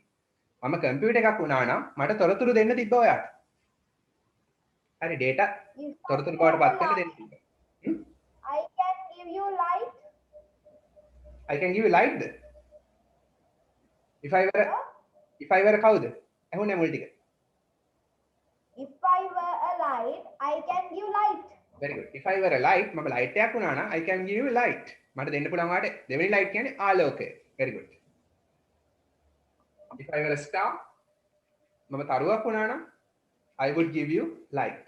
S1: මම කම්පියුටර් එකක් වුණා නම් මට තොරතුරු දෙන්න තිබ්බා ඔයාලට. හරි data තොරතුරු බවට පත් වෙන්න දෙන්න තිබ්බා.
S2: I can give you light.
S1: I can give you light. If I were කවුද? ඇහුනේ මුල් ටික.
S2: If I were a light, I can give light.
S1: very good. If I were a light මම light එකක් වුණා නම් I can give you light. මට දෙන්න පුළුවන් වාට දෙවෙනි light කියන්නේ ආලෝකය. very good. If I were a star මම තරුවක් වුණා නම් I would give you light.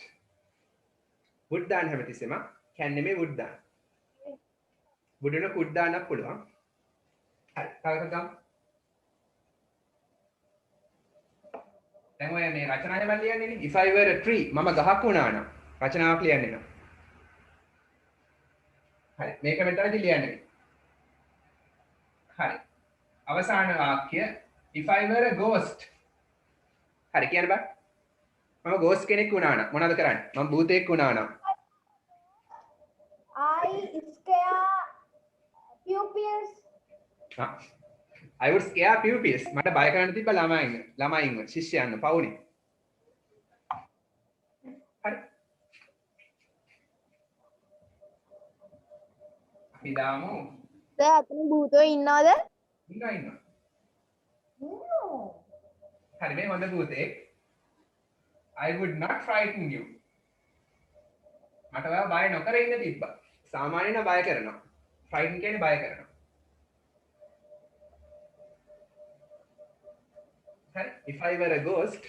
S1: would දාන්න හැමතිස්සෙම can නෙමෙයි would දාන්න. would වෙන could දාන්නත් පුළුවන්. හරි. තව එකක් ගමු. දැන් ඔය මේ රචනාවල් ලියන්නේ නේ. If I were a tree මම ගහක් වුණා නම් රචනාවක් ලියන්නේ නෑ. හරි. මේක මෙතනදි ලියන්නේ. හරි. අවසාන වාක්‍ය if I were a ghost. හරි කියන්න බෑ. මම ghost කෙනෙක් වුණා නම් මොනවද කරන්නේ? මම භූතයෙක් වුණා නම්
S2: I scare pupils.
S1: I would scare pupils. මට බය කරන්න තිබ්බ ළමයින්ව ශිෂ්‍යයන්ව පවුනේ. හරි. අපි දාමු.
S3: දැන් අතන භූතෝ ඉන්නවද?
S1: ඉන්නවා.
S2: No.
S1: හරි මේ හොඳ භූතයෙක්. I would not frighten you. මට ඔයාව බය නොකර ඉන්න තිබ්බා. සාමාන්‍යයෙන් බය කරනවා. frighten කියන්නේ බය කරනවා. හරි. If I were a ghost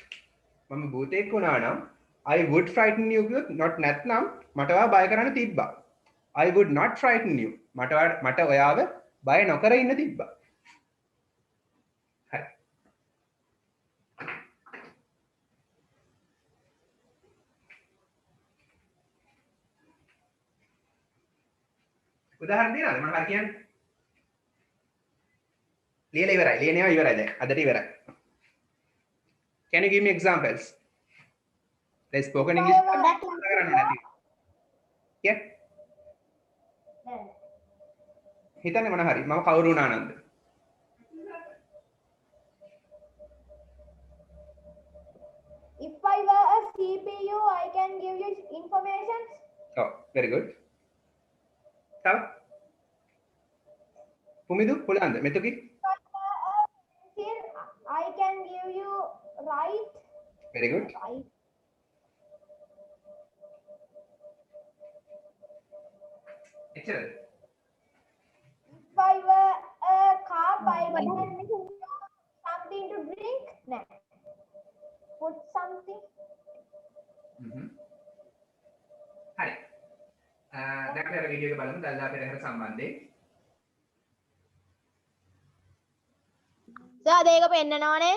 S1: මම භූතයෙක් වුණා නම් I would frighten you කිව්වොත් not නැත්නම් මට ඔයාව බය කරන්න තිබ්බා. I would not frighten you. මට ඔයාව බය නොකර ඉන්න තිබ්බා. හරි. උදාහරණ දෙනවද මම හරි කියන්නේ? ලියලා ඉවරයි. ලියනවා ඉවරයි දැන්. අදට ඉවරයි. Can you give me examples? There's spoken English. Yeah. හිතන්නේ මොන හරි මම කවුරු වුණා Nanda?
S2: If I were a CPU, I can give you information.
S1: Oh, very good. තව පුමිදු පුළුවන්ද මෙතුකි
S2: Here I can give you right.
S1: very good
S2: Right.
S1: එච්චරද
S2: If I were a car bike and something to drink, nah. Put something.
S1: හරි දැන් අපි අර වීඩියෝ එක බලමු දල්ලා පෙරහැර සම්බන්ධයෙන්
S3: සර් ඒක පෙන්නනවනේ